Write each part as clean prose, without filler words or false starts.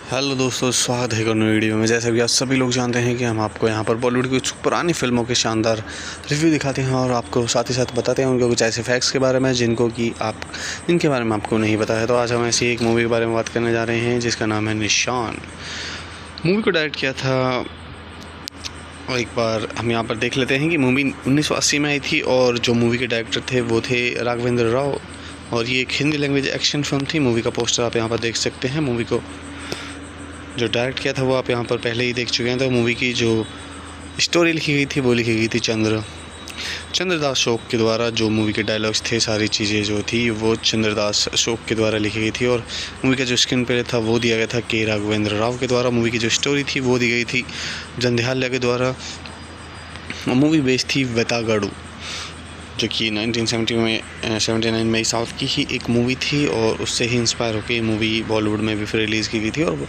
Hello दोस्तों, स्वागत है एक नई वीडियो में। जैसे कि आप सभी लोग जानते हैं कि हम आपको यहाँ पर बॉलीवुड की कुछ पुरानी फिल्मों के शानदार रिव्यू दिखाते हैं और आपको साथ ही साथ बताते हैं उनके कुछ ऐसे फैक्ट्स के बारे में जिनके बारे में आपको नहीं पता है। तो आज हम ऐसी एक मूवी के बारे में बात करने जा रहे हैं जिसका नाम है निशान। मूवी को डायरेक्ट किया था, और एक बार हम यहाँ पर देख लेते हैं कि मूवी 1980 में आई थी और जो मूवी के डायरेक्टर थे वो थे राघवेंद्र राव, और ये एक हिंदी लैंग्वेज एक्शन फिल्म थी। मूवी का पोस्टर आप यहाँ पर देख सकते हैं। मूवी को जो डायरेक्ट किया था वो आप यहाँ पर पहले ही देख चुके हैं। तो मूवी की जो स्टोरी लिखी गई थी वो लिखी गई थी चंद्रदास शोक के द्वारा। जो मूवी के डायलॉग्स थे, सारी चीज़ें जो थी वो चंद्रदास शोक के द्वारा लिखी गई थी, और मूवी का जो स्क्रीन प्ले था वो दिया गया था के राघवेंद्र राव के द्वारा। मूवी की जो स्टोरी थी वो दी गई थी जंध्याल्या के द्वारा। मूवी बेस्ड थी वेतागढ़, जो कि 1979 में साउथ की ही एक मूवी थी, और उससे ही इंस्पायर होकर ये मूवी बॉलीवुड में भी फिर रिलीज़ की गई थी। और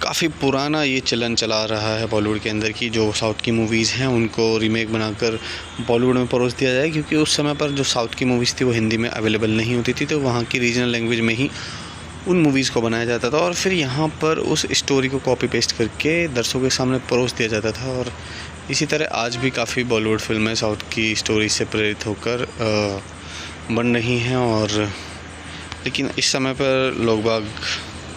काफ़ी पुराना ये चलन चला रहा है बॉलीवुड के अंदर की जो साउथ की मूवीज़ हैं उनको रीमेक बनाकर बॉलीवुड में परोस दिया जाए, क्योंकि उस समय पर जो साउथ की मूवीज़ थी वो हिंदी में अवेलेबल नहीं होती थी, तो वहाँ की रीजनल लैंग्वेज में ही उन मूवीज़ को बनाया जाता था और फिर यहाँ पर उस स्टोरी को कॉपी पेस्ट करके दर्शकों के सामने परोस दिया जाता था। और इसी तरह आज भी काफ़ी बॉलीवुड फिल्में साउथ की स्टोरी से प्रेरित होकर बन रही हैं, और लेकिन इस समय पर लोग बाग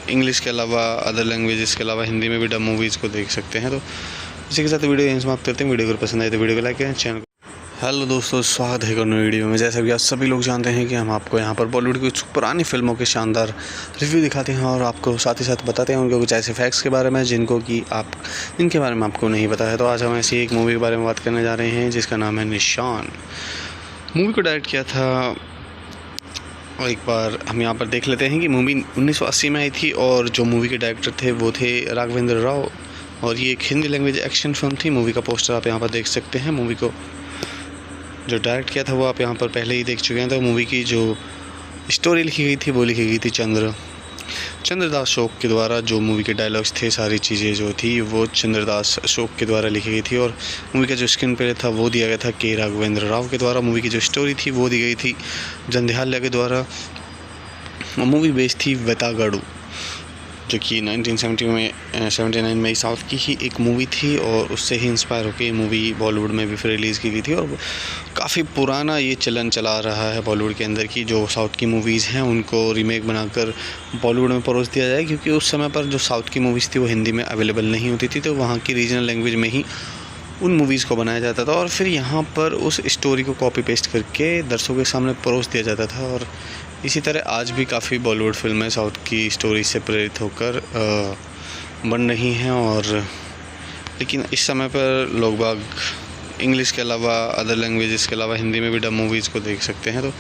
इंग्लिश के अलावा अदर लैंग्वेजेस के अलावा हिंदी में भी डब मूवीज़ को देख सकते हैं। तो इसी के साथ वीडियो यहीं समाप्त करते हैं। वीडियो को पसंद आए तो वीडियो को लाइक करें, चैनल। हेलो दोस्तों, स्वागत है एक नई वीडियो में। जैसे कि आप सभी लोग जानते हैं कि हम आपको यहाँ पर बॉलीवुड की कुछ पुरानी फिल्मों के शानदार रिव्यू दिखाते हैं और आपको साथ ही साथ बताते हैं उनके कुछ ऐसे फैक्ट्स के बारे में जिनके बारे में आपको नहीं पता है। तो आज हम ऐसी एक मूवी के बारे में बात करने जा रहे हैं जिसका नाम है निशान। मूवी को डायरेक्ट किया था, और एक बार हम यहाँ पर देख लेते हैं कि मूवी 1980 में आई थी और जो मूवी के डायरेक्टर थे वो थे राघवेंद्र राव, और ये एक हिंदी लैंग्वेज एक्शन फिल्म थी। मूवी का पोस्टर आप यहाँ पर देख सकते हैं। मूवी को जो डायरेक्ट किया था वो आप यहाँ पर पहले ही देख चुके हैं। तो मूवी की जो स्टोरी लिखी गई थी वो लिखी गई थी चंद्रदास शोक के द्वारा। जो मूवी के डायलॉग्स थे, सारी चीज़ें जो थी वो चंद्रदास शोक के द्वारा लिखी गई थी, और मूवी का जो स्क्रीन प्ले था वो दिया गया था के राघवेंद्र राव के द्वारा। मूवी की जो स्टोरी थी वो दी गई थी जंध्याल्या के द्वारा। मूवी बेस्ड थी वेतागढ़, जो कि 1979 में साउथ की ही एक मूवी थी, और उससे ही इंस्पायर होकर ये मूवी बॉलीवुड में भी फिर रिलीज़ की गई थी। और काफ़ी पुराना ये चलन चला रहा है बॉलीवुड के अंदर की जो साउथ की मूवीज़ हैं उनको रीमेक बनाकर बॉलीवुड में परोस दिया जाए, क्योंकि उस समय पर जो साउथ की मूवीज़ थी वो हिंदी में अवेलेबल नहीं होती थी, तो वहाँ की रीजनल लैंग्वेज में ही उन मूवीज़ को बनाया जाता था और फिर यहाँ पर उस स्टोरी को कॉपी पेस्ट करके दर्शकों के सामने परोस दिया जाता था। और इसी तरह आज भी काफ़ी बॉलीवुड फिल्में साउथ की स्टोरी से प्रेरित होकर बन रही हैं, और लेकिन इस समय पर लोग बाग इंग्लिश के अलावा अदर लैंग्वेजेस के अलावा हिंदी में भी डब मूवीज़ को देख सकते हैं। तो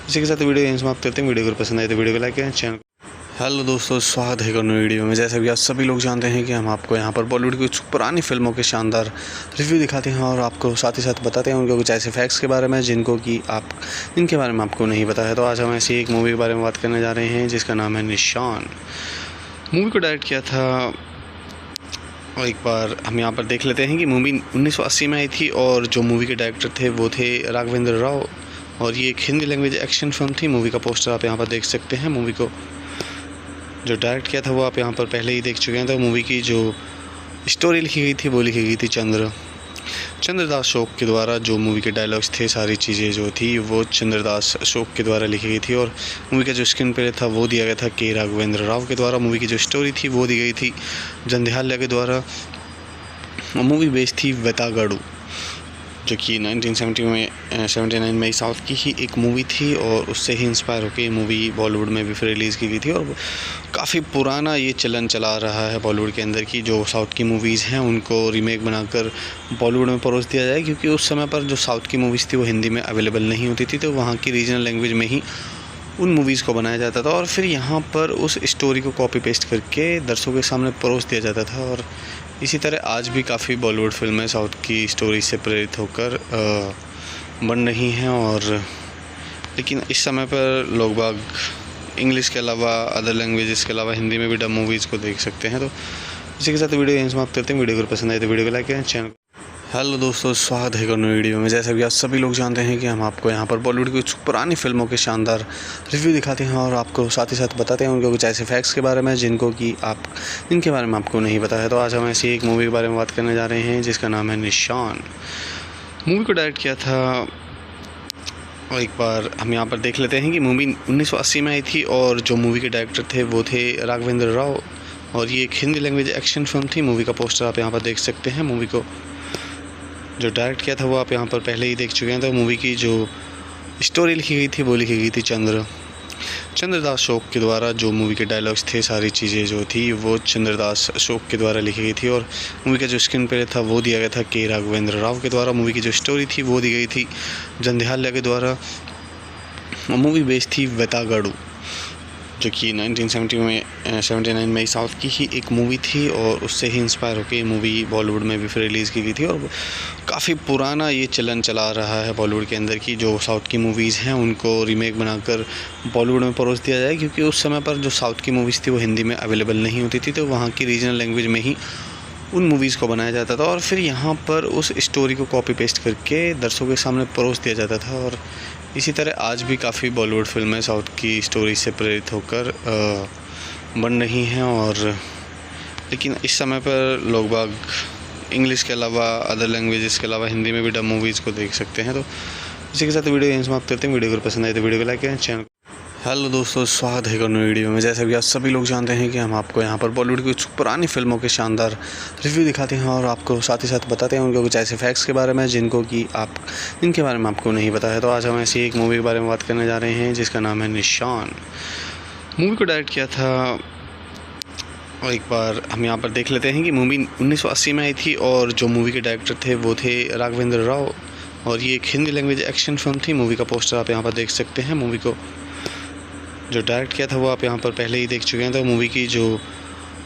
इसी के साथ वीडियो यहीं समाप्त करते हैं। वीडियो को पसंद आए तो वीडियो को लाइक करें, चैनल। हेलो दोस्तों, स्वागत है एक नई वीडियो में। जैसे कि आप सभी लोग जानते हैं कि हम आपको यहाँ पर बॉलीवुड की कुछ पुरानी फिल्मों के शानदार रिव्यू दिखाते हैं और आपको साथ ही साथ बताते हैं उनके कुछ ऐसे फैक्ट्स के बारे में जिनके बारे में आपको नहीं पता है। तो आज हम ऐसी एक मूवी के बारे में बात करने जा रहे हैं जिसका नाम है निशान। मूवी को डायरेक्ट किया था, और एक बार हम यहाँ पर देख लेते हैं कि मूवी 1980 में आई थी और जो मूवी के डायरेक्टर थे वो थे राघवेंद्र राव, और ये एक हिंदी लैंग्वेज एक्शन फिल्म थी। मूवी का पोस्टर आप यहाँ पर देख सकते हैं। मूवी को जो डायरेक्ट किया था वो आप यहाँ पर पहले ही देख चुके हैं। तो मूवी की जो स्टोरी लिखी गई थी वो लिखी गई थी चंद्रदास शोक के द्वारा। जो मूवी के डायलॉग्स थे, सारी चीज़ें जो थी वो चंद्रदास शोक के द्वारा लिखी गई थी, और मूवी का जो स्क्रीन प्ले था वो दिया गया था के राघवेंद्र राव के द्वारा। मूवी की जो स्टोरी थी वो दी गई थी जंध्याल्या के द्वारा। मूवी बेस्ड थी वेतागढ़, जो कि 1979 में साउथ की ही एक मूवी थी, और उससे ही इंस्पायर होकर ये मूवी बॉलीवुड में भी फिर रिलीज़ की गई थी। और काफ़ी पुराना ये चलन चला रहा है बॉलीवुड के अंदर की जो साउथ की मूवीज़ हैं उनको रीमेक बनाकर बॉलीवुड में परोस दिया जाए, क्योंकि उस समय पर जो साउथ की मूवीज़ थी वो हिंदी में अवेलेबल नहीं होती थी, तो वहाँ की रीजनल लैंग्वेज में ही उन मूवीज़ को बनाया जाता था और फिर यहाँ पर उस स्टोरी को कॉपी पेस्ट करके दर्शकों के सामने परोस दिया जाता था। और इसी तरह आज भी काफ़ी बॉलीवुड फिल्में साउथ की स्टोरी से प्रेरित होकर बन रही हैं, और लेकिन इस समय पर लोग बाग इंग्लिश के अलावा अदर लैंग्वेजेस के अलावा हिंदी में भी डब मूवीज़ को देख सकते हैं। तो इसी के साथ वीडियो यहीं समाप्त करते हैं। वीडियो को पसंद आए तो वीडियो को लाइक करें, चैनल। हेलो दोस्तों, स्वागत है एक और नई वीडियो में। जैसा कि आप सभी लोग जानते हैं कि हम आपको यहाँ पर बॉलीवुड की कुछ पुरानी फिल्मों के शानदार रिव्यू दिखाते हैं और आपको साथ ही साथ बताते हैं उनके कुछ ऐसे फैक्ट्स के बारे में जिनके बारे में आपको नहीं पता है। तो आज हम ऐसी एक मूवी के बारे में बात करने जा रहे हैं जिसका नाम है निशान। मूवी को डायरेक्ट किया था, और एक बार हम यहाँ पर देख लेते हैं कि मूवी 1980 में आई थी और जो मूवी के डायरेक्टर थे वो थे राघवेंद्र राव, और ये एक हिंदी लैंग्वेज एक्शन फिल्म थी। मूवी का पोस्टर आप यहाँ पर देख सकते हैं। मूवी को जो डायरेक्ट किया था वो आप यहाँ पर पहले ही देख चुके हैं। तो मूवी की जो स्टोरी लिखी गई थी वो लिखी गई थी चंद्रदास अशोक के द्वारा। जो मूवी के डायलॉग्स थे, सारी चीज़ें जो थी वो चंद्रदास अशोक के द्वारा लिखी गई थी, और मूवी का जो स्क्रीन प्ले था वो दिया गया था के राघवेंद्र राव के द्वारा। मूवी की जो स्टोरी थी वो दी गई थी जंध्याल्या के द्वारा। मूवी बेस्ड थी वेतागढ़, जो कि 1979 में साउथ की ही एक मूवी थी, और उससे ही इंस्पायर होकर ये मूवी बॉलीवुड में भी फिर रिलीज़ की गई थी। और काफ़ी पुराना ये चलन चला रहा है बॉलीवुड के अंदर की जो साउथ की मूवीज़ हैं उनको रीमेक बनाकर बॉलीवुड में परोस दिया जाए, क्योंकि उस समय पर जो साउथ की मूवीज़ थी वो हिंदी में अवेलेबल नहीं होती थी, तो वहाँ की रीजनल लैंग्वेज में ही उन मूवीज़ को बनाया जाता था और फिर यहाँ पर उस स्टोरी को कॉपी पेस्ट करके दर्शकों के सामने परोस दिया जाता था। और इसी तरह आज भी काफ़ी बॉलीवुड फिल्में साउथ की स्टोरी से प्रेरित होकर बन रही हैं, और लेकिन इस समय पर लोग बाग इंग्लिश के अलावा अदर लैंग्वेजेस के अलावा हिंदी में भी डब मूवीज़ को देख सकते हैं। तो इसी के साथ वीडियो यहीं समाप्त करते हैं। वीडियो को पसंद आए तो वीडियो को लाइक करें, चैनल। हेलो दोस्तों, स्वागत है एक और नई वीडियो में। जैसा कि आप सभी लोग जानते हैं कि हम आपको यहाँ पर बॉलीवुड की कुछ पुरानी फिल्मों के शानदार रिव्यू दिखाते हैं और आपको साथ ही साथ बताते हैं उनके कुछ ऐसे फैक्ट्स के बारे में जिनके बारे में आपको नहीं पता है। तो आज हम ऐसी एक मूवी के बारे में बात करने जा रहे हैं जिसका नाम है निशान। मूवी को डायरेक्ट किया था, और एक बार हम यहाँ पर देख लेते हैं कि मूवी 1980 में आई थी और जो मूवी के डायरेक्टर थे वो थे राघवेंद्र राव, और ये एक हिंदी लैंग्वेज एक्शन फिल्म थी। मूवी का पोस्टर आप यहाँ पर देख सकते हैं। मूवी को जो डायरेक्ट किया था वो आप यहाँ पर पहले ही देख चुके हैं। तो मूवी की जो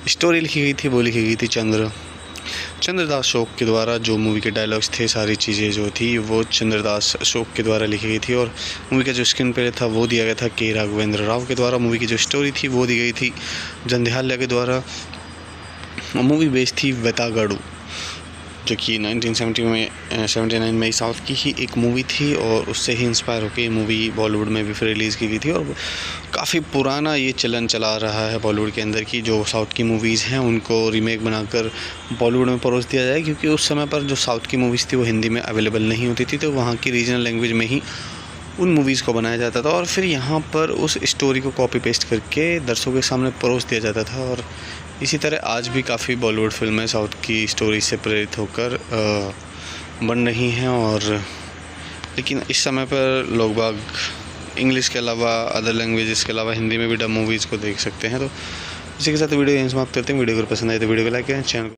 स्टोरी लिखी गई थी वो लिखी गई थी चंद्रदास अशोक के द्वारा। जो मूवी के डायलॉग्स थे, सारी चीज़ें जो थी वो चंद्रदास अशोक के द्वारा लिखी गई थी, और मूवी का जो स्क्रीन प्ले था वो दिया गया था के राघवेंद्र राव के द्वारा। मूवी की जो स्टोरी थी वो दी गई थी जंध्याल्या के द्वारा। मूवी बेस्ड थी वेतागढ़, जो कि 1979 में साउथ की ही एक मूवी थी, और उससे ही इंस्पायर होकर ये मूवी बॉलीवुड में भी फिर रिलीज़ की गई थी। और काफ़ी पुराना ये चलन चला रहा है बॉलीवुड के अंदर की जो साउथ की मूवीज़ हैं उनको रीमेक बनाकर बॉलीवुड में परोस दिया जाए, क्योंकि उस समय पर जो साउथ की मूवीज़ थी वो हिंदी में अवेलेबल नहीं होती थी, तो वहाँ की रीजनल लैंग्वेज में ही उन मूवीज़ को बनाया जाता था और फिर यहाँ पर उस स्टोरी को कॉपी पेस्ट करके दर्शकों के सामने परोस दिया जाता था। और इसी तरह आज भी काफ़ी बॉलीवुड फिल्में साउथ की स्टोरी से प्रेरित होकर बन रही हैं, और लेकिन इस समय पर लोग बाग इंग्लिश के अलावा अदर लैंग्वेजेस के अलावा हिंदी में भी डब मूवीज़ को देख सकते हैं। तो इसी के साथ वीडियो यहीं समाप्त करते हैं। वीडियो को पसंद आए तो वीडियो को लाइक करें, चैनल।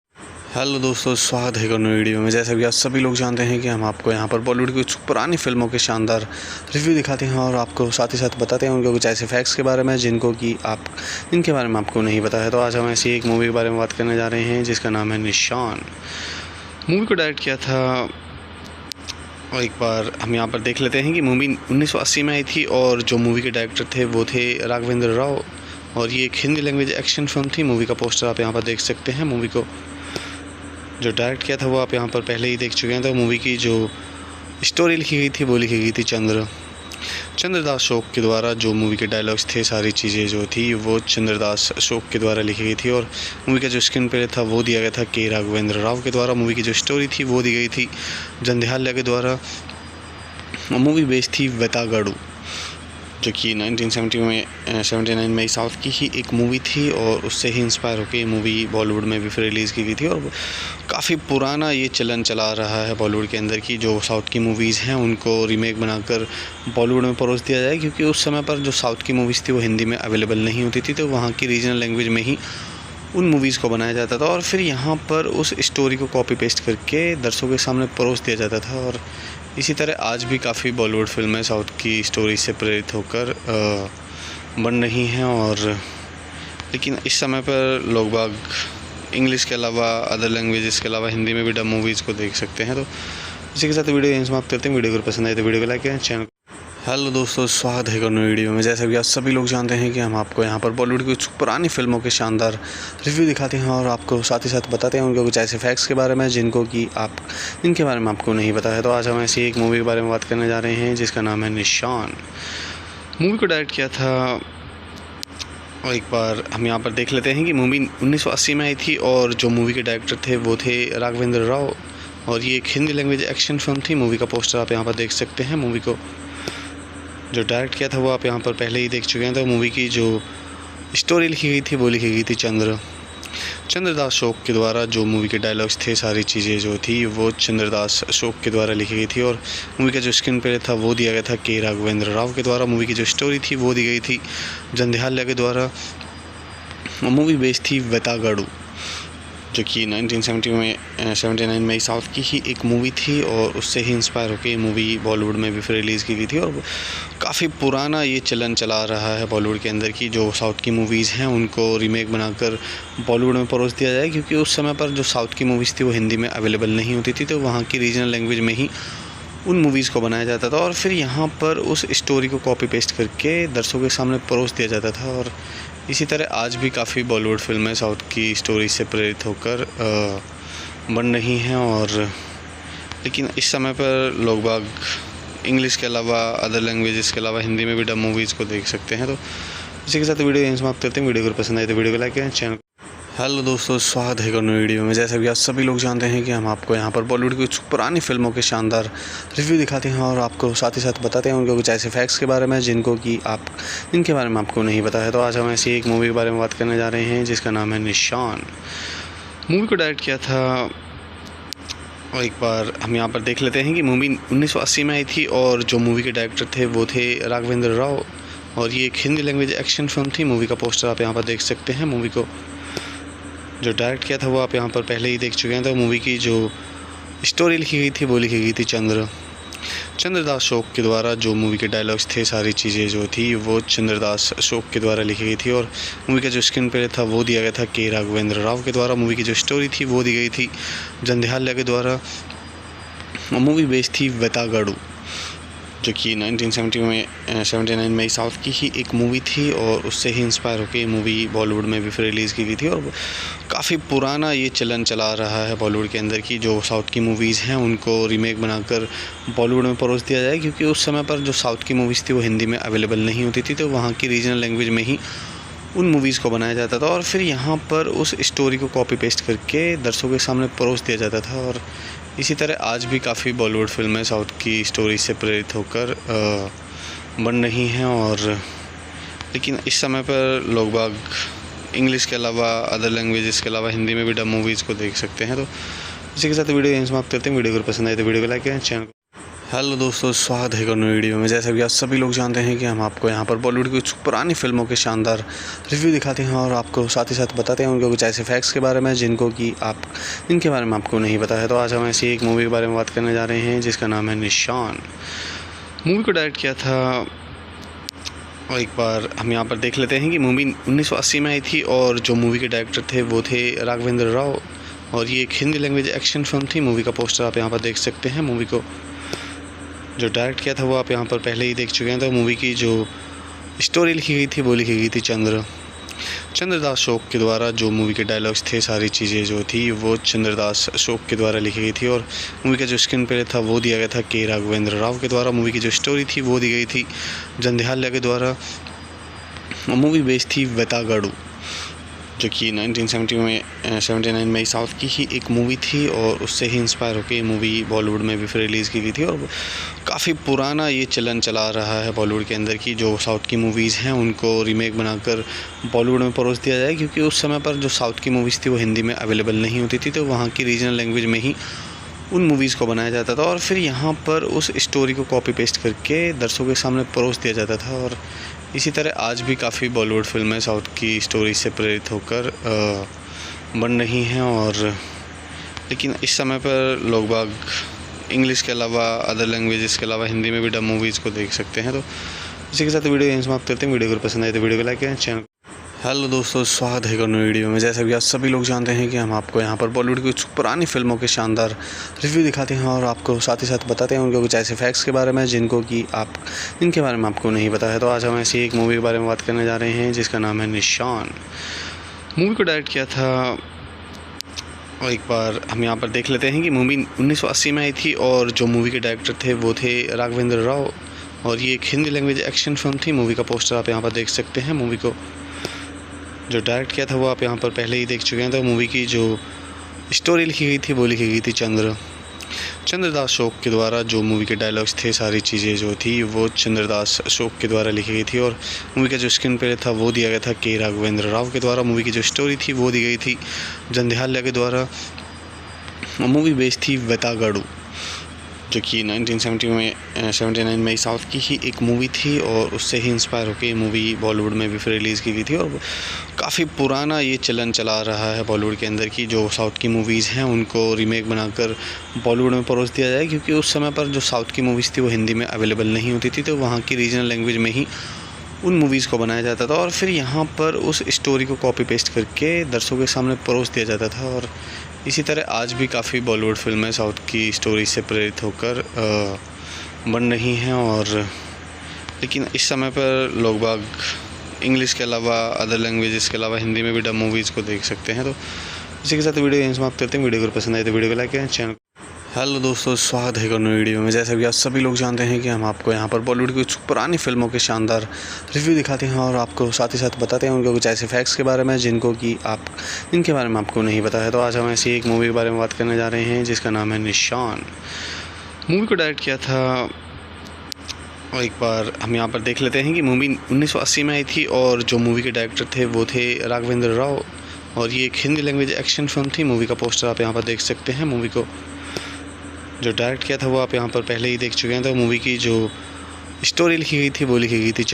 हेलो दोस्तों, स्वागत है एक और नई वीडियो में। जैसा कि आप सभी लोग जानते हैं कि हम आपको यहाँ पर बॉलीवुड की कुछ पुरानी फिल्मों के शानदार रिव्यू दिखाते हैं और आपको साथ ही साथ बताते हैं उनके कुछ ऐसे फैक्ट्स के बारे में जिनके बारे में आपको नहीं पता है। तो आज हम ऐसी एक मूवी के बारे में बात करने जा रहे हैं जिसका नाम है निशान। मूवी को डायरेक्ट किया था, और एक बार हम यहाँ पर देख लेते हैं कि मूवी 1980 में आई थी और जो मूवी के डायरेक्टर थे वो थे राघवेंद्र राव, और ये एक हिंदी लैंग्वेज एक्शन फिल्म थी। मूवी का पोस्टर आप यहाँ पर देख सकते हैं। मूवी को जो डायरेक्ट किया था वो आप यहाँ पर पहले ही देख चुके हैं। तो मूवी की जो स्टोरी लिखी गई थी वो लिखी गई थी चंद्रदास अशोक के द्वारा। जो मूवी के डायलॉग्स थे, सारी चीज़ें जो थी वो चंद्रदास अशोक के द्वारा लिखी गई थी, और मूवी का जो स्क्रीन प्ले था वो दिया गया था के राघवेंद्र राव के द्वारा। मूवी की जो स्टोरी थी वो दी गई थी जंध्याल्या के द्वारा। मूवी बेस्ड थी वेतागढ़, जो कि 1979 में साउथ की ही एक मूवी थी, और उससे ही इंस्पायर होकर ये मूवी बॉलीवुड में भी फिर रिलीज़ की गई थी। और काफ़ी पुराना ये चलन चला रहा है बॉलीवुड के अंदर की जो साउथ की मूवीज़ हैं उनको रीमेक बनाकर बॉलीवुड में परोस दिया जाए, क्योंकि उस समय पर जो साउथ की मूवीज़ थी वो हिंदी में अवेलेबल नहीं होती थी, तो वहाँ की रीजनल लैंग्वेज में ही उन मूवीज़ को बनाया जाता था और फिर यहाँ पर उस स्टोरी को कॉपी पेस्ट करके दर्शकों के सामने परोस दिया जाता था। और इसी तरह आज भी काफ़ी बॉलीवुड फिल्में साउथ की स्टोरी से प्रेरित होकर बन रही हैं, और लेकिन इस समय पर लोग बाग इंग्लिश के अलावा अदर लैंग्वेजेस के अलावा हिंदी में भी डब मूवीज़ को देख सकते हैं। तो इसी के साथ वीडियो यहीं समाप्त करते हैं। वीडियो को पसंद आए तो वीडियो को लाइक करें, चैनल। हेलो दोस्तों, स्वागत है एक और नई वीडियो में। जैसा कि आप सभी लोग जानते हैं कि हम आपको यहाँ पर बॉलीवुड की कुछ पुरानी फिल्मों के शानदार रिव्यू दिखाते हैं और आपको साथ ही साथ बताते हैं उनके कुछ ऐसे फैक्ट्स के बारे में जिनके बारे में आपको नहीं पता है। तो आज हम ऐसी एक मूवी के बारे में बात करने जा रहे हैं जिसका नाम है निशान। मूवी को डायरेक्ट किया था, और एक बार हम यहाँ पर देख लेते हैं कि मूवी 1980 में आई थी और जो मूवी के डायरेक्टर थे वो थे राघवेंद्र राव, और ये एक हिंदी लैंग्वेज एक्शन फिल्म थी। मूवी का पोस्टर आप यहाँ पर देख सकते हैं। मूवी को जो डायरेक्ट किया था वो आप यहाँ पर पहले ही देख चुके हैं। तो मूवी की जो स्टोरी लिखी गई थी वो लिखी गई थी चंद्रदास शोक के द्वारा। जो मूवी के डायलॉग्स थे, सारी चीज़ें जो थी वो चंद्रदास शोक के द्वारा लिखी गई थी, और मूवी का जो स्क्रीन प्ले था वो दिया गया था के राघवेंद्र राव के द्वारा। मूवी की जो स्टोरी थी वो दी गई थी जंध्याल्या के द्वारा। मूवी बेस्ड थी वेतागढ़, जो कि 1979 में साउथ की ही एक मूवी थी, और उससे ही इंस्पायर होकर ये मूवी बॉलीवुड में भी फिर रिलीज़ की गई थी। और काफ़ी पुराना ये चलन चला रहा है बॉलीवुड के अंदर की जो साउथ की मूवीज़ हैं उनको रीमेक बनाकर बॉलीवुड में परोस दिया जाए, क्योंकि उस समय पर जो साउथ की मूवीज़ थी वो हिंदी में अवेलेबल नहीं होती थी, तो वहाँ की रीजनल लैंग्वेज में ही उन मूवीज़ को बनाया जाता था, और फिर यहाँ पर उस स्टोरी को कॉपी पेस्ट करके दर्शकों के सामने परोस दिया जाता था। और इसी तरह आज भी काफ़ी बॉलीवुड फिल्में साउथ की स्टोरी से प्रेरित होकर बन रही हैं, और लेकिन इस समय पर लोग बाग इंग्लिश के अलावा अदर लैंग्वेजेस के अलावा हिंदी में भी डब मूवीज़ को देख सकते हैं। तो इसी के साथ वीडियो यहीं समाप्त करते हैं। वीडियो को पसंद आए तो वीडियो को लाइक करें, चैनल। हेलो दोस्तों, स्वागत है एक और नई वीडियो में। जैसा कि आप सभी लोग जानते हैं कि हम आपको यहाँ पर बॉलीवुड की कुछ पुरानी फिल्मों के शानदार रिव्यू दिखाते हैं और आपको साथ ही साथ बताते हैं उनके कुछ ऐसे फैक्ट्स के बारे में जिनके बारे में आपको नहीं पता है। तो आज हम ऐसी एक मूवी के बारे में बात करने जा रहे हैं जिसका नाम है निशान। मूवी को डायरेक्ट किया था, और एक बार हम यहाँ पर देख लेते हैं कि मूवी 1980 में आई थी और जो मूवी के डायरेक्टर थे वो थे राघवेंद्र राव, और ये एक हिंदी लैंग्वेज एक्शन फिल्म थी। मूवी का पोस्टर आप यहाँ पर देख सकते हैं। मूवी को जो डायरेक्ट किया था वो आप यहाँ पर पहले ही देख चुके हैं। तो मूवी की जो स्टोरी लिखी गई थी वो लिखी गई थी चंद्रदास शोक के द्वारा। जो मूवी के डायलॉग्स थे, सारी चीज़ें जो थी वो चंद्रदास शोक के द्वारा लिखी गई थी, और मूवी का जो स्क्रीन प्ले था वो दिया गया था के राघवेंद्र राव के द्वारा। मूवी की जो स्टोरी थी वो दी गई थी जंध्याल्या के द्वारा। मूवी बेस्ड थी वेतागढ़, जो कि 1979 में साउथ की ही एक मूवी थी, और उससे ही इंस्पायर होकर ये मूवी बॉलीवुड में भी फिर रिलीज़ की गई थी। और काफ़ी पुराना ये चलन चला रहा है बॉलीवुड के अंदर की जो साउथ की मूवीज़ हैं उनको रीमेक बनाकर बॉलीवुड में परोस दिया जाए, क्योंकि उस समय पर जो साउथ की मूवीज़ थी वो हिंदी में अवेलेबल नहीं होती थी, तो वहाँ की रीजनल लैंग्वेज में ही उन मूवीज़ को बनाया जाता था, और फिर यहाँ पर उस स्टोरी को कॉपी पेस्ट करके दर्शकों के सामने परोस दिया जाता था। और इसी तरह आज भी काफ़ी बॉलीवुड फिल्में साउथ की स्टोरी से प्रेरित होकर बन रही हैं, और लेकिन इस समय पर लोग बाग इंग्लिश के अलावा अदर लैंग्वेजेस के अलावा हिंदी में भी डब मूवीज़ को देख सकते हैं। तो इसी के साथ वीडियो यहीं समाप्त करते हैं। वीडियो को पसंद आए तो वीडियो को लाइक करें, चैनल। हेलो दोस्तों, स्वागत है एक और नई वीडियो में। जैसा कि आप सभी लोग जानते हैं कि हम आपको यहाँ पर बॉलीवुड की कुछ पुरानी फिल्मों के शानदार रिव्यू दिखाते हैं और आपको साथ ही साथ बताते हैं उनके कुछ ऐसे फैक्ट्स के बारे में जिनके बारे में आपको नहीं पता है। तो आज हम ऐसी एक मूवी के बारे में बात करने जा रहे हैं जिसका नाम है निशान। मूवी को डायरेक्ट किया था, और एक बार हम यहाँ पर देख लेते हैं कि मूवी 1980 में आई थी और जो मूवी के डायरेक्टर थे वो थे राघवेंद्र राव, और ये एक हिंदी लैंग्वेज एक्शन फिल्म थी। मूवी का पोस्टर आप यहाँ पर देख सकते हैं। मूवी को जो डायरेक्ट किया था वो आप यहाँ पर पहले ही देख चुके हैं। तो मूवी की जो स्टोरी लिखी गई थी वो लिखी गई थी चंद्रदास शोक के द्वारा। जो मूवी के डायलॉग्स थे, सारी चीज़ें जो थी वो चंद्रदास शोक के द्वारा लिखी गई थी, और मूवी का जो स्क्रीन प्ले था वो दिया गया था के राघवेंद्र राव के द्वारा। मूवी की जो स्टोरी थी वो दी गई थी जंध्याल्या के द्वारा। मूवी बेस्ड थी वेतागढ़, जो कि 1979 में साउथ की ही एक मूवी थी, और उससे ही इंस्पायर होकर ये मूवी बॉलीवुड में भी फिर रिलीज़ की गई थी। और काफ़ी पुराना ये चलन चला रहा है बॉलीवुड के अंदर की जो साउथ की मूवीज़ हैं उनको रीमेक बनाकर बॉलीवुड में परोस दिया जाए, क्योंकि उस समय पर जो साउथ की मूवीज़ थी वो हिंदी में अवेलेबल नहीं होती थी, तो वहाँ की रीजनल लैंग्वेज में ही उन मूवीज़ को बनाया जाता था, और फिर यहाँ पर उस स्टोरी को कॉपी पेस्ट करके दर्शकों के सामने परोस दिया जाता था। और इसी तरह आज भी काफ़ी बॉलीवुड फिल्में साउथ की स्टोरी से प्रेरित होकर बन रही हैं, और लेकिन इस समय पर लोग बाग इंग्लिश के अलावा अदर लैंग्वेजेस के अलावा हिंदी में भी डब मूवीज़ को देख सकते हैं। तो इसी के साथ वीडियो यहीं समाप्त करते हैं। वीडियो को पसंद आए तो वीडियो को लाइक करें, चैनल। हेलो दोस्तों, स्वागत है एक और नई वीडियो में। जैसा कि आप सभी लोग जानते हैं कि हम आपको यहाँ पर बॉलीवुड की कुछ पुरानी फिल्मों के शानदार रिव्यू दिखाते हैं और आपको साथ ही साथ बताते हैं उनके कुछ ऐसे फैक्ट्स के बारे में जिनके बारे में आपको नहीं पता है। तो आज हम ऐसी एक मूवी के बारे में बात करने जा रहे हैं जिसका नाम है निशान। मूवी को डायरेक्ट किया था, और एक बार हम यहाँ पर देख लेते हैं कि मूवी 1980 में आई थी और जो मूवी के डायरेक्टर थे वो थे राघवेंद्र राव, और ये एक हिंदी लैंग्वेज एक्शन फिल्म थी। मूवी का पोस्टर आप यहाँ पर देख सकते हैं। मूवी को जो डायरेक्ट किया था वो आप यहाँ पर पहले ही देख चुके हैं। तो मूवी की जो स्टोरी लिखी गई थी वो लिखी गई थी चंद्रदास शोक के द्वारा। जो मूवी के डायलॉग्स थे, सारी चीज़ें जो थी वो चंद्रदास शोक के द्वारा लिखी गई थी, और मूवी का जो स्क्रीन प्ले था वो दिया गया था के राघवेंद्र राव के द्वारा। मूवी की जो स्टोरी थी वो दी गई थी जंध्याल्या के द्वारा। मूवी बेस्ड थी वेतागढ़, जो कि 1979 में साउथ की ही एक मूवी थी, और उससे ही इंस्पायर होकर ये मूवी बॉलीवुड में भी फिर रिलीज़ की गई थी। और काफ़ी पुराना ये चलन चला रहा है बॉलीवुड के अंदर की जो साउथ की मूवीज़ हैं उनको रीमेक बनाकर बॉलीवुड में परोस दिया जाए, क्योंकि उस समय पर जो साउथ की मूवीज़ थी वो हिंदी में अवेलेबल नहीं होती थी, तो वहाँ की रीजनल लैंग्वेज में ही उन मूवीज़ को बनाया जाता था और फिर यहाँ पर उस स्टोरी को कॉपी पेस्ट करके दर्शकों के सामने परोस दिया जाता था। और इसी तरह आज भी काफ़ी बॉलीवुड फिल्में साउथ की स्टोरी से प्रेरित होकर बन रही हैं, और लेकिन इस समय पर लोग बाग इंग्लिश के अलावा अदर लैंग्वेजेस के अलावा हिंदी में भी डब मूवीज़ को देख सकते हैं। तो इसी के साथ वीडियो यहीं समाप्त करते हैं। वीडियो को पसंद आए तो वीडियो को लाइक करें, चैनल। हेलो दोस्तों, स्वागत है एक और नई वीडियो में। जैसा कि आप सभी लोग जानते हैं कि हम आपको यहाँ पर बॉलीवुड की कुछ पुरानी फिल्मों के शानदार रिव्यू दिखाते हैं और आपको साथ ही साथ बताते हैं उनके कुछ ऐसे फैक्ट्स के बारे में जिनके बारे में आपको नहीं पता है। तो आज हम ऐसी एक मूवी के बारे में बात करने जा रहे हैं जिसका नाम है निशान। मूवी को डायरेक्ट किया था, और एक बार हम यहाँ पर देख लेते हैं कि मूवी 1980 में आई थी और जो मूवी के डायरेक्टर थे वो थे राघवेंद्र राव, और ये एक हिंदी लैंग्वेज एक्शन फिल्म थी। मूवी का पोस्टर आप यहाँ पर देख सकते हैं। मूवी को जो डायरेक्ट किया था वो आप यहाँ पर पहले ही देख चुके हैं। तो मूवी की जो स्टोरी लिखी गई थी वो लिखी गई थी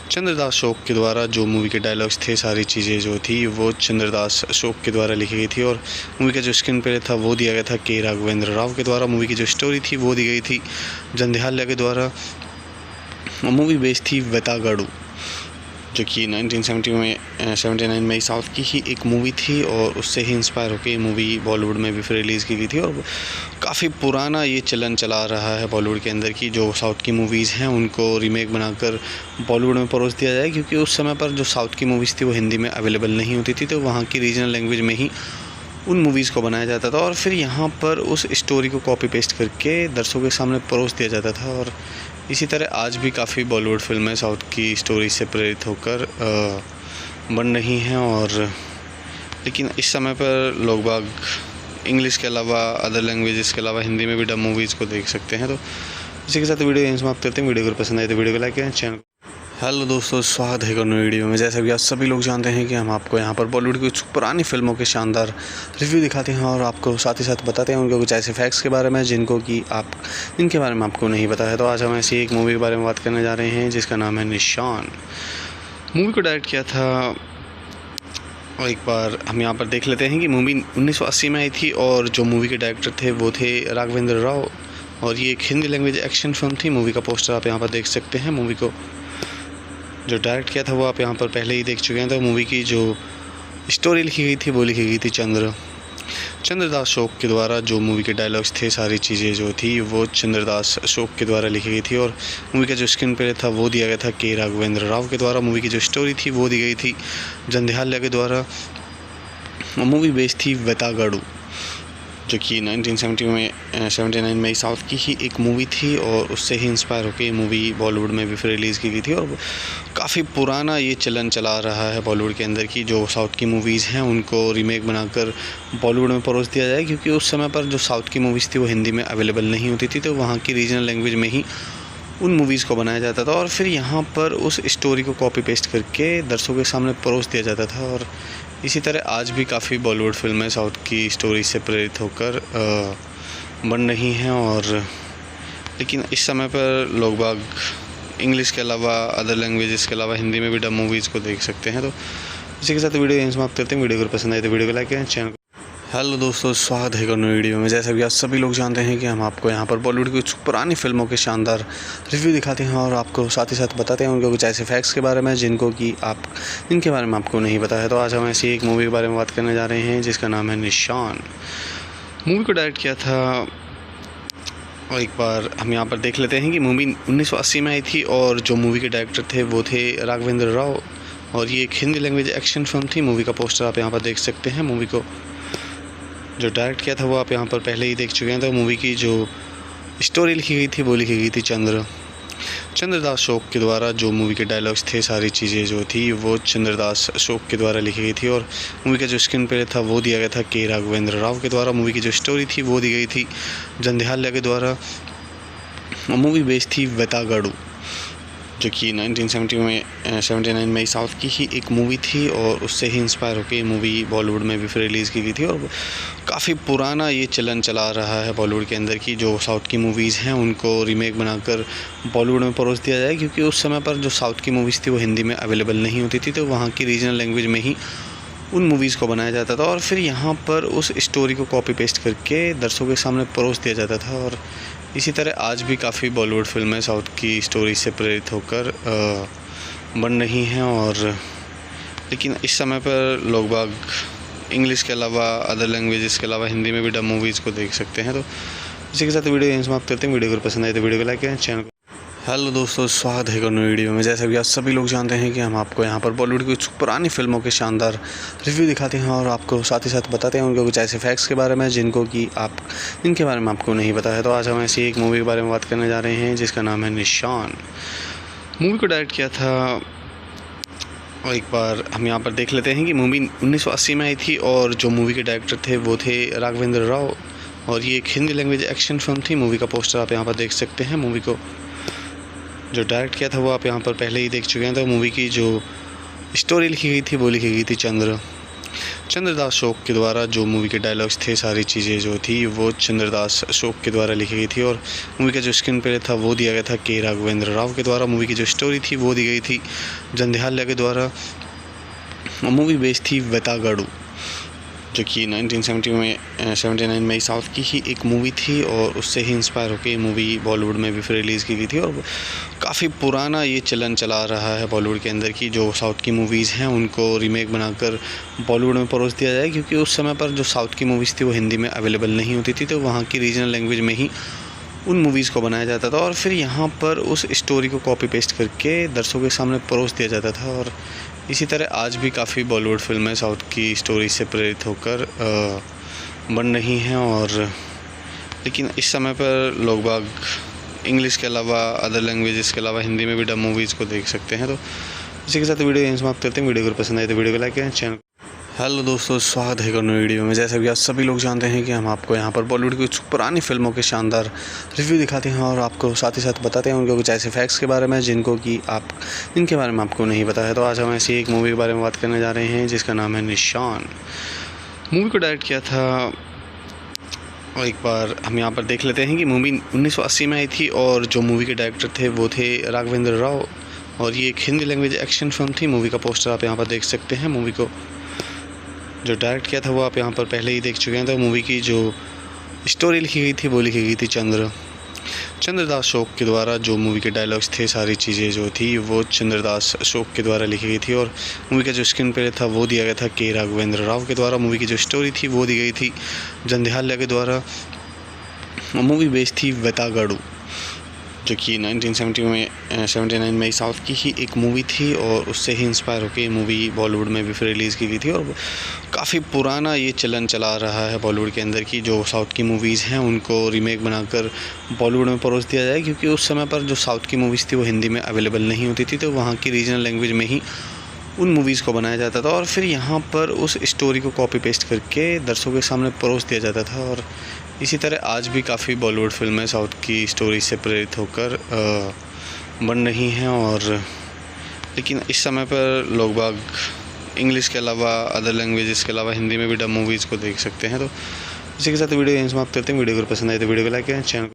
चंद्रदास शोक के द्वारा। जो मूवी के डायलॉग्स थे, सारी चीज़ें जो थी वो चंद्रदास शोक के द्वारा लिखी गई थी, और मूवी का जो स्क्रीन प्ले था वो दिया गया था के राघवेंद्र राव के द्वारा। मूवी की जो स्टोरी थी वो दी गई थी जंध्याल्या के द्वारा। मूवी बेस्ड थी वेतागढ़, जो कि 1979 में साउथ की ही एक मूवी थी, और उससे ही इंस्पायर होकर ये मूवी बॉलीवुड में भी फिर रिलीज़ की गई थी। और काफ़ी पुराना ये चलन चला रहा है बॉलीवुड के अंदर की जो साउथ की मूवीज़ हैं उनको रीमेक बनाकर बॉलीवुड में परोस दिया जाए, क्योंकि उस समय पर जो साउथ की मूवीज़ थी वो हिंदी में अवेलेबल नहीं होती थी, तो वहाँ की रीजनल लैंग्वेज में ही उन मूवीज़ को बनाया जाता था और फिर यहाँ पर उस स्टोरी को कॉपी पेस्ट करके दर्शकों के सामने परोस दिया जाता था। और इसी तरह आज भी काफ़ी बॉलीवुड फिल्में साउथ की स्टोरी से प्रेरित होकर बन रही हैं, और लेकिन इस समय पर लोग बाग इंग्लिश के अलावा अदर लैंग्वेजेस के अलावा हिंदी में भी डब मूवीज़ को देख सकते हैं। तो इसी के साथ वीडियो यहीं समाप्त करते हैं। वीडियो को पसंद आए तो वीडियो को लाइक करें, चैनल। हेलो दोस्तों, स्वागत है एक और नई वीडियो में। जैसा कि आप सभी लोग जानते हैं कि हम आपको यहाँ पर बॉलीवुड की कुछ पुरानी फिल्मों के शानदार रिव्यू दिखाते हैं और आपको साथ ही साथ बताते हैं उनके कुछ ऐसे फैक्ट्स के बारे में जिनके बारे में आपको नहीं पता है। तो आज हम ऐसी एक मूवी के बारे में बात करने जा रहे हैं जिसका नाम है निशान। मूवी को डायरेक्ट किया था, और एक बार हम यहाँ पर देख लेते हैं कि मूवी 1980 में आई थी और जो मूवी के डायरेक्टर थे वो थे राघवेंद्र राव, और ये एक हिंदी लैंग्वेज एक्शन फिल्म थी। मूवी का पोस्टर आप यहाँ पर देख सकते हैं। मूवी को जो डायरेक्ट किया था वो आप यहाँ पर पहले ही देख चुके हैं। तो मूवी की जो स्टोरी लिखी गई थी वो लिखी गई थी चंद्रदास शोक के द्वारा। जो मूवी के डायलॉग्स थे, सारी चीज़ें जो थी वो चंद्रदास शोक के द्वारा लिखी गई थी, और मूवी का जो स्क्रीन प्ले था वो दिया गया था के राघवेंद्र राव के द्वारा। मूवी की जो स्टोरी थी वो दी गई थी जंध्याल्या के द्वारा। मूवी बेस्ड थी वेतागढ़, जो कि 1979 में साउथ की ही एक मूवी थी, और उससे ही इंस्पायर होकर ये मूवी बॉलीवुड में भी फिर रिलीज़ की गई थी। और काफ़ी पुराना ये चलन चला रहा है बॉलीवुड के अंदर की जो साउथ की मूवीज़ हैं उनको रीमेक बनाकर बॉलीवुड में परोस दिया जाए, क्योंकि उस समय पर जो साउथ की मूवीज़ थी वो हिंदी में अवेलेबल नहीं होती थी, तो वहाँ की रीजनल लैंग्वेज में ही उन मूवीज़ को बनाया जाता था और फिर यहाँ पर उस स्टोरी को कॉपी पेस्ट करके दर्शकों के सामने परोस दिया जाता था। और इसी तरह आज भी काफ़ी बॉलीवुड फिल्में साउथ की स्टोरी से प्रेरित होकर बन रही हैं, और लेकिन इस समय पर लोग बाग इंग्लिश के अलावा अदर लैंग्वेजेस के अलावा हिंदी में भी डब मूवीज़ को देख सकते हैं। तो इसी के साथ वीडियो यहीं समाप्त करते हैं। वीडियो को पसंद आए तो वीडियो को लाइक करें, चैनल। हेलो दोस्तों, स्वागत है एक नई वीडियो में। जैसा कि आप सभी लोग जानते हैं कि हम आपको यहाँ पर बॉलीवुड की कुछ पुरानी फिल्मों के शानदार रिव्यू दिखाते हैं और आपको साथ ही साथ बताते हैं उनके कुछ ऐसे फैक्ट्स के बारे में जिनके बारे में आपको नहीं पता है। तो आज हम ऐसी एक मूवी के बारे में बात करने जा रहे हैं जिसका नाम है निशान। मूवी को डायरेक्ट किया था, और एक बार हम यहाँ पर देख लेते हैं कि मूवी 1980 में आई थी और जो मूवी के डायरेक्टर थे वो थे राघवेंद्र राव, और ये एक हिंदी लैंग्वेज एक्शन फिल्म थी। मूवी का पोस्टर आप यहाँ पर देख सकते हैं। मूवी को जो डायरेक्ट किया था वो आप यहाँ पर पहले ही देख चुके हैं। तो मूवी की जो स्टोरी लिखी गई थी वो लिखी गई थी चंद्रदास शोक के द्वारा। जो मूवी के डायलॉग्स थे, सारी चीज़ें जो थी वो चंद्रदास शोक के द्वारा लिखी गई थी, और मूवी का जो स्क्रीन प्ले था वो दिया गया था के राघवेंद्र राव के द्वारा। मूवी की जो स्टोरी थी वो दी गई थी जंध्याल्या के द्वारा। मूवी बेस्ड थी वेतागढ़, जो कि 1979 में साउथ की ही एक मूवी थी, और उससे ही इंस्पायर होकर ये मूवी बॉलीवुड में भी फिर रिलीज़ की गई थी। और काफ़ी पुराना ये चलन चला रहा है बॉलीवुड के अंदर की जो साउथ की मूवीज़ हैं उनको रीमेक बनाकर बॉलीवुड में परोस दिया जाए, क्योंकि उस समय पर जो साउथ की मूवीज़ थी वो हिंदी में अवेलेबल नहीं होती थी, तो वहाँ की रीजनल लैंग्वेज में ही उन मूवीज़ को बनाया जाता था और फिर यहाँ पर उस स्टोरी को कॉपी पेस्ट करके दर्शकों के सामने परोस दिया जाता था। और इसी तरह आज भी काफ़ी बॉलीवुड फिल्में साउथ की स्टोरी से प्रेरित होकर बन रही हैं, और लेकिन इस समय पर लोग बाग इंग्लिश के अलावा अदर लैंग्वेजेस के अलावा हिंदी में भी डब मूवीज़ को देख सकते हैं। तो इसी के साथ वीडियो यहीं समाप्त करते हैं। वीडियो को पसंद आए तो वीडियो को लाइक करें, चैनल को। हेलो दोस्तों, स्वागत है एक नई वीडियो में। जैसा कि आप सभी लोग जानते हैं कि हम आपको यहाँ पर बॉलीवुड की कुछ पुरानी फिल्मों के शानदार रिव्यू दिखाते हैं और आपको साथ ही साथ बताते हैं उनके कुछ ऐसे फैक्ट्स के बारे में जिनके बारे में आपको नहीं पता है। तो आज हम ऐसी एक मूवी के बारे में बात करने जा रहे हैं जिसका नाम है निशान। मूवी को डायरेक्ट किया था, और एक बार हम यहाँ पर देख लेते हैं कि मूवी 1980 में आई थी और जो मूवी के डायरेक्टर थे वो थे राघवेंद्र राव, और ये एक हिंदी लैंग्वेज एक्शन फिल्म थी। मूवी का पोस्टर आप यहाँ पर देख सकते हैं। मूवी को जो डायरेक्ट किया था वो आप यहाँ पर पहले ही देख चुके हैं। तो मूवी की जो स्टोरी लिखी गई थी वो लिखी गई थी चंद्रदास शोक के द्वारा। जो मूवी के डायलॉग्स थे, सारी चीज़ें जो थी वो चंद्रदास शोक के द्वारा लिखी गई थी, और मूवी का जो स्क्रीन प्ले था वो दिया गया था के राघवेंद्र राव के द्वारा। मूवी की जो स्टोरी थी वो दी गई थी जंध्याल्या के द्वारा। मूवी बेस्ड थी वेतागढ़, जो कि 1979 में साउथ की ही एक मूवी थी, और उससे ही इंस्पायर होकर ये मूवी बॉलीवुड में भी फिर रिलीज़ की गई थी। और काफ़ी पुराना ये चलन चला रहा है बॉलीवुड के अंदर की जो साउथ की मूवीज़ हैं उनको रीमेक बनाकर बॉलीवुड में परोस दिया जाए, क्योंकि उस समय पर जो साउथ की मूवीज़ थी वो हिंदी में अवेलेबल नहीं होती थी, तो वहाँ की रीजनल लैंग्वेज में ही उन मूवीज़ को बनाया जाता था और फिर यहाँ पर उस स्टोरी को कॉपी पेस्ट करके दर्शकों के सामने परोस दिया जाता था। और इसी तरह आज भी काफ़ी बॉलीवुड फिल्में साउथ की स्टोरी से प्रेरित होकर बन रही हैं, और लेकिन इस समय पर लोग बाग इंग्लिश के अलावा अदर लैंग्वेजेस के अलावा हिंदी में भी डब मूवीज़ को देख सकते हैं। तो इसी के साथ वीडियो यहीं समाप्त करते हैं। वीडियो को पसंद आए तो वीडियो को लाइक करें, चैनल। हेलो दोस्तों, स्वागत है एक नई वीडियो में। जैसा कि आप सभी लोग जानते हैं कि हम आपको यहाँ पर बॉलीवुड की कुछ पुरानी फिल्मों के शानदार रिव्यू दिखाते हैं और आपको साथ ही साथ बताते हैं उनके कुछ ऐसे फैक्ट्स के बारे में जिनके बारे में आपको नहीं पता है। तो आज हम ऐसी एक मूवी के बारे में बात करने जा रहे हैं जिसका नाम है निशान। मूवी को डायरेक्ट किया था, और एक बार हम यहाँ पर देख लेते हैं कि मूवी 1980 में आई थी और जो मूवी के डायरेक्टर थे वो थे राघवेंद्र राव, और ये एक हिंदी लैंग्वेज एक्शन फिल्म थी। मूवी का पोस्टर आप यहाँ पर देख सकते हैं। मूवी को जो डायरेक्ट किया था वो आप यहाँ पर पहले ही देख चुके हैं। तो मूवी की जो स्टोरी लिखी गई थी वो लिखी गई थी चंद्रदास शोक के द्वारा। जो मूवी के डायलॉग्स थे, सारी चीज़ें जो थी वो चंद्रदास शोक के द्वारा लिखी गई थी, और मूवी का जो स्क्रीन प्ले था वो दिया गया था के राघवेंद्र राव के द्वारा। मूवी की जो स्टोरी थी वो दी गई थी जंध्याल्या के द्वारा। मूवी बेस्ड थी वेतागढ़, जो कि 1979 में साउथ की ही एक मूवी थी, और उससे ही इंस्पायर होकर ये मूवी बॉलीवुड में भी फिर रिलीज़ की गई थी। और काफ़ी पुराना ये चलन चला रहा है बॉलीवुड के अंदर की जो साउथ की मूवीज़ हैं उनको रीमेक बनाकर बॉलीवुड में परोस दिया जाए, क्योंकि उस समय पर जो साउथ की मूवीज़ थी वो हिंदी में अवेलेबल नहीं होती थी, तो वहाँ की रीजनल लैंग्वेज में ही उन मूवीज़ को बनाया जाता था और फिर यहाँ पर उस स्टोरी को कॉपी पेस्ट करके दर्शकों के सामने परोस दिया जाता था। और इसी तरह आज भी काफ़ी बॉलीवुड फिल्में साउथ की स्टोरी से प्रेरित होकर बन रही हैं, और लेकिन इस समय पर लोग बाग इंग्लिश के अलावा अदर लैंग्वेजेस के अलावा हिंदी में भी डब मूवीज़ को देख सकते हैं। तो इसी के साथ वीडियो यहीं समाप्त करते हैं। वीडियो को पसंद आए तो वीडियो को लाइक करें, चैनल।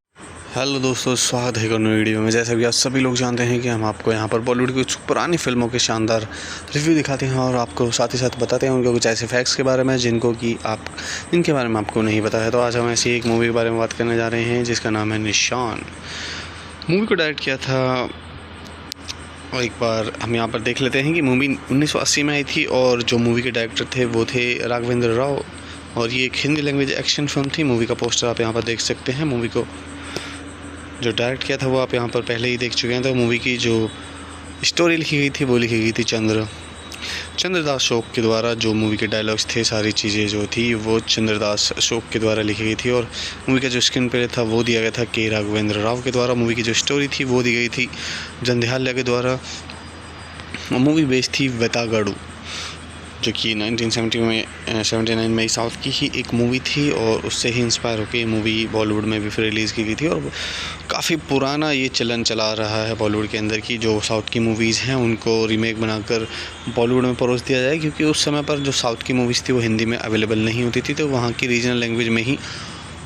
हेलो दोस्तों, स्वागत है एक और नई वीडियो में। जैसा कि आप सभी लोग जानते हैं कि हम आपको यहाँ पर बॉलीवुड की कुछ पुरानी फिल्मों के शानदार रिव्यू दिखाते हैं और आपको साथ ही साथ बताते हैं उनके कुछ ऐसे फैक्ट्स के बारे में जिनके बारे में आपको नहीं पता है। तो आज हम ऐसी एक मूवी के बारे में बात करने जा रहे हैं जिसका नाम है निशान। मूवी को डायरेक्ट किया था, और एक बार हम यहाँ पर देख लेते हैं कि मूवी 1980 में आई थी और जो मूवी के डायरेक्टर थे वो थे राघवेंद्र राव, और ये एक हिंदी लैंग्वेज एक्शन फिल्म थी। मूवी का पोस्टर आप यहाँ पर देख सकते हैं। मूवी को जो डायरेक्ट किया था वो आप यहाँ पर पहले ही देख चुके हैं। तो मूवी की जो स्टोरी लिखी गई थी वो लिखी गई थी चंद्रदास अशोक के द्वारा। जो मूवी के डायलॉग्स थे, सारी चीज़ें जो थी वो चंद्रदास अशोक के द्वारा लिखी गई थी, और मूवी का जो स्क्रीन प्ले था वो दिया गया था के राघवेंद्र राव के द्वारा। मूवी की जो स्टोरी थी वो दी गई थी जंध्याल्या के द्वारा। मूवी बेस्ड थी वेतागढ़, जो कि 1979 में साउथ की ही एक मूवी थी, और उससे ही इंस्पायर होकर ये मूवी बॉलीवुड में भी फिर रिलीज़ की गई थी। और काफ़ी पुराना ये चलन चला रहा है बॉलीवुड के अंदर की जो साउथ की मूवीज़ हैं उनको रीमेक बनाकर बॉलीवुड में परोस दिया जाए, क्योंकि उस समय पर जो साउथ की मूवीज़ थी वो हिंदी में अवेलेबल नहीं होती थी, तो वहाँ की रीजनल लैंग्वेज में ही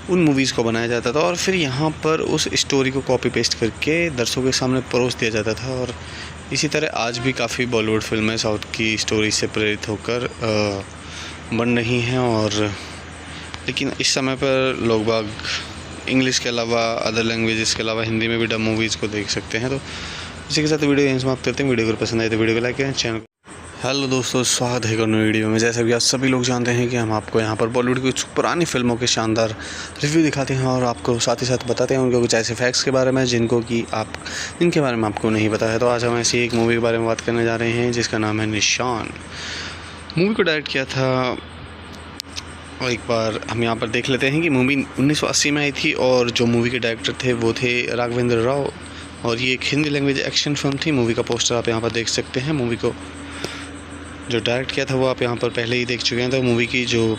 उन मूवीज़ को बनाया जाता था और फिर यहाँ पर उस स्टोरी को कॉपी पेस्ट करके दर्शकों के सामने परोस दिया जाता था। और इसी तरह आज भी काफ़ी बॉलीवुड फिल्में साउथ की स्टोरी से प्रेरित होकर बन रही हैं, और लेकिन इस समय पर लोग बाग इंग्लिश के अलावा अदर लैंग्वेजेस के अलावा हिंदी में भी डब मूवीज़ को देख सकते हैं। तो इसी के साथ वीडियो यहीं समाप्त करते हैं। वीडियो अगर पसंद आए तो वीडियो को लाइक करें, चैनल। हेलो दोस्तों, स्वागत है एक और नई वीडियो में। जैसा कि आप सभी लोग जानते हैं कि हम आपको यहाँ पर बॉलीवुड की कुछ पुरानी फिल्मों के शानदार रिव्यू दिखाते हैं और आपको साथ ही साथ बताते हैं उनके कुछ ऐसे फैक्ट्स के बारे में जिनके बारे में आपको नहीं पता है। तो आज हम ऐसी एक मूवी के बारे में बात करने जा रहे हैं जिसका नाम है निशान। मूवी को डायरेक्ट किया था, और एक बार हम यहाँ पर देख लेते हैं कि मूवी 1980 में आई थी और जो मूवी के डायरेक्टर थे वो थे राघवेंद्र राव, और ये एक हिंदी लैंग्वेज एक्शन फिल्म थी। मूवी का पोस्टर आप यहाँ पर देख सकते हैं। मूवी को जो डायरेक्ट किया था वो आप यहाँ पर पहले ही देख चुके हैं। तो मूवी की जो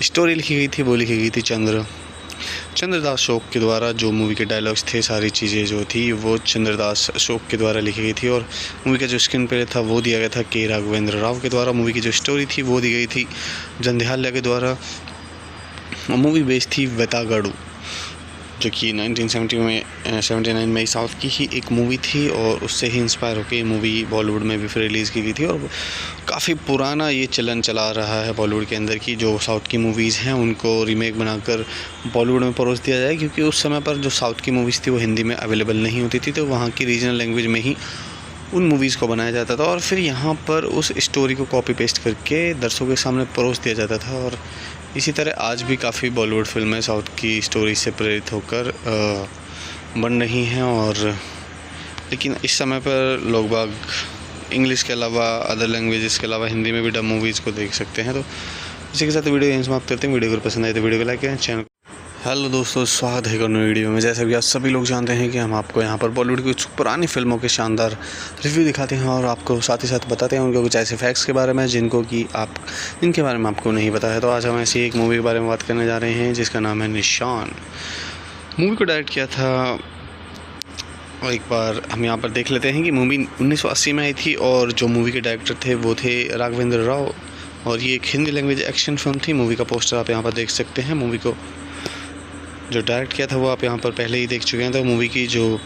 स्टोरी लिखी गई थी वो लिखी गई थी चंद्रदास अशोक के द्वारा। जो मूवी के डायलॉग्स थे, सारी चीज़ें जो थी वो चंद्रदास अशोक के द्वारा लिखी गई थी, और मूवी का जो स्क्रीन प्ले था वो दिया गया था के राघवेंद्र राव के द्वारा। मूवी की जो स्टोरी थी वो दी गई थी जंध्याल्या के द्वारा। मूवी बेस्ड थी वेतागढ़, जो कि 1979 में साउथ की ही एक मूवी थी, और उससे ही इंस्पायर होकर ये मूवी बॉलीवुड में भी फिर रिलीज़ की गई थी। और काफ़ी पुराना ये चलन चला रहा है बॉलीवुड के अंदर की जो साउथ की मूवीज़ हैं उनको रीमेक बनाकर बॉलीवुड में परोस दिया जाए, क्योंकि उस समय पर जो साउथ की मूवीज़ थी वो हिंदी में अवेलेबल नहीं होती थी, तो वहाँ की रीजनल लैंग्वेज में ही उन मूवीज़ को बनाया जाता था और फिर यहाँ पर उस स्टोरी को कॉपी पेस्ट करके दर्शकों के सामने परोस दिया जाता था। और इसी तरह आज भी काफ़ी बॉलीवुड फिल्में साउथ की स्टोरी से प्रेरित होकर बन रही हैं, और लेकिन इस समय पर लोग बाग इंग्लिश के अलावा अदर लैंग्वेजेस के अलावा हिंदी में भी डब मूवीज़ को देख सकते हैं। तो इसी के साथ वीडियो यहीं समाप्त करते हैं। वीडियो अगर पसंद आए तो वीडियो को लाइक करें, चैनल। हेलो दोस्तों, स्वागत है एक और नई वीडियो में। जैसा कि आप सभी लोग जानते हैं कि हम आपको यहाँ पर बॉलीवुड की कुछ पुरानी फिल्मों के शानदार रिव्यू दिखाते हैं और आपको साथ ही साथ बताते हैं उनके कुछ ऐसे फैक्ट्स के बारे में जिनके बारे में आपको नहीं पता है। तो आज हम ऐसी एक मूवी के बारे में बात करने जा रहे हैं जिसका नाम है निशान। मूवी को डायरेक्ट किया था, और एक बार हम यहाँ पर देख लेते हैं कि मूवी 1980 में आई थी और जो मूवी के डायरेक्टर थे वो थे राघवेंद्र राव, और ये एक हिंदी लैंग्वेज एक्शन फिल्म थी। मूवी का पोस्टर आप यहाँ पर देख सकते हैं। मूवी को जो डायरेक्ट किया था वो आप यहाँ पर पहले ही देख चुके हैं। तो मूवी की जो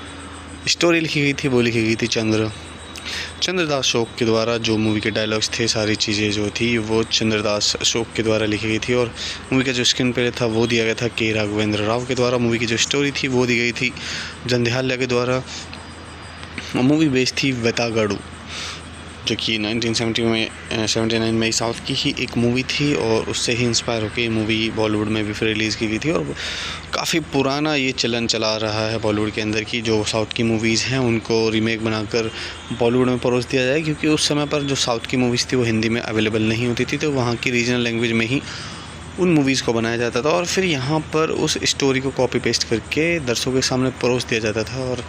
स्टोरी लिखी गई थी वो लिखी गई थी चंद्रदास अशोक के द्वारा। जो मूवी के डायलॉग्स थे, सारी चीज़ें जो थी वो चंद्रदास अशोक के द्वारा लिखी गई थी, और मूवी का जो स्क्रीन प्ले था वो दिया गया था के राघवेंद्र राव के द्वारा। मूवी की जो स्टोरी थी वो दी गई थी जंध्याल्या के द्वारा। मूवी बेस्ड थी वेतागढ़, जो कि 1979 में साउथ की ही एक मूवी थी, और उससे ही इंस्पायर होकर ये मूवी बॉलीवुड में भी फिर रिलीज़ की गई थी। और काफ़ी पुराना ये चलन चला रहा है बॉलीवुड के अंदर की जो साउथ की मूवीज़ हैं उनको रीमेक बनाकर बॉलीवुड में परोस दिया जाए, क्योंकि उस समय पर जो साउथ की मूवीज़ थी वो हिंदी में अवेलेबल नहीं होती थी, तो वहाँ की रीजनल लैंग्वेज में ही उन मूवीज़ को बनाया जाता था और फिर यहाँ पर उस स्टोरी को कॉपी पेस्ट करके दर्शकों के सामने परोस दिया जाता था। और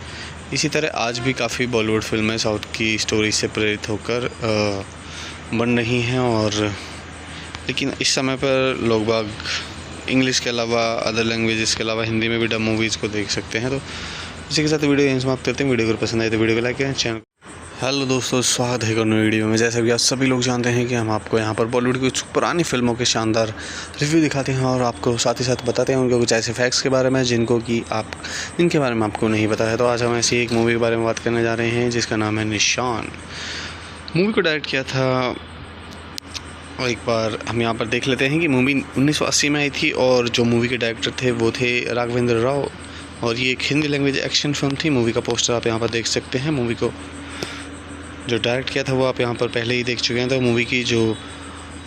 इसी तरह आज भी काफ़ी बॉलीवुड फिल्में साउथ की स्टोरी से प्रेरित होकर बन रही हैं, और लेकिन इस समय पर लोग बाग इंग्लिश के अलावा अदर लैंग्वेजेस के अलावा हिंदी में भी डब मूवीज़ को देख सकते हैं। तो इसी के साथ वीडियो यहीं समाप्त करते हैं। वीडियो अगर पसंद आए तो वीडियो को लाइक करें, चैनल। हेलो दोस्तों, स्वागत है एक और नई वीडियो में। जैसा कि आप सभी लोग जानते हैं कि हम आपको यहाँ पर बॉलीवुड की कुछ पुरानी फिल्मों के शानदार रिव्यू दिखाते हैं और आपको साथ ही साथ बताते हैं उनके कुछ ऐसे फैक्ट्स के बारे में जिनके बारे में आपको नहीं पता है। तो आज हम ऐसी एक मूवी के बारे में बात करने जा रहे हैं जिसका नाम है निशान। मूवी को डायरेक्ट किया था, और एक बार हम यहाँ पर देख लेते हैं कि मूवी 1980 में आई थी और जो मूवी के डायरेक्टर थे वो थे राघवेंद्र राव, और ये एक हिंदी लैंग्वेज एक्शन फिल्म थी। मूवी का पोस्टर आप यहाँ पर देख सकते हैं। मूवी को जो डायरेक्ट किया था वो आप यहाँ पर पहले ही देख चुके हैं। तो मूवी की जो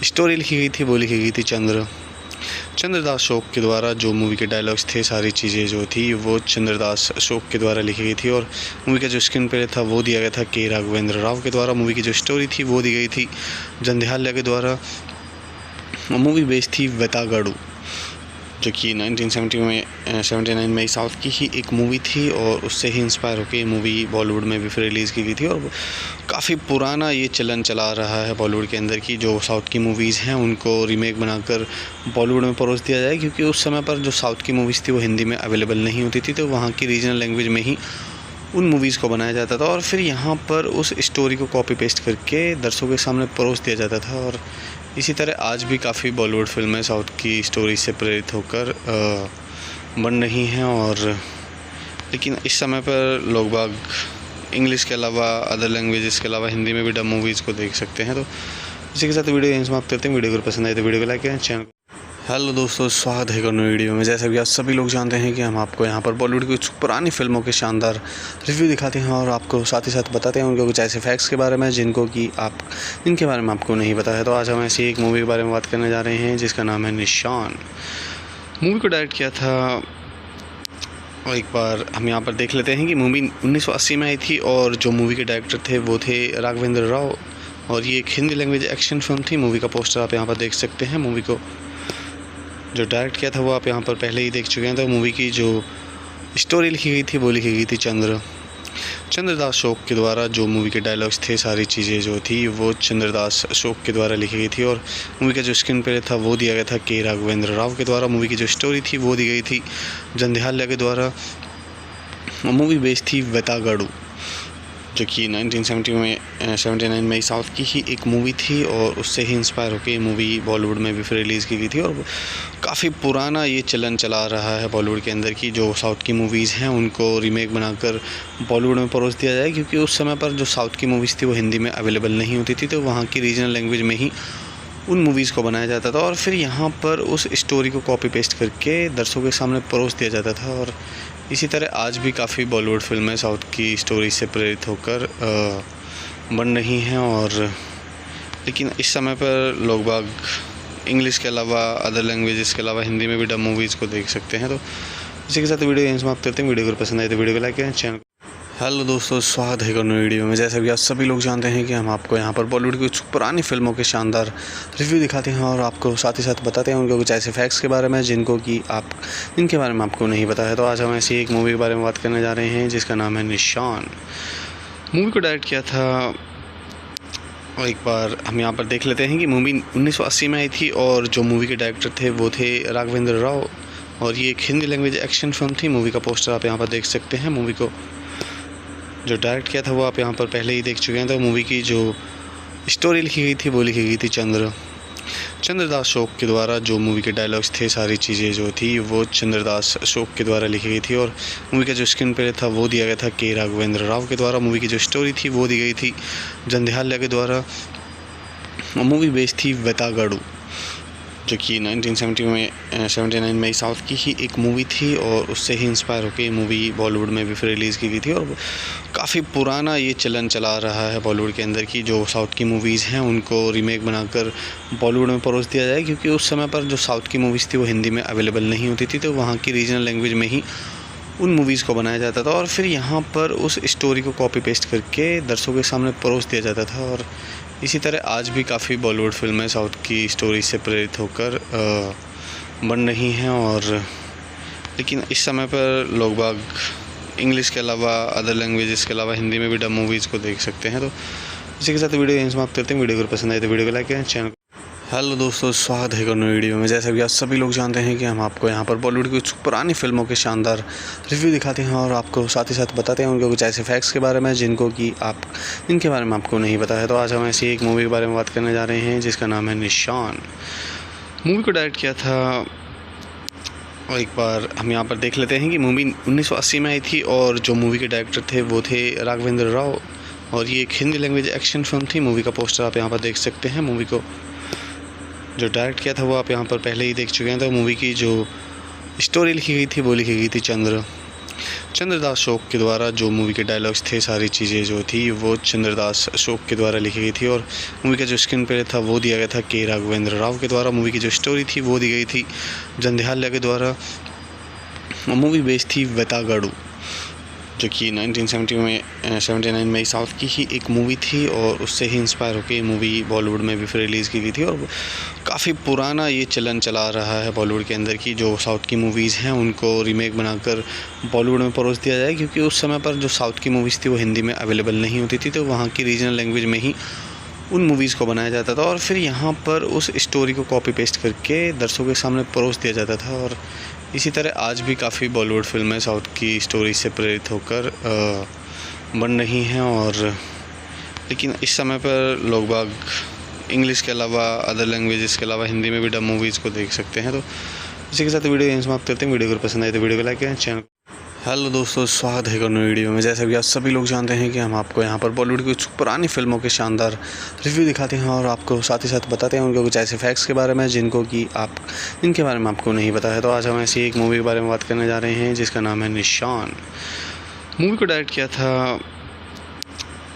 स्टोरी लिखी गई थी वो लिखी गई थी चंद्रदास शोक के द्वारा। जो मूवी के डायलॉग्स थे, सारी चीज़ें जो थी वो चंद्रदास शोक के द्वारा लिखी गई थी, और मूवी का जो स्क्रीन प्ले था वो दिया गया था के राघवेंद्र राव के द्वारा। मूवी की जो स्टोरी थी वो दी गई थी जंध्याल्या के द्वारा। मूवी बेस्ड थी वेतागढ़, जो कि 1979 में साउथ की ही एक मूवी थी, और उससे ही इंस्पायर होकर ये मूवी बॉलीवुड में भी फिर रिलीज़ की गई थी। और काफ़ी पुराना ये चलन चला रहा है बॉलीवुड के अंदर की जो साउथ की मूवीज़ हैं उनको रीमेक बनाकर बॉलीवुड में परोस दिया जाए, क्योंकि उस समय पर जो साउथ की मूवीज़ थी वो हिंदी में अवेलेबल नहीं होती थी, तो वहाँ की रीजनल लैंग्वेज में ही उन मूवीज़ को बनाया जाता था और फिर यहाँ पर उस स्टोरी को कॉपी पेस्ट करके दर्शकों के सामने परोस दिया जाता था। और इसी तरह आज भी काफ़ी बॉलीवुड फिल्में साउथ की स्टोरी से प्रेरित होकर बन रही हैं, और लेकिन इस समय पर लोग बाग इंग्लिश के अलावा अदर लैंग्वेजेस के अलावा हिंदी में भी डब मूवीज़ को देख सकते हैं। तो इसी के साथ वीडियो यहीं समाप्त करते हैं। वीडियो को पसंद आए तो वीडियो को लाइक करें, चैनल। हेलो दोस्तों, स्वागत है एक और नई वीडियो में। जैसा कि आप सभी लोग जानते हैं कि हम आपको यहाँ पर बॉलीवुड की कुछ पुरानी फिल्मों के शानदार रिव्यू दिखाते हैं और आपको साथ ही साथ बताते हैं उनके कुछ ऐसे फैक्ट्स के बारे में जिनके बारे में आपको नहीं पता है। तो आज हम ऐसी एक मूवी के बारे में बात करने जा रहे हैं जिसका नाम है निशान। मूवी को डायरेक्ट किया था, और एक बार हम यहाँ पर देख लेते हैं कि मूवी 1980 में आई थी और जो मूवी के डायरेक्टर थे वो थे राघवेंद्र राव, और ये एक हिंदी लैंग्वेज एक्शन फिल्म थी। मूवी का पोस्टर आप यहाँ पर देख सकते हैं। मूवी को जो डायरेक्ट किया था वो आप यहाँ पर पहले ही देख चुके हैं। तो मूवी की जो स्टोरी लिखी गई थी वो लिखी गई थी चंद्रदास शोक के द्वारा। जो मूवी के डायलॉग्स थे, सारी चीज़ें जो थी वो चंद्रदास शोक के द्वारा लिखी गई थी, और मूवी का जो स्क्रीन प्ले था वो दिया गया था के राघवेंद्र राव के द्वारा। मूवी की जो स्टोरी थी वो दी गई थी जंध्याल्या के द्वारा। मूवी बेस्ड थी वेतागढ़, जो कि 1979 में साउथ की ही एक मूवी थी, और उससे ही इंस्पायर होकर ये मूवी बॉलीवुड में भी फिर रिलीज़ की गई थी। और काफ़ी पुराना ये चलन चला रहा है बॉलीवुड के अंदर की जो साउथ की मूवीज़ हैं उनको रीमेक बनाकर बॉलीवुड में परोस दिया जाए, क्योंकि उस समय पर जो साउथ की मूवीज़ थी वो हिंदी में अवेलेबल नहीं होती थी, तो वहाँ की रीजनल लैंग्वेज में ही उन मूवीज़ को बनाया जाता था और फिर यहाँ पर उस स्टोरी को कॉपी पेस्ट करके दर्शकों के सामने परोस दिया जाता था। और इसी तरह आज भी काफ़ी बॉलीवुड फिल्में साउथ की स्टोरी से प्रेरित होकर बन रही हैं, और लेकिन इस समय पर लोग बाग इंग्लिश के अलावा अदर लैंग्वेजेस के अलावा हिंदी में भी डब मूवीज़ को देख सकते हैं। तो इसी के साथ वीडियो यहीं समाप्त करते हैं। वीडियो को पसंद आए तो वीडियो को लाइक करें, चैनल। हेलो दोस्तों, स्वागत है एक और नई वीडियो में। जैसा कि आप सभी लोग जानते हैं कि हम आपको यहाँ पर बॉलीवुड की कुछ पुरानी फिल्मों के शानदार रिव्यू दिखाते हैं और आपको साथ ही साथ बताते हैं उनके कुछ ऐसे फैक्ट्स के बारे में जिनके बारे में आपको नहीं पता है। तो आज हम ऐसी एक मूवी के बारे में बात करने जा रहे हैं जिसका नाम है निशान। मूवी को डायरेक्ट किया था, और एक बार हम यहाँ पर देख लेते हैं कि मूवी 1980 में आई थी और जो मूवी के डायरेक्टर थे वो थे राघवेंद्र राव, और ये एक हिंदी लैंग्वेज एक्शन फिल्म थी। मूवी का पोस्टर आप यहाँ पर देख सकते हैं। मूवी को जो डायरेक्ट किया था वो आप यहाँ पर पहले ही देख चुके हैं। तो मूवी की जो स्टोरी लिखी गई थी वो लिखी गई थी चंद्रदास शोक के द्वारा। जो मूवी के डायलॉग्स थे, सारी चीज़ें जो थी वो चंद्रदास शोक के द्वारा लिखी गई थी, और मूवी का जो स्क्रीन प्ले था वो दिया गया था के राघवेंद्र राव के द्वारा। मूवी की जो स्टोरी थी वो दी गई थी जंध्याल्या के द्वारा। मूवी बेस्ड थी वेतागढ़, जो कि 1979 में साउथ की ही एक मूवी थी, और उससे ही इंस्पायर होकर ये मूवी बॉलीवुड में भी फिर रिलीज़ की गई थी। और काफ़ी पुराना ये चलन चला रहा है बॉलीवुड के अंदर की जो साउथ की मूवीज़ हैं उनको रीमेक बनाकर बॉलीवुड में परोस दिया जाए, क्योंकि उस समय पर जो साउथ की मूवीज़ थी वो हिंदी में अवेलेबल नहीं होती थी, तो वहाँ की रीजनल लैंग्वेज में ही उन मूवीज़ को बनाया जाता था और फिर यहाँ पर उस स्टोरी को कॉपी पेस्ट करके दर्शकों के सामने परोस दिया जाता था। और इसी तरह आज भी काफ़ी बॉलीवुड फिल्में साउथ की स्टोरी से प्रेरित होकर बन रही हैं, और लेकिन इस समय पर लोग बाग इंग्लिश के अलावा अदर लैंग्वेजेस के अलावा हिंदी में भी डब मूवीज़ को देख सकते हैं। तो इसी के साथ वीडियो यहीं समाप्त करते हैं। वीडियो को पसंद आए तो वीडियो को लाइक करें, चैनल। हेलो दोस्तों, स्वागत है एक और नई वीडियो में। जैसा कि आप सभी लोग जानते हैं कि हम आपको यहाँ पर बॉलीवुड की कुछ पुरानी फिल्मों के शानदार रिव्यू दिखाते हैं और आपको साथ ही साथ बताते हैं उनके कुछ ऐसे फैक्ट्स के बारे में जिनके बारे में आपको नहीं पता है। तो आज हम ऐसी एक मूवी के बारे में बात करने जा रहे हैं जिसका नाम है निशान। मूवी को डायरेक्ट किया था, और एक बार हम यहाँ पर देख लेते हैं कि मूवी 1980 में आई थी और जो मूवी के डायरेक्टर थे वो थे राघवेंद्र राव, और ये एक हिंदी लैंग्वेज एक्शन फिल्म थी। मूवी का पोस्टर आप यहाँ पर देख सकते हैं। मूवी को जो डायरेक्ट किया था वो आप यहाँ पर पहले ही देख चुके हैं। तो मूवी की जो स्टोरी लिखी गई थी वो लिखी गई थी चंद्रदास शोक के द्वारा। जो मूवी के डायलॉग्स थे, सारी चीज़ें जो थी वो चंद्रदास शोक के द्वारा लिखी गई थी, और मूवी का जो स्क्रीन प्ले था वो दिया गया था के राघवेंद्र राव के द्वारा। मूवी की जो स्टोरी थी वो दी गई थी जंध्याल्या के द्वारा। मूवी बेस्ड थी वेतागढ़, जो कि 1979 में साउथ की ही एक मूवी थी, और उससे ही इंस्पायर होकर ये मूवी बॉलीवुड में भी फिर रिलीज़ की गई थी। और काफ़ी पुराना ये चलन चला रहा है बॉलीवुड के अंदर की जो साउथ की मूवीज़ हैं उनको रीमेक बनाकर बॉलीवुड में परोस दिया जाए, क्योंकि उस समय पर जो साउथ की मूवीज़ थी वो हिंदी में अवेलेबल नहीं होती थी, तो वहाँ की रीजनल लैंग्वेज में ही उन मूवीज़ को बनाया जाता था, और फिर यहाँ पर उस स्टोरी को कॉपी पेस्ट करके दर्शकों के सामने परोस दिया जाता था। और इसी तरह आज भी काफ़ी बॉलीवुड फिल्में साउथ की स्टोरी से प्रेरित होकर बन रही हैं, और लेकिन इस समय पर लोग बाग इंग्लिश के अलावा अदर लैंग्वेजेस के अलावा हिंदी में भी डब मूवीज़ को देख सकते हैं। तो इसी के साथ वीडियो यहीं समाप्त करते हैं। वीडियो को पसंद आए तो वीडियो को लाइक करें, चैनल। हेलो दोस्तों, स्वागत है एक और नई वीडियो में। जैसा कि आप सभी लोग जानते हैं कि हम आपको यहाँ पर बॉलीवुड की कुछ पुरानी फिल्मों के शानदार रिव्यू दिखाते हैं और आपको साथ ही साथ बताते हैं उनके कुछ ऐसे फैक्ट्स के बारे में जिनके बारे में आपको नहीं पता है। तो आज हम ऐसी एक मूवी के बारे में बात करने जा रहे हैं जिसका नाम है निशान। मूवी को डायरेक्ट किया था,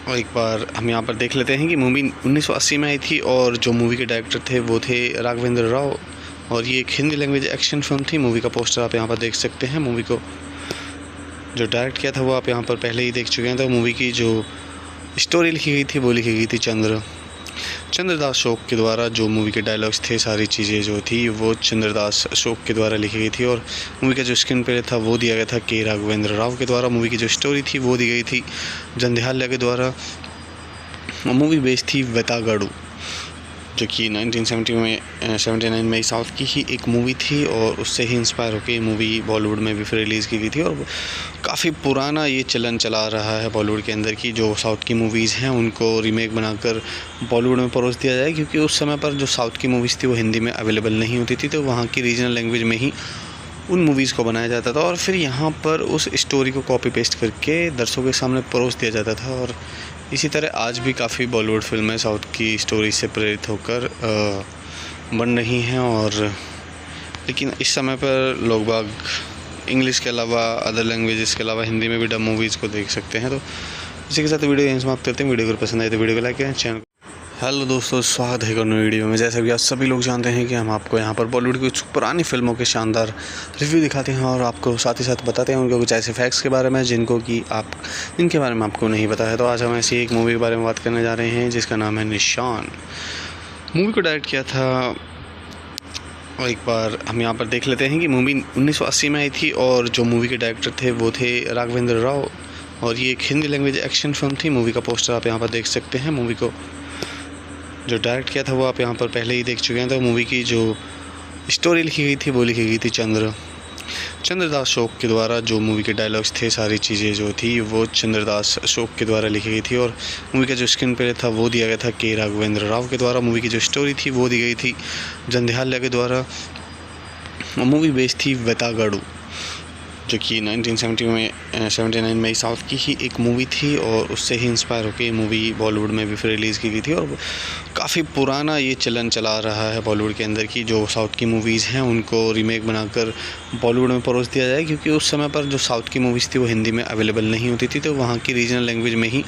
और एक बार हम यहाँ पर देख लेते हैं कि मूवी 1980 में आई थी और जो मूवी के डायरेक्टर थे वो थे राघवेंद्र राव, और ये एक हिंदी लैंग्वेज एक्शन फिल्म थी। मूवी का पोस्टर आप यहाँ पर देख सकते हैं। मूवी को जो डायरेक्ट किया था वो आप यहाँ पर पहले ही देख चुके हैं। तो मूवी की जो स्टोरी लिखी गई थी वो लिखी गई थी चंद्रदास शोक के द्वारा। जो मूवी के डायलॉग्स थे, सारी चीज़ें जो थी वो चंद्रदास शोक के द्वारा लिखी गई थी, और मूवी का जो स्क्रीन प्ले था वो दिया गया था के राघवेंद्र राव के द्वारा। मूवी की जो स्टोरी थी वो दी गई थी जंध्याल्या के द्वारा। मूवी बेस्ड थी वेतागढ़, जो कि 1979 में साउथ की ही एक मूवी थी, और उससे ही इंस्पायर होकर ये मूवी बॉलीवुड में भी फिर रिलीज़ की गई थी। और काफ़ी पुराना ये चलन चला रहा है बॉलीवुड के अंदर की जो साउथ की मूवीज़ हैं उनको रीमेक बनाकर बॉलीवुड में परोस दिया जाए, क्योंकि उस समय पर जो साउथ की मूवीज़ थी वो हिंदी में अवेलेबल नहीं होती थी, तो वहाँ की रीजनल लैंग्वेज में ही उन मूवीज़ को बनाया जाता था, और फिर यहाँ पर उस स्टोरी को कॉपी पेस्ट करके दर्शकों के सामने परोस दिया जाता था। और इसी तरह आज भी काफ़ी बॉलीवुड फिल्में साउथ की स्टोरी से प्रेरित होकर बन रही हैं, और लेकिन इस समय पर लोग बाग इंग्लिश के अलावा अदर लैंग्वेजेस के अलावा हिंदी में भी डब मूवीज़ को देख सकते हैं। तो इसी के साथ वीडियो यहीं समाप्त करते हैं। वीडियो को पसंद आए तो वीडियो को लाइक करें, चैनल। हेलो दोस्तों, स्वागत है एक और नई वीडियो में। जैसा कि आप सभी लोग जानते हैं कि हम आपको यहाँ पर बॉलीवुड की कुछ पुरानी फिल्मों के शानदार रिव्यू दिखाते हैं और आपको साथ ही साथ बताते हैं उनके कुछ ऐसे फैक्ट्स के बारे में जिनके बारे में आपको नहीं पता है। तो आज हम ऐसी एक मूवी के बारे में बात करने जा रहे हैं जिसका नाम है निशान। मूवी को डायरेक्ट किया था, और एक बार हम यहाँ पर देख लेते हैं कि मूवी 1980 में आई थी और जो मूवी के डायरेक्टर थे वो थे राघवेंद्र राव, और ये एक हिंदी लैंग्वेज एक्शन फिल्म थी। मूवी का पोस्टर आप यहाँ पर देख सकते हैं। मूवी को जो डायरेक्ट किया था वो आप यहाँ पर पहले ही देख चुके हैं। तो मूवी की जो स्टोरी लिखी गई थी वो लिखी गई थी चंद्रदास शोक के द्वारा। जो मूवी के डायलॉग्स थे, सारी चीज़ें जो थी वो चंद्रदास शोक के द्वारा लिखी गई थी, और मूवी का जो स्क्रीन प्ले था वो दिया गया था के राघवेंद्र राव के द्वारा। मूवी की जो स्टोरी थी वो दी गई थी जंध्याल्या के द्वारा। मूवी बेस्ड थी वेतागढ़, जो कि 1979 में साउथ की ही एक मूवी थी, और उससे ही इंस्पायर होकर ये मूवी बॉलीवुड में भी फिर रिलीज़ की गई थी। और काफ़ी पुराना ये चलन चला रहा है बॉलीवुड के अंदर की जो साउथ की मूवीज़ हैं उनको रीमेक बनाकर बॉलीवुड में परोस दिया जाए, क्योंकि उस समय पर जो साउथ की मूवीज़ थी वो हिंदी में अवेलेबल नहीं होती थी, तो वहाँ की रीजनल लैंग्वेज में ही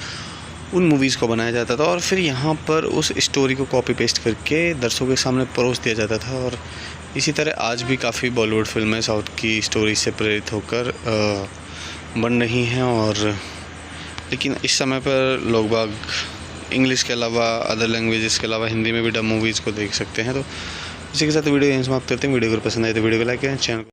उन मूवीज़ को बनाया जाता था, और फिर यहाँ पर उस स्टोरी को कॉपी पेस्ट करके दर्शकों के सामने परोस दिया जाता था। और इसी तरह आज भी काफ़ी बॉलीवुड फिल्में साउथ की स्टोरी से प्रेरित होकर बन रही हैं, और लेकिन इस समय पर लोग बाग इंग्लिश के अलावा अदर लैंग्वेजेस के अलावा हिंदी में भी डब मूवीज़ को देख सकते हैं। तो इसी के साथ वीडियो यहीं समाप्त करते हैं। वीडियो को पसंद आए तो वीडियो को लाइक करें, चैनल।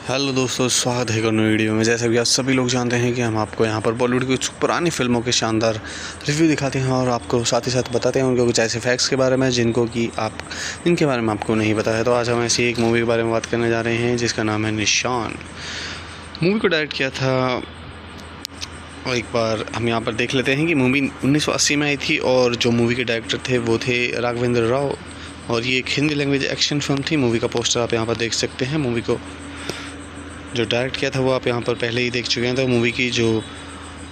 हेलो दोस्तों, स्वागत है एक और नई वीडियो में। जैसा कि आप सभी लोग जानते हैं कि हम आपको यहाँ पर बॉलीवुड की कुछ पुरानी फिल्मों के शानदार रिव्यू दिखाते हैं और आपको साथ ही साथ बताते हैं उनके कुछ ऐसे फैक्ट्स के बारे में जिनके बारे में आपको नहीं पता है। तो आज हम ऐसी एक मूवी के बारे में बात करने जा रहे हैं जिसका नाम है निशान। मूवी को डायरेक्ट किया था, और एक बार हम यहाँ पर देख लेते हैं कि मूवी 1980 में आई थी और जो मूवी के डायरेक्टर थे वो थे राघवेंद्र राव, और ये एक हिंदी लैंग्वेज एक्शन फिल्म थी। मूवी का पोस्टर आप यहाँ पर देख सकते हैं। मूवी को जो डायरेक्ट किया था वो आप यहाँ पर पहले ही देख चुके हैं। तो मूवी की जो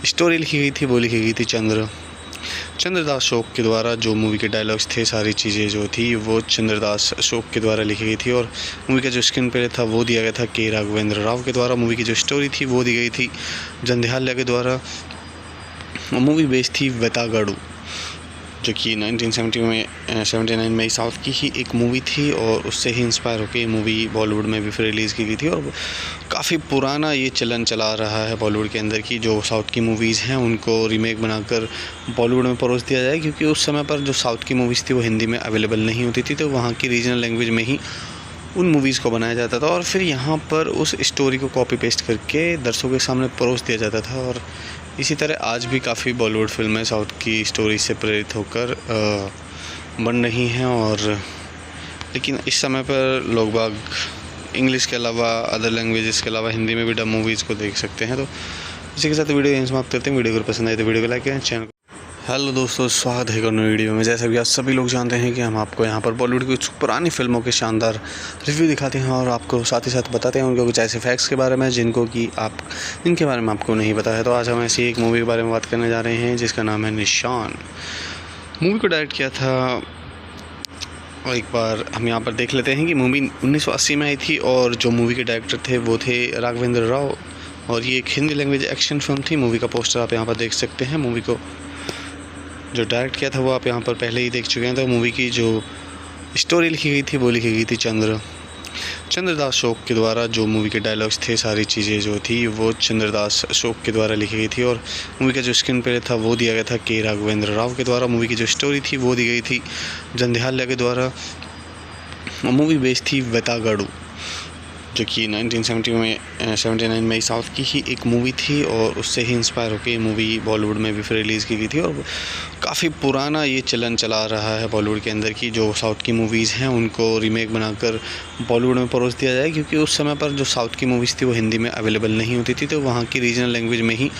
स्टोरी लिखी गई थी वो लिखी गई थी चंद्रदास शोक के द्वारा। जो मूवी के डायलॉग्स थे, सारी चीज़ें जो थी वो चंद्रदास शोक के द्वारा लिखी गई थी, और मूवी का जो स्क्रीन प्ले था वो दिया गया था के राघवेंद्र राव के द्वारा। मूवी की जो स्टोरी थी वो दी गई थी जंध्याल्या के द्वारा। मूवी बेस्ड थी वेतागढ़, जो कि 1979 में साउथ की ही एक मूवी थी, और उससे ही इंस्पायर होकर ये मूवी बॉलीवुड में भी फिर रिलीज़ की गई थी। और काफ़ी पुराना ये चलन चला रहा है बॉलीवुड के अंदर की जो साउथ की मूवीज़ हैं उनको रीमेक बनाकर बॉलीवुड में परोस दिया जाए, क्योंकि उस समय पर जो साउथ की मूवीज़ थी वो हिंदी में अवेलेबल नहीं होती थी, तो वहाँ की रीजनल लैंग्वेज में ही उन मूवीज़ को बनाया जाता था और फिर यहाँ पर उस स्टोरी को कॉपी पेस्ट करके दर्शकों के सामने परोस दिया जाता था। और इसी तरह आज भी काफ़ी बॉलीवुड फिल्में साउथ की स्टोरी से प्रेरित होकर बन रही हैं, और लेकिन इस समय पर लोग बाग इंग्लिश के अलावा अदर लैंग्वेजेस के अलावा हिंदी में भी डब मूवीज़ को देख सकते हैं। तो इसी के साथ वीडियो यहीं समाप्त करते हैं। वीडियो को पसंद आए तो वीडियो को लाइक करें, चैनल। हेलो दोस्तों, स्वागत है एक और नई वीडियो में। जैसा कि आप सभी लोग जानते हैं कि हम आपको यहाँ पर बॉलीवुड की कुछ पुरानी फिल्मों के शानदार रिव्यू दिखाते हैं और आपको साथ ही साथ बताते हैं उनके कुछ ऐसे फैक्ट्स के बारे में जिनके बारे में आपको नहीं पता है। तो आज हम ऐसी एक मूवी के बारे में बात करने जा रहे हैं जिसका नाम है निशान। मूवी को डायरेक्ट किया था, और एक बार हम यहाँ पर देख लेते हैं कि मूवी 1980 में आई थी और जो मूवी के डायरेक्टर थे वो थे राघवेंद्र राव, और ये एक हिंदी लैंग्वेज एक्शन फिल्म थी। मूवी का पोस्टर आप यहाँ पर देख सकते हैं। मूवी को जो डायरेक्ट किया था वो आप यहाँ पर पहले ही देख चुके हैं। तो मूवी की जो स्टोरी लिखी गई थी वो लिखी गई थी चंद्रदास शोक के द्वारा। जो मूवी के डायलॉग्स थे, सारी चीज़ें जो थी वो चंद्रदास शोक के द्वारा लिखी गई थी, और मूवी का जो स्क्रीन प्ले था वो दिया गया था के राघवेंद्र राव के द्वारा। मूवी की जो स्टोरी थी वो दी गई थी जंध्याल्या के द्वारा। मूवी बेस्ड थी वेतागढ़, जो कि 1979 में साउथ की ही एक मूवी थी, और उससे ही इंस्पायर होकर ये मूवी बॉलीवुड में भी फिर रिलीज़ की गई थी। और काफ़ी पुराना ये चलन चला रहा है बॉलीवुड के अंदर की जो साउथ की मूवीज़ हैं उनको रीमेक बनाकर बॉलीवुड में परोस दिया जाए, क्योंकि उस समय पर जो साउथ की मूवीज़ थी वो हिंदी में अवेलेबल नहीं होती थी, तो वहाँ की रीजनल लैंग्वेज में ही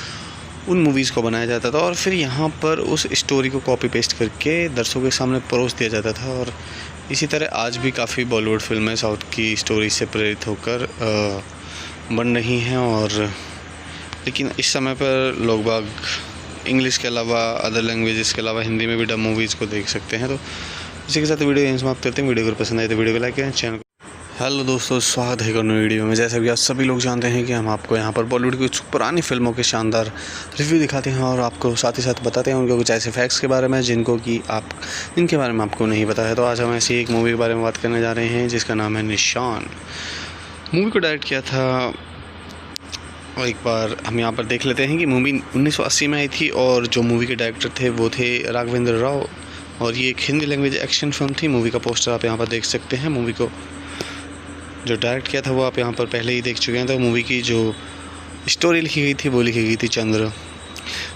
उन मूवीज़ को बनाया जाता था और फिर यहाँ पर उस स्टोरी को कॉपी पेस्ट करके दर्शकों के सामने परोस दिया जाता था। और इसी तरह आज भी काफ़ी बॉलीवुड फिल्में साउथ की स्टोरी से प्रेरित होकर बन रही हैं, और लेकिन इस समय पर लोग बाग इंग्लिश के अलावा अदर लैंग्वेजेस के अलावा हिंदी में भी डब मूवीज़ को देख सकते हैं। तो इसी के साथ वीडियो यहीं समाप्त करते हैं। वीडियो को पसंद आए तो वीडियो को लाइक करें, चैनल। हेलो दोस्तों, स्वागत है एक और नई वीडियो में। जैसा कि आप सभी लोग जानते हैं कि हम आपको यहाँ पर बॉलीवुड की कुछ पुरानी फिल्मों के शानदार रिव्यू दिखाते हैं और आपको साथ ही साथ बताते हैं उनके कुछ ऐसे फैक्ट्स के बारे में जिनके बारे में आपको नहीं पता है। तो आज हम ऐसी एक मूवी के बारे में बात करने जा रहे हैं जिसका नाम है निशान। मूवी को डायरेक्ट किया था, और एक बार हम यहाँ पर देख लेते हैं कि मूवी 1980 में आई थी और जो मूवी के डायरेक्टर थे वो थे राघवेंद्र राव, और ये एक हिंदी लैंग्वेज एक्शन फिल्म थी। मूवी का पोस्टर आप यहाँ पर देख सकते हैं। मूवी को जो डायरेक्ट किया था वो आप यहाँ पर पहले ही देख चुके हैं। तो मूवी की जो स्टोरी लिखी गई थी वो लिखी गई थी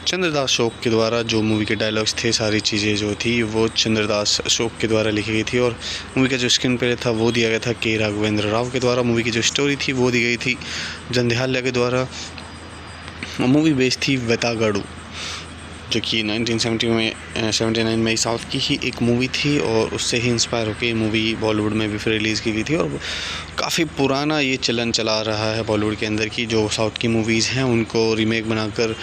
चंद्रदास शोक के द्वारा। जो मूवी के डायलॉग्स थे, सारी चीज़ें जो थी वो चंद्रदास शोक के द्वारा लिखी गई थी, और मूवी का जो स्क्रीन प्ले था वो दिया गया था के राघवेंद्र राव के द्वारा। मूवी की जो स्टोरी थी वो दी गई थी जंध्याल्या के द्वारा। मूवी बेस्ड थी वेतागढ़, जो कि 1979 में साउथ की ही एक मूवी थी, और उससे ही इंस्पायर होकर ये मूवी बॉलीवुड में भी फिर रिलीज़ की गई थी। और काफ़ी पुराना ये चलन चला रहा है बॉलीवुड के अंदर की जो साउथ की मूवीज़ हैं उनको रीमेक बनाकर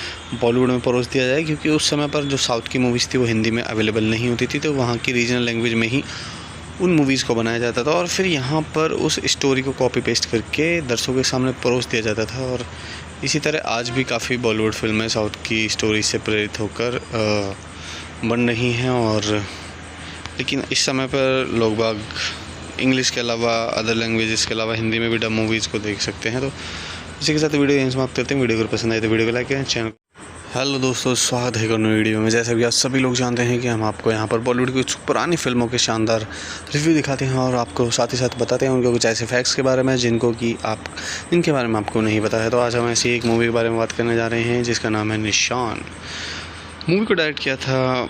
बॉलीवुड में परोस दिया जाए, क्योंकि उस समय पर जो साउथ की मूवीज़ थी वो हिंदी में अवेलेबल नहीं होती थी, तो वहाँ की रीजनल लैंग्वेज में ही उन मूवीज़ को बनाया जाता था और फिर यहाँ पर उस स्टोरी को कॉपी पेस्ट करके दर्शकों के सामने परोस दिया जाता था। और इसी तरह आज भी काफ़ी बॉलीवुड फिल्में साउथ की स्टोरी से प्रेरित होकर बन रही हैं, और लेकिन इस समय पर लोग बाग इंग्लिश के अलावा अदर लैंग्वेजेस के अलावा हिंदी में भी डब मूवीज़ को देख सकते हैं। तो इसी के साथ वीडियो यहीं समाप्त करते हैं। वीडियो को पसंद आए तो वीडियो को लाइक करें, चैनल। हेलो दोस्तों, स्वागत है एक और नई वीडियो में। जैसा कि आप सभी लोग जानते हैं कि हम आपको यहाँ पर बॉलीवुड की कुछ पुरानी फिल्मों के शानदार रिव्यू दिखाते हैं और आपको साथ ही साथ बताते हैं उनके कुछ ऐसे फैक्ट्स के बारे में जिनके बारे में आपको नहीं पता है। तो आज हम ऐसी एक मूवी के बारे में बात करने जा रहे हैं जिसका नाम है निशान। मूवी को डायरेक्ट किया था,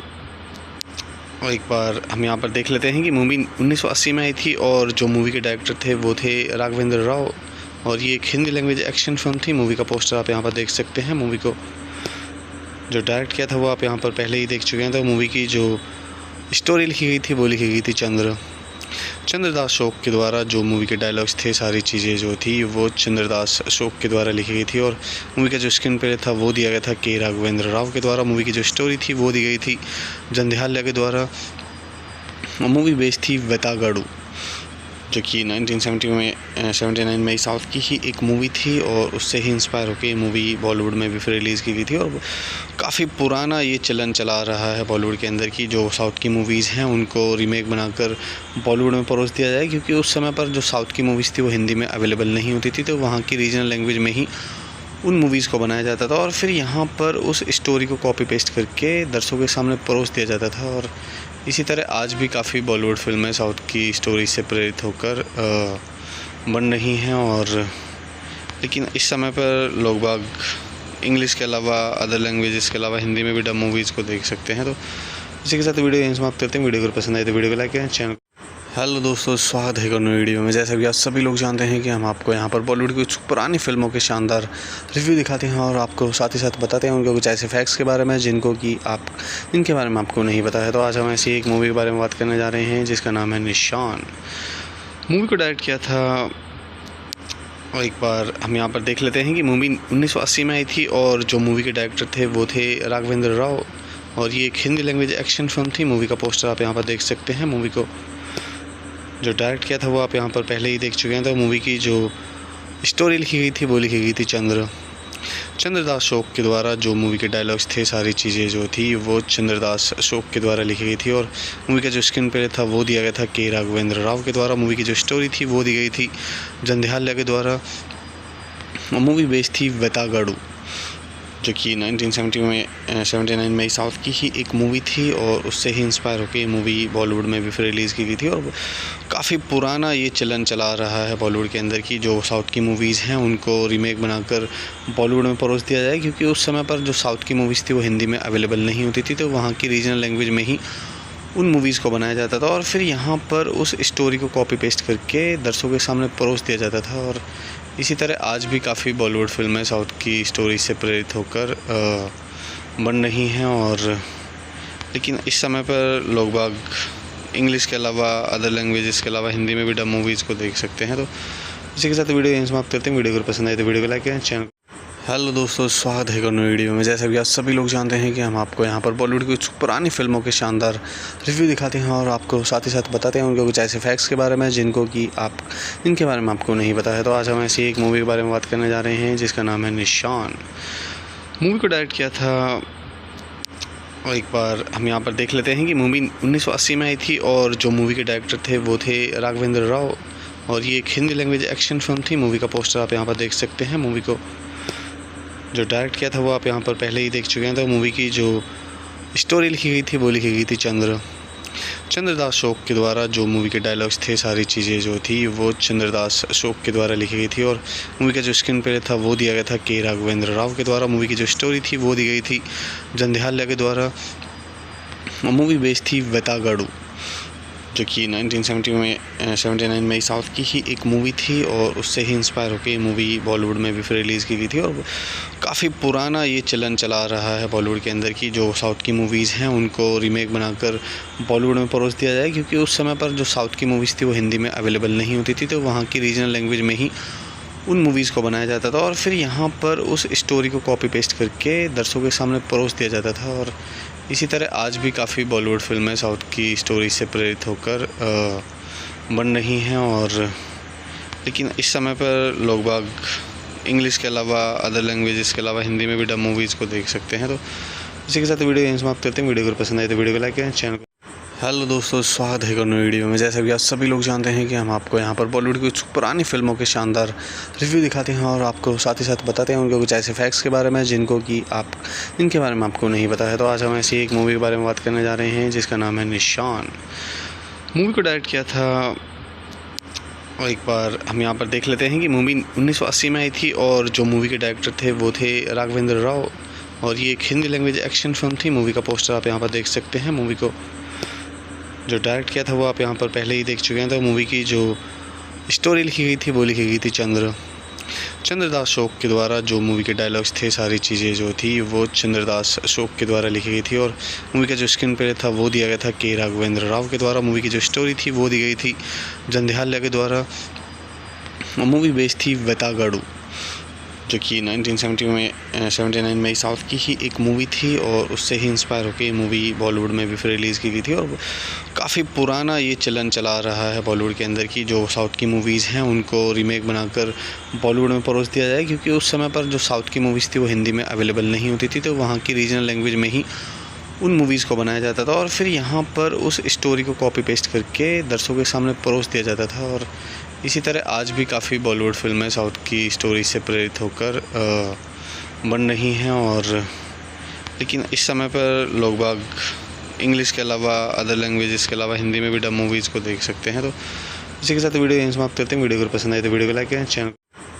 और एक बार हम यहाँ पर देख लेते हैं कि मूवी 1980 में आई थी और जो मूवी के डायरेक्टर थे वो थे राघवेंद्र राव, और ये एक हिंदी लैंग्वेज एक्शन फिल्म थी। मूवी का पोस्टर आप यहाँ पर देख सकते हैं। मूवी को जो डायरेक्ट किया था वो आप यहाँ पर पहले ही देख चुके हैं। तो मूवी की जो स्टोरी लिखी गई थी वो लिखी गई थी चंद्रदास अशोक के द्वारा। जो मूवी के डायलॉग्स थे, सारी चीज़ें जो थी वो चंद्रदास अशोक के द्वारा लिखी गई थी, और मूवी का जो स्क्रीन प्ले था वो दिया गया था के राघवेंद्र राव के द्वारा। मूवी की जो स्टोरी थी वो दी गई थी जंध्याल्या के द्वारा। मूवी बेस्ड थी वेतागढ़, जो कि 1979 में साउथ की ही एक मूवी थी, और उससे ही इंस्पायर होकर ये मूवी बॉलीवुड में भी फिर रिलीज़ की गई थी। और काफ़ी पुराना ये चलन चला रहा है बॉलीवुड के अंदर की जो साउथ की मूवीज़ हैं उनको रीमेक बनाकर बॉलीवुड में परोस दिया जाए, क्योंकि उस समय पर जो साउथ की मूवीज़ थी वो हिंदी में अवेलेबल नहीं होती थी, तो वहाँ की रीजनल लैंग्वेज में ही उन मूवीज़ को बनाया जाता था और फिर यहाँ पर उस स्टोरी को कॉपी पेस्ट करके दर्शकों के सामने परोस दिया जाता था। और इसी तरह आज भी काफ़ी बॉलीवुड फिल्में साउथ की स्टोरी से प्रेरित होकर बन रही हैं, और लेकिन इस समय पर लोग बाग इंग्लिश के अलावा अदर लैंग्वेजेस के अलावा हिंदी में भी डब मूवीज़ को देख सकते हैं। तो इसी के साथ वीडियो यहीं समाप्त करते हैं। वीडियो को पसंद आए तो वीडियो को लाइक करें, चैनल। हेलो दोस्तों, स्वागत है एक और नई वीडियो में। जैसा कि आप सभी लोग जानते हैं कि हम आपको यहाँ पर बॉलीवुड की कुछ पुरानी फिल्मों के शानदार रिव्यू दिखाते हैं और आपको साथ ही साथ बताते हैं उनके कुछ ऐसे फैक्ट्स के बारे में जिनके बारे में आपको नहीं पता है। तो आज हम ऐसी एक मूवी के बारे में बात करने जा रहे हैं जिसका नाम है निशान। मूवी को डायरेक्ट किया था, और एक बार हम यहाँ पर देख लेते हैं कि मूवी 1980 में आई थी और जो मूवी के डायरेक्टर थे वो थे राघवेंद्र राव, और ये एक हिंदी लैंग्वेज एक्शन फिल्म थी। मूवी का पोस्टर आप यहाँ पर देख सकते हैं। मूवी को जो डायरेक्ट किया था वो आप यहाँ पर पहले ही देख चुके हैं। तो मूवी की जो स्टोरी लिखी गई थी वो लिखी गई थी चंद्रदास अशोक के द्वारा। जो मूवी के डायलॉग्स थे, सारी चीज़ें जो थी वो चंद्रदास अशोक के द्वारा लिखी गई थी, और मूवी का जो स्क्रीन प्ले था वो दिया गया था के राघवेंद्र राव के द्वारा। मूवी की जो स्टोरी थी वो दी गई थी जंध्याल्या के द्वारा। मूवी बेस्ड थी वेतागढ़, जो कि 1979 में साउथ की ही एक मूवी थी, और उससे ही इंस्पायर होकर ये मूवी बॉलीवुड में भी फिर रिलीज़ की गई थी। और काफ़ी पुराना ये चलन चला रहा है बॉलीवुड के अंदर की जो साउथ की मूवीज़ हैं उनको रीमेक बनाकर बॉलीवुड में परोस दिया जाए, क्योंकि उस समय पर जो साउथ की मूवीज़ थी वो हिंदी में अवेलेबल नहीं होती थी, तो वहाँ की रीजनल लैंग्वेज में ही उन मूवीज़ को बनाया जाता था और फिर यहाँ पर उस स्टोरी को कॉपी पेस्ट करके दर्शकों के सामने परोस दिया जाता था। और इसी तरह आज भी काफ़ी बॉलीवुड फिल्में साउथ की स्टोरी से प्रेरित होकर बन रही हैं, और लेकिन इस समय पर लोग बाग इंग्लिश के अलावा अदर लैंग्वेजेस के अलावा हिंदी में भी डब मूवीज़ को देख सकते हैं। तो इसी के साथ वीडियो यहीं समाप्त करते हैं। वीडियो को पसंद आए तो वीडियो को लाइक करें, चैनल। हेलो दोस्तों, स्वागत है एक और नई वीडियो में। जैसा कि आप सभी लोग जानते हैं कि हम आपको यहाँ पर बॉलीवुड की कुछ पुरानी फिल्मों के शानदार रिव्यू दिखाते हैं और आपको साथ ही साथ बताते हैं उनके कुछ ऐसे फैक्ट्स के बारे में जिनके बारे में आपको नहीं पता है। तो आज हम ऐसी एक मूवी के बारे में बात करने जा रहे हैं जिसका नाम है निशान। मूवी को डायरेक्ट किया था, और एक बार हम यहाँ पर देख लेते हैं कि मूवी 1980 में आई थी और जो मूवी के डायरेक्टर थे वो थे राघवेंद्र राव, और ये एक हिंदी लैंग्वेज एक्शन फिल्म थी। मूवी का पोस्टर आप यहाँ पर देख सकते हैं। मूवी को जो डायरेक्ट किया था वो आप यहाँ पर पहले ही देख चुके हैं। तो मूवी की जो स्टोरी लिखी गई थी वो लिखी गई थी चंद्रदास अशोक के द्वारा। जो मूवी के डायलॉग्स थे, सारी चीज़ें जो थी वो चंद्रदास अशोक के द्वारा लिखी गई थी, और मूवी का जो स्क्रीन प्ले था वो दिया गया था के राघवेंद्र राव के द्वारा। मूवी की जो स्टोरी थी वो दी गई थी जंध्याल्या के द्वारा। मूवी बेस्ड थी वेतागढ़, जो कि 1979 में साउथ की ही एक मूवी थी, और उससे ही इंस्पायर होकर ये मूवी बॉलीवुड में भी फिर रिलीज़ की गई थी। और काफ़ी पुराना ये चलन चला रहा है बॉलीवुड के अंदर की जो साउथ की मूवीज़ हैं उनको रीमेक बनाकर बॉलीवुड में परोस दिया जाए, क्योंकि उस समय पर जो साउथ की मूवीज़ थी वो हिंदी में अवेलेबल नहीं होती थी, तो वहाँ की रीजनल लैंग्वेज में ही उन मूवीज़ को बनाया जाता था और फिर यहाँ पर उस स्टोरी को कॉपी पेस्ट करके दर्शकों के सामने परोस दिया जाता था। और इसी तरह आज भी काफ़ी बॉलीवुड फिल्में साउथ की स्टोरी से प्रेरित होकर बन रही हैं, और लेकिन इस समय पर लोग बाग इंग्लिश के अलावा अदर लैंग्वेजेस के अलावा हिंदी में भी डब मूवीज़ को देख सकते हैं। तो इसी के साथ वीडियो यहीं समाप्त करते हैं। वीडियो को पसंद आए तो वीडियो को लाइक करें, चैनल। हेलो दोस्तों, स्वागत है एक और नई वीडियो में। जैसा कि आप सभी लोग जानते हैं कि हम आपको यहाँ पर बॉलीवुड की कुछ पुरानी फिल्मों के शानदार रिव्यू दिखाते हैं और आपको साथ ही साथ बताते हैं उनके कुछ ऐसे फैक्ट्स के बारे में जिनके बारे में आपको नहीं पता है। तो आज हम ऐसी एक मूवी के बारे में बात करने जा रहे हैं जिसका नाम है निशान। मूवी को डायरेक्ट किया था, और एक बार हम यहाँ पर देख लेते हैं कि मूवी 1980 में आई थी और जो मूवी के डायरेक्टर थे वो थे राघवेंद्र राव, और ये एक हिंदी लैंग्वेज एक्शन फिल्म थी। मूवी का पोस्टर आप यहाँ पर देख सकते हैं। मूवी को जो डायरेक्ट किया था वो आप यहाँ पर पहले ही देख चुके हैं। तो मूवी की जो स्टोरी लिखी गई थी वो लिखी गई थी चंद्रदास शोक के द्वारा। जो मूवी के डायलॉग्स थे, सारी चीज़ें जो थी वो चंद्रदास शोक के द्वारा लिखी गई थी, और मूवी का जो स्क्रीन प्ले था वो दिया गया था के राघवेंद्र राव के द्वारा। मूवी की जो स्टोरी थी वो दी गई थी जंध्याल्या के द्वारा। मूवी बेस्ड थी वेतागढ़, जो कि 1979 में साउथ की ही एक मूवी थी, और उससे ही इंस्पायर होकर ये मूवी बॉलीवुड में भी फिर रिलीज़ की गई थी। और काफ़ी पुराना ये चलन चला रहा है बॉलीवुड के अंदर की जो साउथ की मूवीज़ हैं उनको रीमेक बनाकर बॉलीवुड में परोस दिया जाए, क्योंकि उस समय पर जो साउथ की मूवीज़ थी वो हिंदी में अवेलेबल नहीं होती थी, तो वहाँ की रीजनल लैंग्वेज में ही उन मूवीज़ को बनाया जाता था, और फिर यहाँ पर उस स्टोरी को कॉपी पेस्ट करके दर्शकों के सामने परोस दिया जाता था। और इसी तरह आज भी काफ़ी बॉलीवुड फिल्में साउथ की स्टोरी से प्रेरित होकर बन रही हैं, और लेकिन इस समय पर लोग बाग इंग्लिश के अलावा अदर लैंग्वेजेस के अलावा हिंदी में भी डब मूवीज़ को देख सकते हैं। तो इसी के साथ वीडियो यहीं समाप्त करते हैं। वीडियो को पसंद आए तो वीडियो को लाइक करें, चैनल।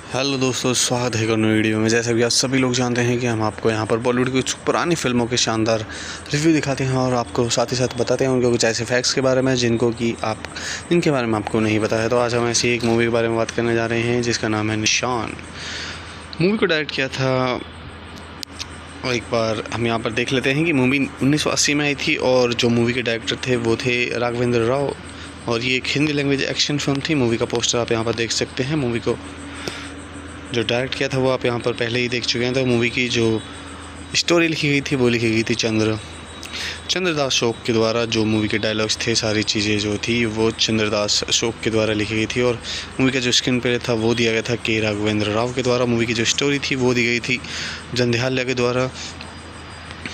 हेलो दोस्तों, स्वागत है एक और नई वीडियो में। जैसा कि आप सभी लोग जानते हैं कि हम आपको यहाँ पर बॉलीवुड की कुछ पुरानी फिल्मों के शानदार रिव्यू दिखाते हैं और आपको साथ ही साथ बताते हैं उनके कुछ ऐसे फैक्ट्स के बारे में जिनके बारे में आपको नहीं पता है। तो आज हम ऐसी एक मूवी के बारे में बात करने जा रहे हैं जिसका नाम है निशान। मूवी को डायरेक्ट किया था, और एक बार हम यहाँ पर देख लेते हैं कि मूवी 1980 में आई थी और जो मूवी के डायरेक्टर थे वो थे राघवेंद्र राव, और ये एक हिंदी लैंग्वेज एक्शन फिल्म थी। मूवी का पोस्टर आप यहाँ पर देख सकते हैं। मूवी को जो डायरेक्ट किया था वो आप यहाँ पर पहले ही देख चुके हैं। तो मूवी की जो स्टोरी लिखी गई थी वो लिखी गई थी चंद्रदास शोक के द्वारा। जो मूवी के डायलॉग्स थे, सारी चीज़ें जो थी वो चंद्रदास शोक के द्वारा लिखी गई थी, और मूवी का जो स्क्रीन प्ले था वो दिया गया था के राघवेंद्र राव के द्वारा। मूवी की जो स्टोरी थी वो दी गई थी जंध्याल्या के द्वारा।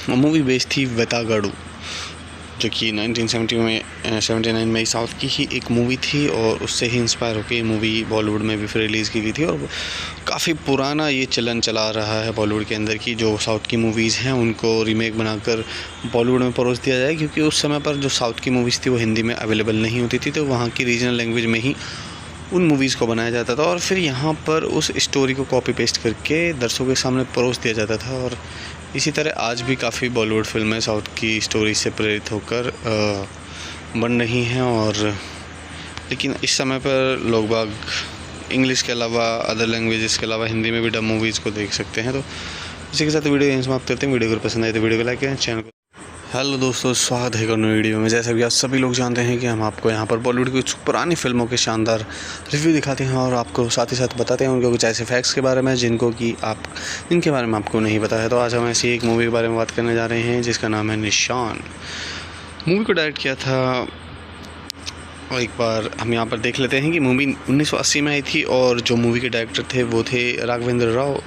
मूवी बेस्ड थी वेतागढ़, जो कि 1979 में साउथ की ही एक मूवी थी, और उससे ही इंस्पायर होकर ये मूवी बॉलीवुड में भी फिर रिलीज़ की गई थी। और काफ़ी पुराना ये चलन चला रहा है बॉलीवुड के अंदर की जो साउथ की मूवीज़ हैं उनको रीमेक बनाकर बॉलीवुड में परोस दिया जाए, क्योंकि उस समय पर जो साउथ की मूवीज़ थी वो हिंदी में अवेलेबल नहीं होती थी, तो वहाँ की रीजनल लैंग्वेज में ही उन मूवीज़ को बनाया जाता था, और फिर यहाँ पर उस स्टोरी को कॉपी पेस्ट करके दर्शकों के सामने परोस दिया जाता था। और इसी तरह आज भी काफ़ी बॉलीवुड फिल्में साउथ की स्टोरी से प्रेरित होकर बन रही हैं, और लेकिन इस समय पर लोग बाग इंग्लिश के अलावा अदर लैंग्वेजेस के अलावा हिंदी में भी डब मूवीज़ को देख सकते हैं। तो इसी के साथ वीडियो यहीं समाप्त करते हैं। वीडियो को पसंद आए तो वीडियो को लाइक करें, चैनल को। हेलो दोस्तों, स्वागत है एक और नई वीडियो में। जैसा कि आप सभी लोग जानते हैं कि हम आपको यहाँ पर बॉलीवुड की कुछ पुरानी फिल्मों के शानदार रिव्यू दिखाते हैं और आपको साथ ही साथ बताते हैं उनके कुछ ऐसे फैक्ट्स के बारे में जिनके बारे में आपको नहीं पता है। तो आज हम ऐसी एक मूवी के बारे में बात करने जा रहे हैं जिसका नाम है निशान। मूवी को डायरेक्ट किया था, और एक बार हम यहाँ पर देख लेते हैं कि मूवी 1980 में आई थी और जो मूवी के डायरेक्टर थे वो थे राघवेंद्र राव,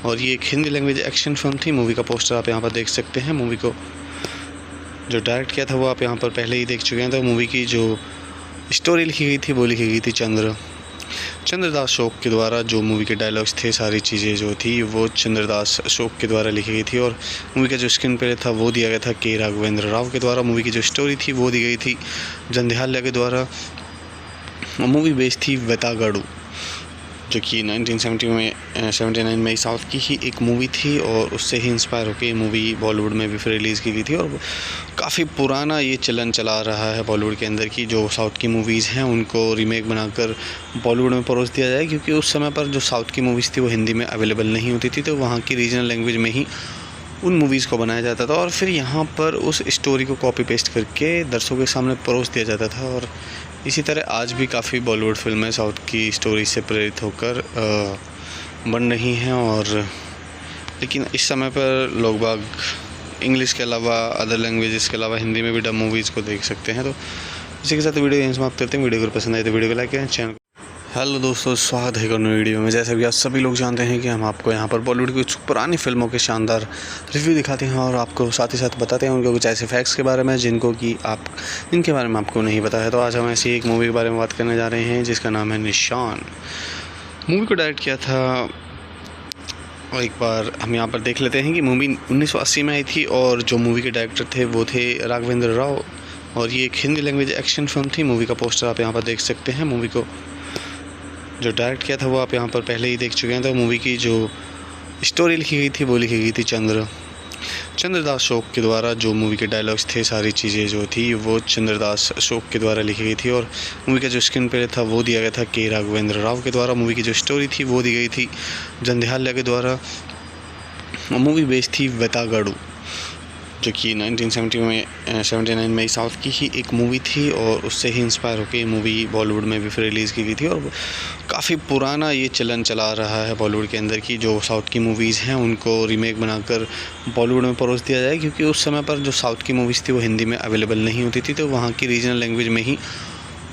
और ये एक हिंदी लैंग्वेज एक्शन फिल्म थी। मूवी का पोस्टर आप यहाँ पर देख सकते हैं। मूवी को जो डायरेक्ट किया था वो आप यहाँ पर पहले ही देख चुके हैं। तो मूवी की जो स्टोरी लिखी गई थी वो लिखी गई थी चंद्रदास शोक के द्वारा। जो मूवी के डायलॉग्स थे, सारी चीज़ें जो थी वो चंद्रदास शोक के द्वारा लिखी गई थी, और मूवी का जो स्क्रीन प्ले था वो दिया गया था के राघवेंद्र राव के द्वारा। मूवी की जो स्टोरी थी वो दी गई थी जंध्याल्या के द्वारा। मूवी बेस्ड थी वेतागढ़, जो कि 1979 में साउथ की ही एक मूवी थी, और उससे ही इंस्पायर होकर ये मूवी बॉलीवुड में भी फिर रिलीज़ की गई थी। और काफ़ी पुराना ये चलन चला रहा है बॉलीवुड के अंदर की जो साउथ की मूवीज़ हैं उनको रीमेक बनाकर बॉलीवुड में परोस दिया जाए, क्योंकि उस समय पर जो साउथ की मूवीज़ थी वो हिंदी में अवेलेबल नहीं होती थी, तो वहाँ की रीजनल लैंग्वेज में ही उन मूवीज़ को बनाया जाता था, और फिर यहाँ पर उस स्टोरी को कॉपी पेस्ट करके दर्शकों के सामने परोस दिया जाता था। और इसी तरह आज भी काफ़ी बॉलीवुड फिल्में साउथ की स्टोरी से प्रेरित होकर बन रही हैं, और लेकिन इस समय पर लोग बाग इंग्लिश के अलावा अदर लैंग्वेजेस के अलावा हिंदी में भी डब मूवीज़ को देख सकते हैं। तो इसी के साथ वीडियो यहीं समाप्त करते हैं। वीडियो को पसंद आए तो वीडियो को लाइक करें, चैनल। हेलो दोस्तों, स्वागत है एक और नई वीडियो में। जैसा कि आप सभी लोग जानते हैं कि हम आपको यहाँ पर बॉलीवुड की कुछ पुरानी फिल्मों के शानदार रिव्यू दिखाते हैं और आपको साथ ही साथ बताते हैं उनके कुछ ऐसे फैक्ट्स के बारे में जिनके बारे में आपको नहीं पता है। तो आज हम ऐसी एक मूवी के बारे में बात करने जा रहे हैं जिसका नाम है निशान। मूवी को डायरेक्ट किया था, और एक बार हम यहाँ पर देख लेते हैं कि मूवी 1980 में आई थी और जो मूवी के डायरेक्टर थे वो थे राघवेंद्र राव, और ये एक हिंदी लैंग्वेज एक्शन फिल्म थी। मूवी का पोस्टर आप यहाँ पर देख सकते हैं। मूवी को जो डायरेक्ट किया था वो आप यहाँ पर पहले ही देख चुके हैं। तो मूवी की जो स्टोरी लिखी गई थी वो लिखी गई थी चंद्रदास शोक के द्वारा। जो मूवी के डायलॉग्स थे, सारी चीज़ें जो थी वो चंद्रदास शोक के द्वारा लिखी गई थी, और मूवी का जो स्क्रीन प्ले था वो दिया गया था के राघवेंद्र राव के द्वारा। मूवी की जो स्टोरी थी वो दी गई थी जंध्याल्या के द्वारा। मूवी बेस्ड थी वेतागढ़, जो कि 1979 में साउथ की ही एक मूवी थी, और उससे ही इंस्पायर होकर ये मूवी बॉलीवुड में भी फिर रिलीज़ की गई थी। और काफ़ी पुराना ये चलन चला रहा है बॉलीवुड के अंदर की जो साउथ की मूवीज़ हैं उनको रीमेक बनाकर बॉलीवुड में परोस दिया जाए, क्योंकि उस समय पर जो साउथ की मूवीज़ थी वो हिंदी में अवेलेबल नहीं होती थी, तो वहाँ की रीजनल लैंग्वेज में ही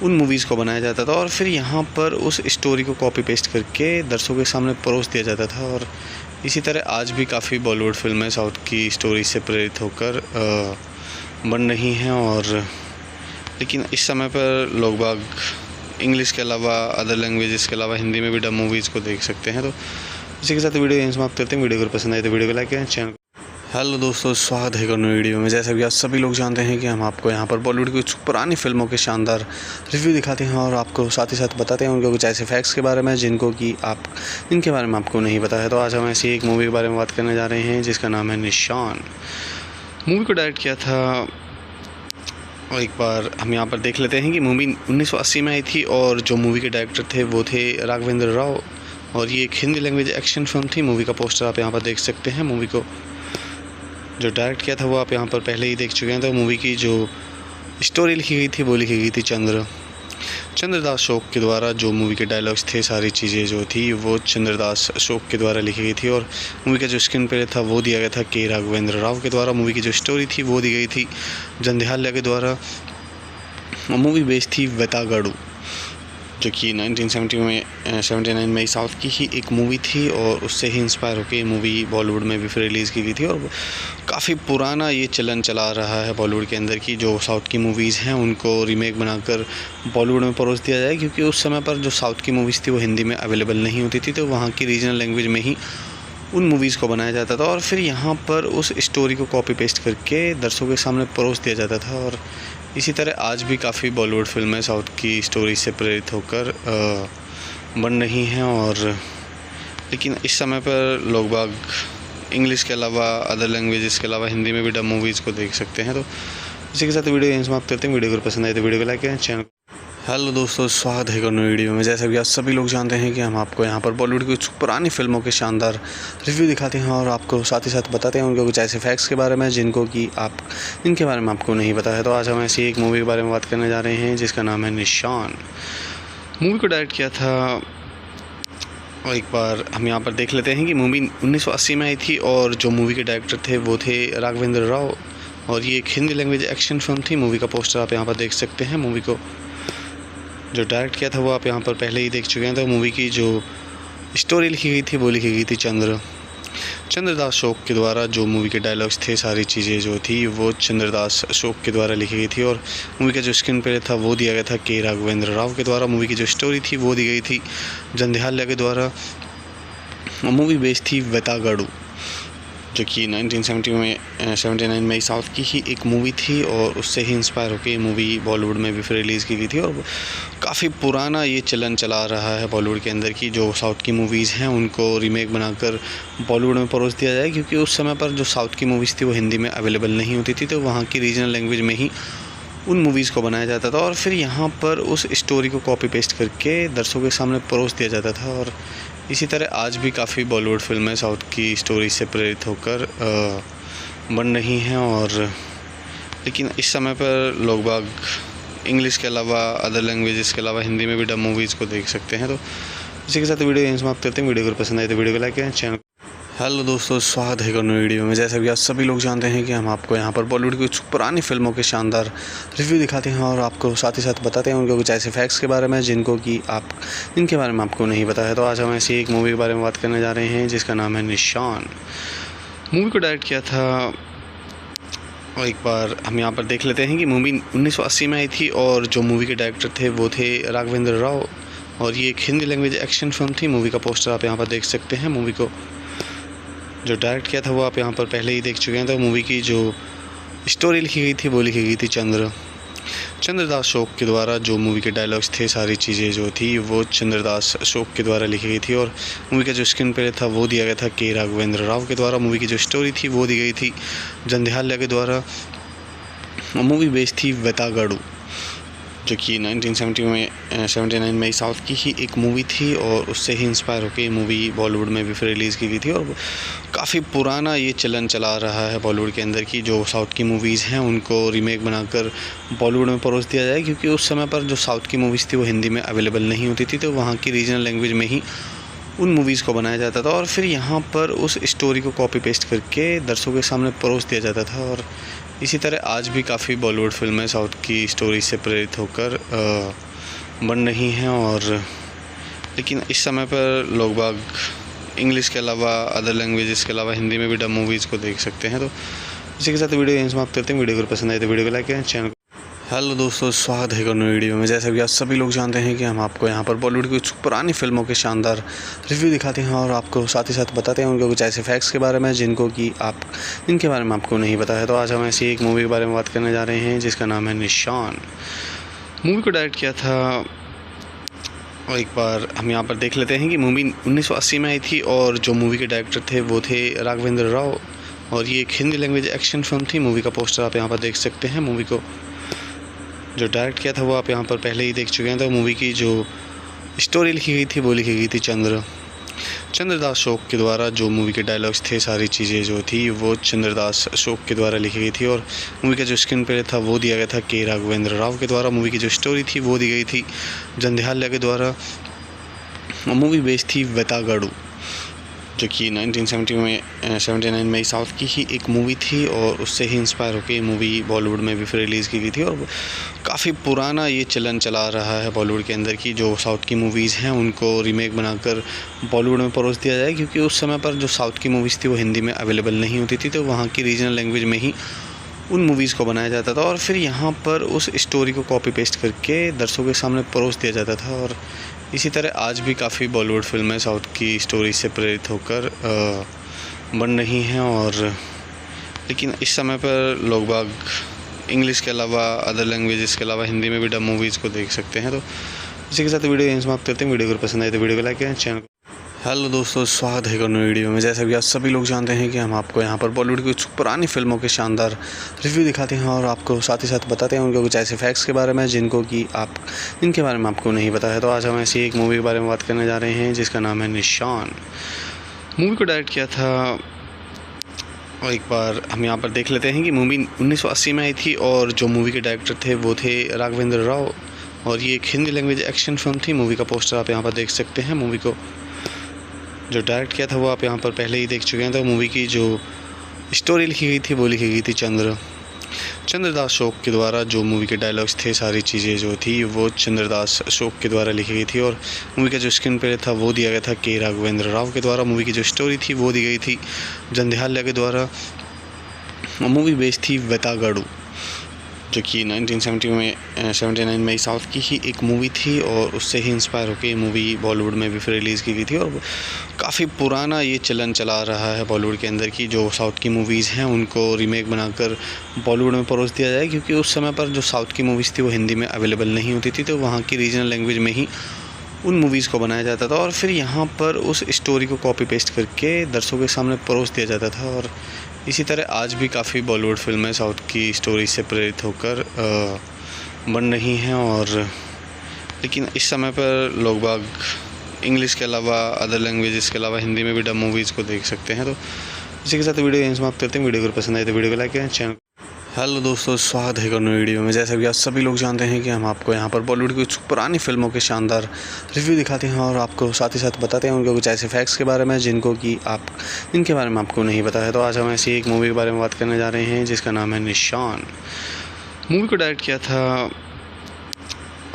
उन मूवीज़ को बनाया जाता था, और फिर यहाँ पर उस स्टोरी को कॉपी पेस्ट करके दर्शकों के सामने परोस दिया जाता था। और इसी तरह आज भी काफ़ी बॉलीवुड फिल्में साउथ की स्टोरी से प्रेरित होकर बन रही हैं, और लेकिन इस समय पर लोग बाग इंग्लिश के अलावा अदर लैंग्वेजेस के अलावा हिंदी में भी डब मूवीज़ को देख सकते हैं। तो इसी के साथ वीडियो यहीं समाप्त करते हैं। वीडियो को पसंद आए तो वीडियो को लाइक करें, चैनल। हेलो दोस्तों, स्वागत है एक और नई वीडियो में। जैसा कि आप सभी लोग जानते हैं कि हम आपको यहाँ पर बॉलीवुड की कुछ पुरानी फिल्मों के शानदार रिव्यू दिखाते हैं और आपको साथ ही साथ बताते हैं उनके कुछ ऐसे फैक्ट्स के बारे में जिनके बारे में आपको नहीं पता है। तो आज हम ऐसी एक मूवी के बारे में बात करने जा रहे हैं जिसका नाम है निशान। मूवी को डायरेक्ट किया था, और एक बार हम यहाँ पर देख लेते हैं कि मूवी 1980 में आई थी और जो मूवी के डायरेक्टर थे वो थे राघवेंद्र राव, और ये एक हिंदी लैंग्वेज एक्शन फिल्म थी। मूवी का पोस्टर आप यहाँ पर देख सकते हैं। मूवी को जो डायरेक्ट किया था वो आप यहाँ पर पहले ही देख चुके हैं। तो मूवी की जो स्टोरी लिखी गई थी वो लिखी गई थी चंद्रदास शोक के द्वारा। जो मूवी के डायलॉग्स थे, सारी चीज़ें जो थी वो चंद्रदास शोक के द्वारा लिखी गई थी, और मूवी का जो स्क्रीन प्ले था वो दिया गया था के राघवेंद्र राव के द्वारा। मूवी की जो स्टोरी थी वो दी गई थी जंध्याल्या के द्वारा। मूवी बेस्ड थी वेतागढ़, जो कि 1979 में साउथ की ही एक मूवी थी, और उससे ही इंस्पायर होकर ये मूवी बॉलीवुड में भी फिर रिलीज़ की गई थी। और काफ़ी पुराना ये चलन चला रहा है बॉलीवुड के अंदर की जो साउथ की मूवीज़ हैं उनको रीमेक बनाकर बॉलीवुड में परोस दिया जाए, क्योंकि उस समय पर जो साउथ की मूवीज़ थी वो हिंदी में अवेलेबल नहीं होती थी, तो वहाँ की रीजनल लैंग्वेज में ही उन मूवीज़ को बनाया जाता था, और फिर यहाँ पर उस स्टोरी को कॉपी पेस्ट करके दर्शकों के सामने परोस दिया जाता था। और इसी तरह आज भी काफ़ी बॉलीवुड फिल्में साउथ की स्टोरी से प्रेरित होकर बन रही हैं, और लेकिन इस समय पर लोग बाग इंग्लिश के अलावा अदर लैंग्वेजेस के अलावा हिंदी में भी डब मूवीज़ को देख सकते हैं। तो इसी के साथ वीडियो यहीं समाप्त करते हैं। वीडियो को पसंद आए तो वीडियो को लाइक करें, चैनल। हेलो दोस्तों, स्वागत है एक और नई वीडियो में। जैसा कि आप सभी लोग जानते हैं कि हम आपको यहाँ पर बॉलीवुड की कुछ पुरानी फिल्मों के शानदार रिव्यू दिखाते हैं और आपको साथ ही साथ बताते हैं उनके कुछ ऐसे फैक्ट्स के बारे में जिनके बारे में आपको नहीं पता है। तो आज हम ऐसी एक मूवी के बारे में बात करने जा रहे हैं जिसका नाम है निशान। मूवी को डायरेक्ट किया था, और एक बार हम यहाँ पर देख लेते हैं कि मूवी 1980 में आई थी और जो मूवी के डायरेक्टर थे वो थे राघवेंद्र राव, और ये एक हिंदी लैंग्वेज एक्शन फिल्म थी। मूवी का पोस्टर आप यहाँ पर देख सकते हैं। मूवी को जो डायरेक्ट किया था वो आप यहाँ पर पहले ही देख चुके हैं। तो मूवी की जो स्टोरी लिखी गई थी वो लिखी गई थी चंद्रदास शोक के द्वारा। जो मूवी के डायलॉग्स थे, सारी चीज़ें जो थी वो चंद्रदास शोक के द्वारा लिखी गई थी, और मूवी का जो स्क्रीन प्ले था वो दिया गया था के राघवेंद्र राव के द्वारा। मूवी की जो स्टोरी थी वो दी गई थी जंध्याल्या के द्वारा। मूवी बेस्ड थी वेतागढ़, जो कि 1979 में साउथ की ही एक मूवी थी, और उससे ही इंस्पायर होकर ये मूवी बॉलीवुड में भी फिर रिलीज़ की गई थी। और काफ़ी पुराना ये चलन चला रहा है बॉलीवुड के अंदर की जो साउथ की मूवीज़ हैं उनको रीमेक बनाकर बॉलीवुड में परोस दिया जाए, क्योंकि उस समय पर जो साउथ की मूवीज़ थी वो हिंदी में अवेलेबल नहीं होती थी, तो वहाँ की रीजनल लैंग्वेज में ही उन मूवीज़ को बनाया जाता था, और फिर यहाँ पर उस स्टोरी को कॉपी पेस्ट करके दर्शकों के सामने परोस दिया जाता था। और इसी तरह आज भी काफ़ी बॉलीवुड फिल्में साउथ की स्टोरी से प्रेरित होकर बन रही हैं, और लेकिन इस समय पर लोग बाग इंग्लिश के अलावा अदर लैंग्वेजेस के अलावा हिंदी में भी डब मूवीज़ को देख सकते हैं। तो इसी के साथ वीडियो यहीं समाप्त करते हैं। वीडियो को पसंद आए तो वीडियो को लाइक करें, चैनल। हेलो दोस्तों, स्वागत है एक और नई वीडियो में। जैसा कि आप सभी लोग जानते हैं कि हम आपको यहाँ पर बॉलीवुड की कुछ पुरानी फिल्मों के शानदार रिव्यू दिखाते हैं और आपको साथ ही साथ बताते हैं उनके कुछ ऐसे फैक्ट्स के बारे में जिनके बारे में आपको नहीं पता है। तो आज हम ऐसी एक मूवी के बारे में बात करने जा रहे हैं जिसका नाम है निशान। मूवी को डायरेक्ट किया था, और एक बार हम यहाँ पर देख लेते हैं कि मूवी 1980 में आई थी और जो मूवी के डायरेक्टर थे वो थे राघवेंद्र राव, और ये एक हिंदी लैंग्वेज एक्शन फिल्म थी। मूवी का पोस्टर आप यहाँ पर देख सकते हैं। मूवी को जो डायरेक्ट किया था वो आप यहाँ पर पहले ही देख चुके हैं। तो मूवी की जो स्टोरी लिखी गई थी वो लिखी गई थी चंद्रदास शोक के द्वारा। जो मूवी के डायलॉग्स थे, सारी चीज़ें जो थी वो चंद्रदास शोक के द्वारा लिखी गई थी, और मूवी का जो स्क्रीन प्ले था वो दिया गया था के राघवेंद्र राव के द्वारा। मूवी की जो स्टोरी थी वो दी गई थी जंध्याल्या के द्वारा। मूवी बेस्ड थी वेतागढ़, जो कि 1979 में साउथ की ही एक मूवी थी, और उससे ही इंस्पायर होकर ये मूवी बॉलीवुड में भी फिर रिलीज़ की गई थी। और काफ़ी पुराना ये चलन चला रहा है बॉलीवुड के अंदर की जो साउथ की मूवीज़ हैं उनको रीमेक बनाकर बॉलीवुड में परोस दिया जाए, क्योंकि उस समय पर जो साउथ की मूवीज़ थी वो हिंदी में अवेलेबल नहीं होती थी, तो वहाँ की रीजनल लैंग्वेज में ही उन मूवीज़ को बनाया जाता था और फिर यहाँ पर उस स्टोरी को कॉपी पेस्ट करके दर्शकों के सामने परोस दिया जाता था। और इसी तरह आज भी काफ़ी बॉलीवुड फिल्में साउथ की स्टोरी से प्रेरित होकर बन रही हैं, और लेकिन इस समय पर लोग बाग इंग्लिश के अलावा अदर लैंग्वेजेस के अलावा हिंदी में भी डब मूवीज़ को देख सकते हैं। तो इसी के साथ वीडियो यहीं समाप्त करते हैं। वीडियो को पसंद आए तो वीडियो को लाइक करें, चैनल। हेलो दोस्तों, स्वागत है एक और नई वीडियो में। जैसा कि आप सभी लोग जानते हैं कि हम आपको यहाँ पर बॉलीवुड की कुछ पुरानी फिल्मों के शानदार रिव्यू दिखाते हैं और आपको साथ ही साथ बताते हैं उनके कुछ ऐसे फैक्ट्स के बारे में जिनके बारे में आपको नहीं पता है। तो आज हम ऐसी एक मूवी के बारे में बात करने जा रहे हैं जिसका नाम है निशान। मूवी को डायरेक्ट किया था, और एक बार हम यहाँ पर देख लेते हैं कि मूवी 1980 में आई थी और जो मूवी के डायरेक्टर थे वो थे राघवेंद्र राव, और ये एक हिंदी लैंग्वेज एक्शन फिल्म थी। मूवी का पोस्टर आप यहाँ पर देख सकते हैं। मूवी को जो डायरेक्ट किया था वो आप यहाँ पर पहले ही देख चुके हैं। तो मूवी की जो स्टोरी लिखी गई थी वो लिखी गई थी चंद्रदास शोक के द्वारा। जो मूवी के डायलॉग्स थे, सारी चीज़ें जो थी वो चंद्रदास शोक के द्वारा लिखी गई थी, और मूवी का जो स्क्रीन प्ले था वो दिया गया था के राघवेंद्र राव के द्वारा। मूवी की जो स्टोरी थी वो दी गई थी जंध्याल्या के द्वारा। मूवी बेस्ड थी वेतागढ़, जो कि 1979 में साउथ की ही एक मूवी थी, और उससे ही इंस्पायर होकर ये मूवी बॉलीवुड में भी फिर रिलीज़ की गई थी। और काफ़ी पुराना ये चलन चला रहा है बॉलीवुड के अंदर की जो साउथ की मूवीज़ हैं उनको रीमेक बनाकर बॉलीवुड में परोस दिया जाए, क्योंकि उस समय पर जो साउथ की मूवीज़ थी वो हिंदी में अवेलेबल नहीं होती थी, तो वहाँ की रीजनल लैंग्वेज में ही उन मूवीज़ को बनाया जाता था और फिर यहाँ पर उस स्टोरी को कॉपी पेस्ट करके दर्शकों के सामने परोस दिया जाता था। और इसी तरह आज भी काफ़ी बॉलीवुड फिल्में साउथ की स्टोरी से प्रेरित होकर बन रही हैं, और लेकिन इस समय पर लोग बाग इंग्लिश के अलावा अदर लैंग्वेजेस के अलावा हिंदी में भी डब मूवीज़ को देख सकते हैं। तो इसी के साथ वीडियो यहीं समाप्त करते हैं। वीडियो को पसंद आए तो वीडियो को लाइक करें, चैनल। हेलो दोस्तों, स्वागत है एक और नई वीडियो में। जैसा कि आप सभी लोग जानते हैं कि हम आपको यहाँ पर बॉलीवुड की कुछ पुरानी फिल्मों के शानदार रिव्यू दिखाते हैं और आपको साथ ही साथ बताते हैं उनके कुछ ऐसे फैक्ट्स के बारे में जिनके बारे में आपको नहीं पता है। तो आज हम ऐसी एक मूवी के बारे में बात करने जा रहे हैं जिसका नाम है निशान। मूवी को डायरेक्ट किया था, और एक बार हम यहाँ पर देख लेते हैं कि मूवी 1980 में आई थी और जो मूवी के डायरेक्टर थे वो थे राघवेंद्र राव, और ये एक हिंदी लैंग्वेज एक्शन फिल्म थी। मूवी का पोस्टर आप यहाँ पर देख सकते हैं। मूवी को जो डायरेक्ट किया था वो आप यहाँ पर पहले ही देख चुके हैं। तो मूवी की जो स्टोरी लिखी गई थी वो लिखी गई थी चंद्रदास शोक के द्वारा। जो मूवी के डायलॉग्स थे, सारी चीज़ें जो थी वो चंद्रदास शोक के द्वारा लिखी गई थी, और मूवी का जो स्क्रीन प्ले था वो दिया गया था के राघवेंद्र राव के द्वारा। मूवी की जो स्टोरी थी वो दी गई थी जंध्याल्या के द्वारा। मूवी बेस्ड थी वेतागढ़, जो कि 1979 में साउथ की ही एक मूवी थी, और उससे ही इंस्पायर होकर ये मूवी बॉलीवुड में भी फिर रिलीज़ की गई थी। और काफ़ी पुराना ये चलन चला रहा है बॉलीवुड के अंदर की जो साउथ की मूवीज़ हैं उनको रीमेक बनाकर बॉलीवुड में परोस दिया जाए, क्योंकि उस समय पर जो साउथ की मूवीज़ थी वो हिंदी में अवेलेबल नहीं होती थी, तो वहाँ की रीजनल लैंग्वेज में ही उन मूवीज़ को बनाया जाता था और फिर यहाँ पर उस स्टोरी को कॉपी पेस्ट करके दर्शकों के सामने परोस दिया जाता था। और इसी तरह आज भी काफ़ी बॉलीवुड फिल्में साउथ की स्टोरी से प्रेरित होकर बन रही हैं, और लेकिन इस समय पर लोग बाग इंग्लिश के अलावा अदर लैंग्वेजेस के अलावा हिंदी में भी डब मूवीज़ को देख सकते हैं। तो इसी के साथ वीडियो यहीं समाप्त करते हैं। वीडियो को पसंद आए तो वीडियो को लाइक करें, चैनल। हेलो दोस्तों, स्वागत है एक नई वीडियो में। जैसा कि आप सभी लोग जानते हैं कि हम आपको यहाँ पर बॉलीवुड की कुछ पुरानी फिल्मों के शानदार रिव्यू दिखाते हैं और आपको साथ ही साथ बताते हैं उनके कुछ ऐसे फैक्ट्स के बारे में जिनके बारे में आपको नहीं पता है। तो आज हम ऐसी एक मूवी के बारे में बात करने जा रहे हैं जिसका नाम है निशान। मूवी को डायरेक्ट किया था,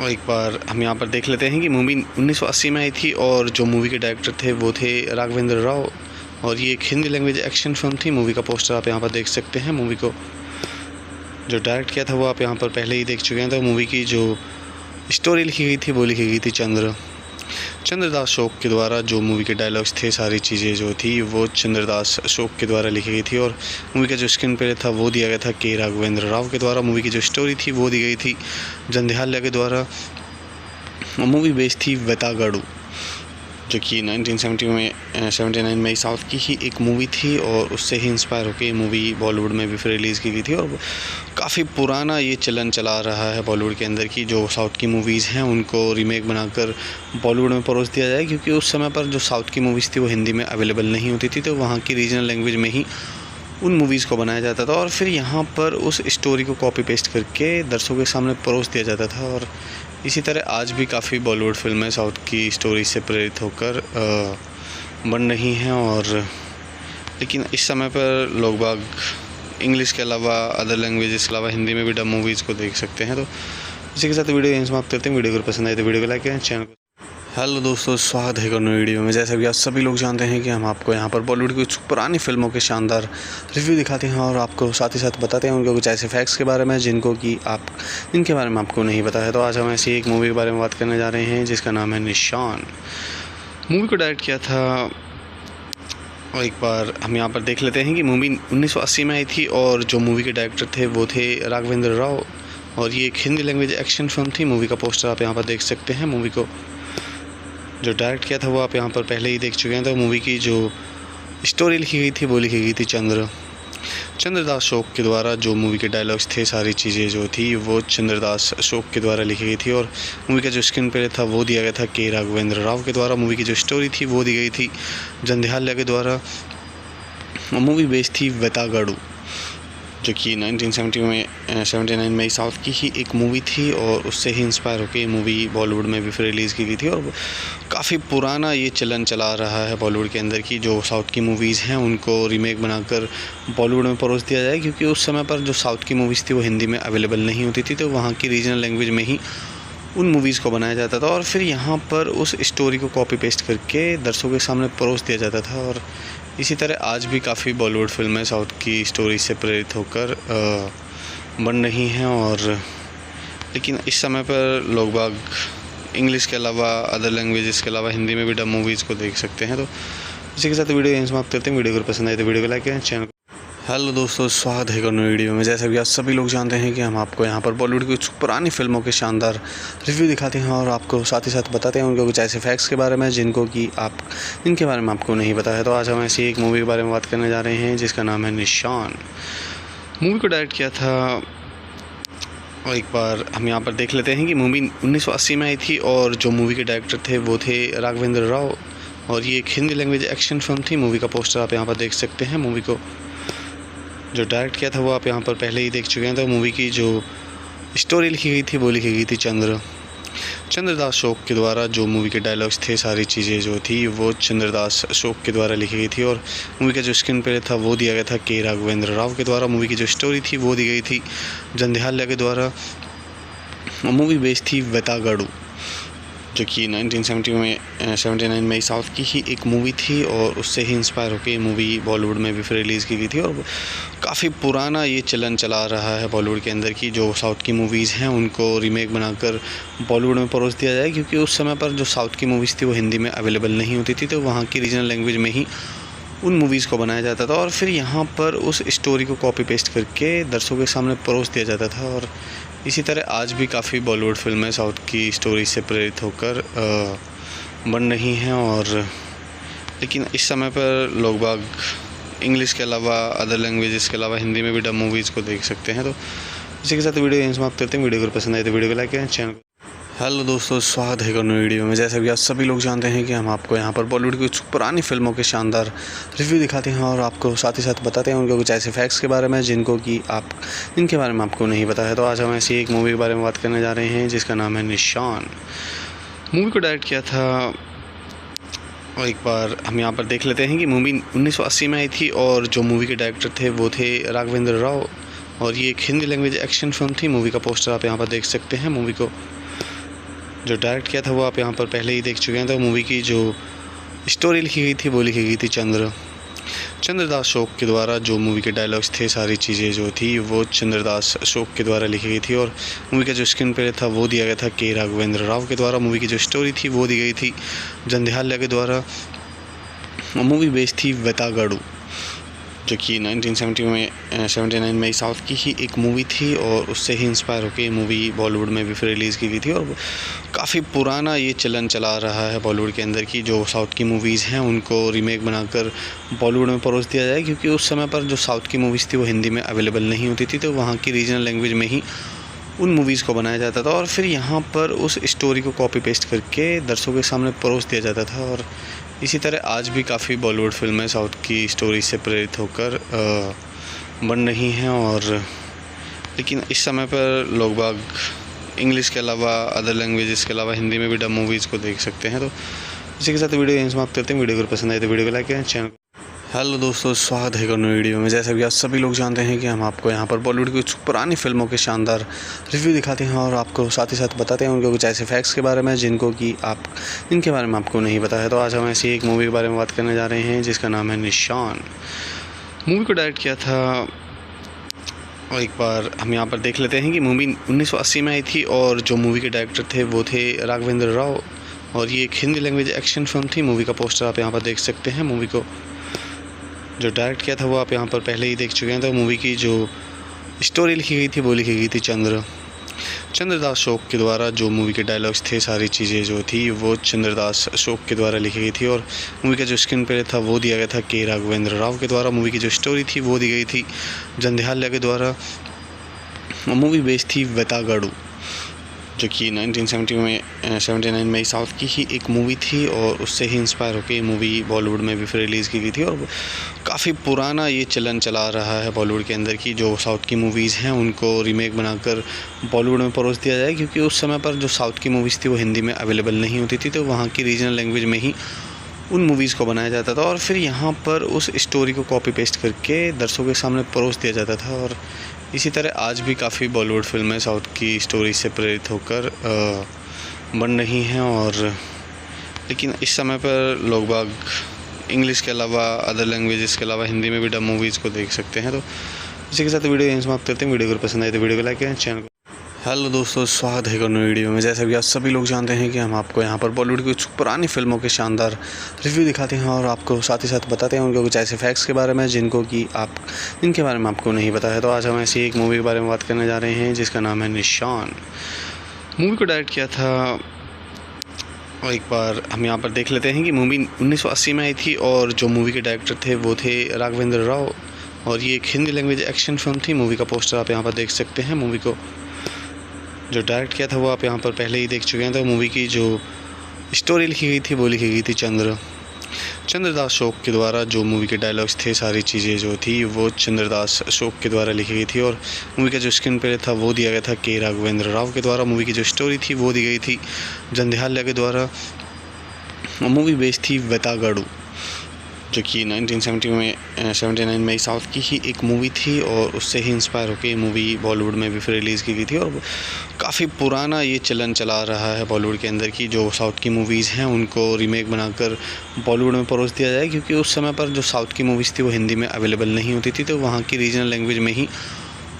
और एक बार हम यहाँ पर देख लेते हैं कि मूवी 1980 में आई थी और जो मूवी के डायरेक्टर थे वो थे राघवेंद्र राव, और ये एक हिंदी लैंग्वेज एक्शन फिल्म थी। मूवी का पोस्टर आप यहाँ पर देख सकते हैं। मूवी को जो डायरेक्ट किया था वो आप यहाँ पर पहले ही देख चुके हैं। तो मूवी की जो स्टोरी लिखी गई थी वो लिखी गई थी चंद्रदास अशोक के द्वारा। जो मूवी के डायलॉग्स थे, सारी चीज़ें जो थी वो चंद्रदास अशोक के द्वारा लिखी गई थी, और मूवी का जो स्क्रीन प्ले था वो दिया गया था के राघवेंद्र राव के द्वारा। मूवी की जो स्टोरी थी वो दी गई थी जंध्याल्या के द्वारा। मूवी बेस्ड थी वेतागढ़, जो कि 1979 में साउथ की ही एक मूवी थी, और उससे ही इंस्पायर होकर ये मूवी बॉलीवुड में भी फिर रिलीज़ की गई थी। और काफ़ी पुराना ये चलन चला रहा है बॉलीवुड के अंदर की जो साउथ की मूवीज़ हैं उनको रीमेक बनाकर बॉलीवुड में परोस दिया जाए, क्योंकि उस समय पर जो साउथ की मूवीज़ थी वो हिंदी में अवेलेबल नहीं होती थी, तो वहाँ की रीजनल लैंग्वेज में ही उन मूवीज़ को बनाया जाता था और फिर यहाँ पर उस स्टोरी को कॉपी पेस्ट करके दर्शकों के सामने परोस दिया जाता था। और इसी तरह आज भी काफ़ी बॉलीवुड फिल्में साउथ की स्टोरी से प्रेरित होकर बन रही हैं, और लेकिन इस समय पर लोग बाग इंग्लिश के अलावा अदर लैंग्वेजेस के अलावा हिंदी में भी डब मूवीज़ को देख सकते हैं। तो इसी के साथ वीडियो यहीं समाप्त करते हैं। वीडियो को पसंद आए तो वीडियो को लाइक करें, चैनल को। हेलो दोस्तों, स्वागत है एक नई वीडियो में। जैसा कि आप सभी लोग जानते हैं कि हम आपको यहाँ पर बॉलीवुड की कुछ पुरानी फिल्मों के शानदार रिव्यू दिखाते हैं और आपको साथ ही साथ बताते हैं उनके कुछ ऐसे फैक्ट्स के बारे में जिनके बारे में आपको नहीं पता है। तो आज हम ऐसी एक मूवी के बारे में बात करने जा रहे हैं जिसका नाम है निशान। मूवी को डायरेक्ट किया था, और एक बार हम यहाँ पर देख लेते हैं कि मूवी 1980 में आई थी और जो मूवी के डायरेक्टर थे वो थे राघवेंद्र राव, और ये एक हिंदी लैंग्वेज एक्शन फिल्म थी। मूवी का पोस्टर आप यहाँ पर देख सकते हैं। मूवी को जो डायरेक्ट किया था वो आप यहाँ पर पहले ही देख चुके हैं। तो मूवी की जो स्टोरी लिखी गई थी वो लिखी गई थी चंद्रदास अशोक के द्वारा। जो मूवी के डायलॉग्स थे, सारी चीज़ें जो थी वो चंद्रदास अशोक के द्वारा लिखी गई थी, और मूवी का जो स्क्रीन प्ले था वो दिया गया था के राघवेंद्र राव के द्वारा। मूवी की जो स्टोरी थी वो दी गई थी जंध्याल्या के द्वारा। मूवी बेस्ड थी वेतागढ़, जो कि 1979 में साउथ की ही एक मूवी थी, और उससे ही इंस्पायर होकर ये मूवी बॉलीवुड में भी फिर रिलीज़ की गई थी। और काफ़ी पुराना ये चलन चला रहा है बॉलीवुड के अंदर की जो साउथ की मूवीज़ हैं उनको रीमेक बनाकर बॉलीवुड में परोस दिया जाए, क्योंकि उस समय पर जो साउथ की मूवीज़ थी वो हिंदी में अवेलेबल नहीं होती थी, तो वहाँ की रीजनल लैंग्वेज में ही उन मूवीज़ को बनाया जाता था और फिर यहाँ पर उस स्टोरी को कॉपी पेस्ट करके दर्शकों के सामने परोस दिया जाता था। और इसी तरह आज भी काफ़ी बॉलीवुड फिल्में साउथ की स्टोरी से प्रेरित होकर बन रही हैं, और लेकिन इस समय पर लोग बाग इंग्लिश के अलावा अदर लैंग्वेजेस के अलावा हिंदी में भी डब मूवीज़ को देख सकते हैं। तो इसी के साथ वीडियो यहीं समाप्त करते हैं। वीडियो को पसंद आए तो वीडियो को लाइक करें, चैनल को। हेलो दोस्तों, स्वागत है एक नई वीडियो में। जैसा कि आप सभी लोग जानते हैं कि हम आपको यहाँ पर बॉलीवुड की कुछ पुरानी फिल्मों के शानदार रिव्यू दिखाते हैं और आपको साथ ही साथ बताते हैं उनके कुछ ऐसे फैक्ट्स के बारे में जिनके बारे में आपको नहीं पता है। तो आज हम ऐसी एक मूवी के बारे में बात करने जा रहे हैं जिसका नाम है निशान। मूवी को डायरेक्ट किया था, और एक बार हम यहाँ पर देख लेते हैं कि मूवी 1980 में आई थी और जो मूवी के डायरेक्टर थे वो थे राघवेंद्र राव, और ये एक हिंदी लैंग्वेज एक्शन फिल्म थी। मूवी का पोस्टर आप यहाँ पर देख सकते हैं। मूवी को जो डायरेक्ट किया था वो आप यहाँ पर पहले ही देख चुके हैं। तो मूवी की जो स्टोरी लिखी गई थी वो लिखी गई थी चंद्रदास अशोक के द्वारा। जो मूवी के डायलॉग्स थे, सारी चीज़ें जो थी वो चंद्रदास अशोक के द्वारा लिखी गई थी, और मूवी का जो स्क्रीन प्ले था वो दिया गया था के राघवेंद्र राव के द्वारा। मूवी की जो स्टोरी थी वो दी गई थी जंध्याल्या के द्वारा। मूवी बेस्ड थी वेतागढ़, जो कि 1979 में साउथ की ही एक मूवी थी, और उससे ही इंस्पायर होकर ये मूवी बॉलीवुड में भी फिर रिलीज़ की गई थी। और काफ़ी पुराना ये चलन चला रहा है बॉलीवुड के अंदर की जो साउथ की मूवीज़ हैं उनको रीमेक बनाकर बॉलीवुड में परोस दिया जाए, क्योंकि उस समय पर जो साउथ की मूवीज़ थी वो हिंदी में अवेलेबल नहीं होती थी, तो वहाँ की रीजनल लैंग्वेज में ही उन मूवीज़ को बनाया जाता था और फिर यहाँ पर उस स्टोरी को कॉपी पेस्ट करके दर्शकों के सामने परोस दिया जाता था। और इसी तरह आज भी काफ़ी बॉलीवुड फिल्में साउथ की स्टोरी से प्रेरित होकर बन रही हैं, और लेकिन इस समय पर लोग बाग इंग्लिश के अलावा अदर लैंग्वेजेस के अलावा हिंदी में भी डब मूवीज़ को देख सकते हैं। तो इसी के साथ वीडियो यहीं समाप्त करते हैं। वीडियो को पसंद आए तो वीडियो को लाइक करें, चैनल को। हेलो दोस्तों, स्वागत है एक और नई वीडियो में। जैसा कि आप सभी लोग जानते हैं कि हम आपको यहाँ पर बॉलीवुड की कुछ पुरानी फिल्मों के शानदार रिव्यू दिखाते हैं और आपको साथ ही साथ बताते हैं उनके कुछ ऐसे फैक्ट्स के बारे में जिनके बारे में आपको नहीं पता है। तो आज हम ऐसी एक मूवी के बारे में बात करने जा रहे हैं जिसका नाम है निशान। मूवी को डायरेक्ट किया था, और एक बार हम यहाँ पर देख लेते हैं कि मूवी 1980 में आई थी और जो मूवी के डायरेक्टर थे वो थे राघवेंद्र राव, और ये एक हिंदी लैंग्वेज एक्शन फिल्म थी। मूवी का पोस्टर आप यहाँ पर देख सकते हैं। मूवी को जो डायरेक्ट किया था वो आप यहाँ पर पहले ही देख चुके हैं। तो मूवी की जो स्टोरी लिखी गई थी वो लिखी गई थी चंद्रदास शोक के द्वारा। जो मूवी के डायलॉग्स थे, सारी चीज़ें जो थी वो चंद्रदास शोक के द्वारा लिखी गई थी, और मूवी का जो स्क्रीन प्ले था वो दिया गया था के राघवेंद्र राव के द्वारा। मूवी की जो स्टोरी थी वो दी गई थी जंध्याल्या के द्वारा। मूवी बेस्ड थी वेतागढ़, जो कि 1979 में साउथ की ही एक मूवी थी, और उससे ही इंस्पायर होकर ये मूवी बॉलीवुड में भी फिर रिलीज़ की गई थी। और काफ़ी पुराना ये चलन चला रहा है बॉलीवुड के अंदर की जो साउथ की मूवीज़ हैं उनको रीमेक बनाकर बॉलीवुड में परोस दिया जाए, क्योंकि उस समय पर जो साउथ की मूवीज़ थी वो हिंदी में अवेलेबल नहीं होती थी, तो वहाँ की रीजनल लैंग्वेज में ही उन मूवीज़ को बनाया जाता था, और फिर यहाँ पर उस स्टोरी को कॉपी पेस्ट करके दर्शकों के सामने परोस दिया जाता था। और इसी तरह आज भी काफ़ी बॉलीवुड फिल्में साउथ की स्टोरी से प्रेरित होकर बन रही हैं, और लेकिन इस समय पर लोग बाग इंग्लिश के अलावा अदर लैंग्वेजेस के अलावा हिंदी में भी डब मूवीज़ को देख सकते हैं। तो इसी के साथ वीडियो यहीं समाप्त करते हैं। वीडियो को पसंद आए तो वीडियो को लाइक करें, चैनल। हेलो दोस्तों, स्वागत है एक और नई वीडियो में। जैसा कि आप सभी लोग जानते हैं कि हम आपको यहाँ पर बॉलीवुड की कुछ पुरानी फिल्मों के शानदार रिव्यू दिखाते हैं और आपको साथ ही साथ बताते हैं उनके कुछ ऐसे फैक्ट्स के बारे में जिनके बारे में आपको नहीं पता है। तो आज हम ऐसी एक मूवी के बारे में बात करने जा रहे हैं जिसका नाम है निशान। मूवी को डायरेक्ट किया था, और एक बार हम यहाँ पर देख लेते हैं कि मूवी 1980 में आई थी और जो मूवी के डायरेक्टर थे वो थे राघवेंद्र राव, और ये एक हिंदी लैंग्वेज एक्शन फिल्म थी। मूवी का पोस्टर आप यहाँ पर देख सकते हैं। मूवी को जो डायरेक्ट किया था वो आप यहाँ पर पहले ही देख चुके हैं। तो मूवी की जो स्टोरी लिखी गई थी वो लिखी गई थी चंद्रदास शोक के द्वारा। जो मूवी के डायलॉग्स थे, सारी चीज़ें जो थी वो चंद्रदास शोक के द्वारा लिखी गई थी, और मूवी का जो स्क्रीन प्ले था वो दिया गया था के राघवेंद्र राव के द्वारा। मूवी की जो स्टोरी थी वो दी गई थी जंध्याल्या के द्वारा। मूवी बेस्ड थी वेतागढ़, जो कि 1979 में साउथ की ही एक मूवी थी, और उससे ही इंस्पायर होकर ये मूवी बॉलीवुड में भी फिर रिलीज़ की गई थी। और काफ़ी पुराना ये चलन चला रहा है बॉलीवुड के अंदर की जो साउथ की मूवीज़ हैं उनको रीमेक बनाकर बॉलीवुड में परोस दिया जाए, क्योंकि उस समय पर जो साउथ की मूवीज़ थी वो हिंदी में अवेलेबल नहीं होती थी, तो वहाँ की रीजनल लैंग्वेज में ही उन मूवीज़ को बनाया जाता था, और फिर यहाँ पर उस स्टोरी को कॉपी पेस्ट करके दर्शकों के सामने परोस दिया जाता था। और इसी तरह आज भी काफ़ी बॉलीवुड फिल्में साउथ की स्टोरी से प्रेरित होकर बन रही हैं, और लेकिन इस समय पर लोग बाग इंग्लिश के अलावा अदर लैंग्वेजेस के अलावा हिंदी में भी डब मूवीज़ को देख सकते हैं। तो इसी के साथ वीडियो यहीं समाप्त करते हैं। वीडियो को पसंद आए तो वीडियो को लाइक करें, चैनल। हेलो दोस्तों, स्वागत है एक और नई वीडियो में। जैसा कि आप सभी लोग जानते हैं कि हम आपको यहाँ पर बॉलीवुड की कुछ पुरानी फिल्मों के शानदार रिव्यू दिखाते हैं और आपको साथ ही साथ बताते हैं उनके कुछ ऐसे फैक्ट्स के बारे में जिनके बारे में आपको नहीं पता है। तो आज हम ऐसी एक मूवी के बारे में बात करने जा रहे हैं जिसका नाम है निशान। मूवी को डायरेक्ट किया था, और एक बार हम यहाँ पर देख लेते हैं कि मूवी 1980 में आई थी और जो मूवी के डायरेक्टर थे वो थे राघवेंद्र राव, और ये एक हिंदी लैंग्वेज एक्शन फिल्म थी। मूवी का पोस्टर आप यहाँ पर देख सकते हैं। मूवी को जो डायरेक्ट किया था वो आप यहाँ पर पहले ही देख चुके हैं। तो मूवी की जो स्टोरी लिखी गई थी वो लिखी गई थी चंद्रदास शोक के द्वारा। जो मूवी के डायलॉग्स थे, सारी चीज़ें जो थी वो चंद्रदास शोक के द्वारा लिखी गई थी, और मूवी का जो स्क्रीन प्ले था वो दिया गया था के राघवेंद्र राव के द्वारा। मूवी की जो स्टोरी थी वो दी गई थी जंध्याल्या के द्वारा। मूवी बेस्ड थी वेतागढ़, जो कि 1979 में साउथ की ही एक मूवी थी, और उससे ही इंस्पायर होकर ये मूवी बॉलीवुड में भी फिर रिलीज़ की गई थी। और काफ़ी पुराना ये चलन चला रहा है बॉलीवुड के अंदर की जो साउथ की मूवीज़ हैं उनको रीमेक बनाकर बॉलीवुड में परोस दिया जाए, क्योंकि उस समय पर जो साउथ की मूवीज़ थी वो हिंदी में अवेलेबल नहीं होती थी, तो वहाँ की रीजनल लैंग्वेज में ही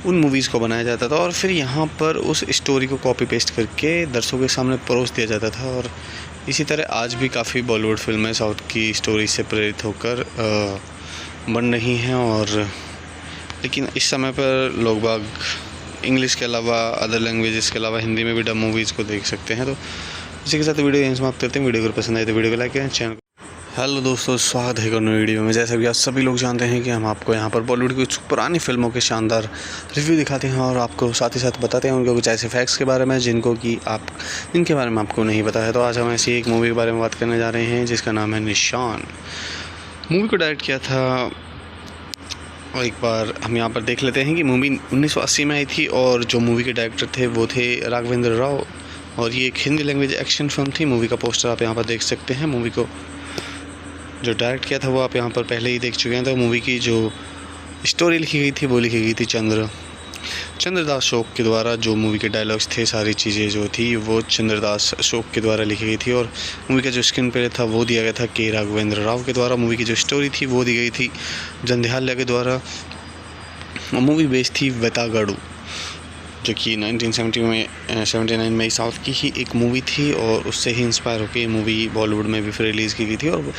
उन मूवीज़ को बनाया जाता था, और फिर यहाँ पर उस स्टोरी को कॉपी पेस्ट करके दर्शकों के सामने परोस दिया जाता था। और इसी तरह आज भी काफ़ी बॉलीवुड फिल्में साउथ की स्टोरी से प्रेरित होकर बन रही हैं, और लेकिन इस समय पर लोग बाग इंग्लिश के अलावा अदर लैंग्वेजेस के अलावा हिंदी में भी डब मूवीज़ को देख सकते हैं। तो इसी के साथ वीडियो यहीं समाप्त करते हैं। वीडियो को पसंद आए तो वीडियो को लाइक करें, चैनल। हेलो दोस्तों, स्वागत है एक और नई वीडियो में। जैसा कि आप सभी लोग जानते हैं कि हम आपको यहाँ पर बॉलीवुड की कुछ पुरानी फिल्मों के शानदार रिव्यू दिखाते हैं और आपको साथ ही साथ बताते हैं उनके कुछ ऐसे फैक्ट्स के बारे में जिनके बारे में आपको नहीं पता है। तो आज हम ऐसी एक मूवी के बारे में बात करने जा रहे हैं जिसका नाम है निशान। मूवी को डायरेक्ट किया था, और एक बार हम यहाँ पर देख लेते हैं कि मूवी 1980 में आई थी और जो मूवी के डायरेक्टर थे वो थे राघवेंद्र राव, और ये एक हिंदी लैंग्वेज एक्शन फिल्म थी। मूवी का पोस्टर आप यहाँ पर देख सकते हैं। मूवी को जो डायरेक्ट किया था वो आप यहाँ पर पहले ही देख चुके हैं। तो मूवी की जो स्टोरी लिखी गई थी वो लिखी गई थी चंद्रदास शोक के द्वारा। जो मूवी के डायलॉग्स थे, सारी चीज़ें जो थी वो चंद्रदास शोक के द्वारा लिखी गई थी, और मूवी का जो स्क्रीन प्ले था वो दिया गया था के राघवेंद्र राव के द्वारा। मूवी की जो स्टोरी थी वो दी गई थी जंध्याल्या के द्वारा। मूवी बेस्ड थी वेतागढ़, जो कि 1979 में साउथ की ही एक मूवी थी, और उससे ही इंस्पायर होकर ये मूवी बॉलीवुड में भी फिर रिलीज़ की गई थी। और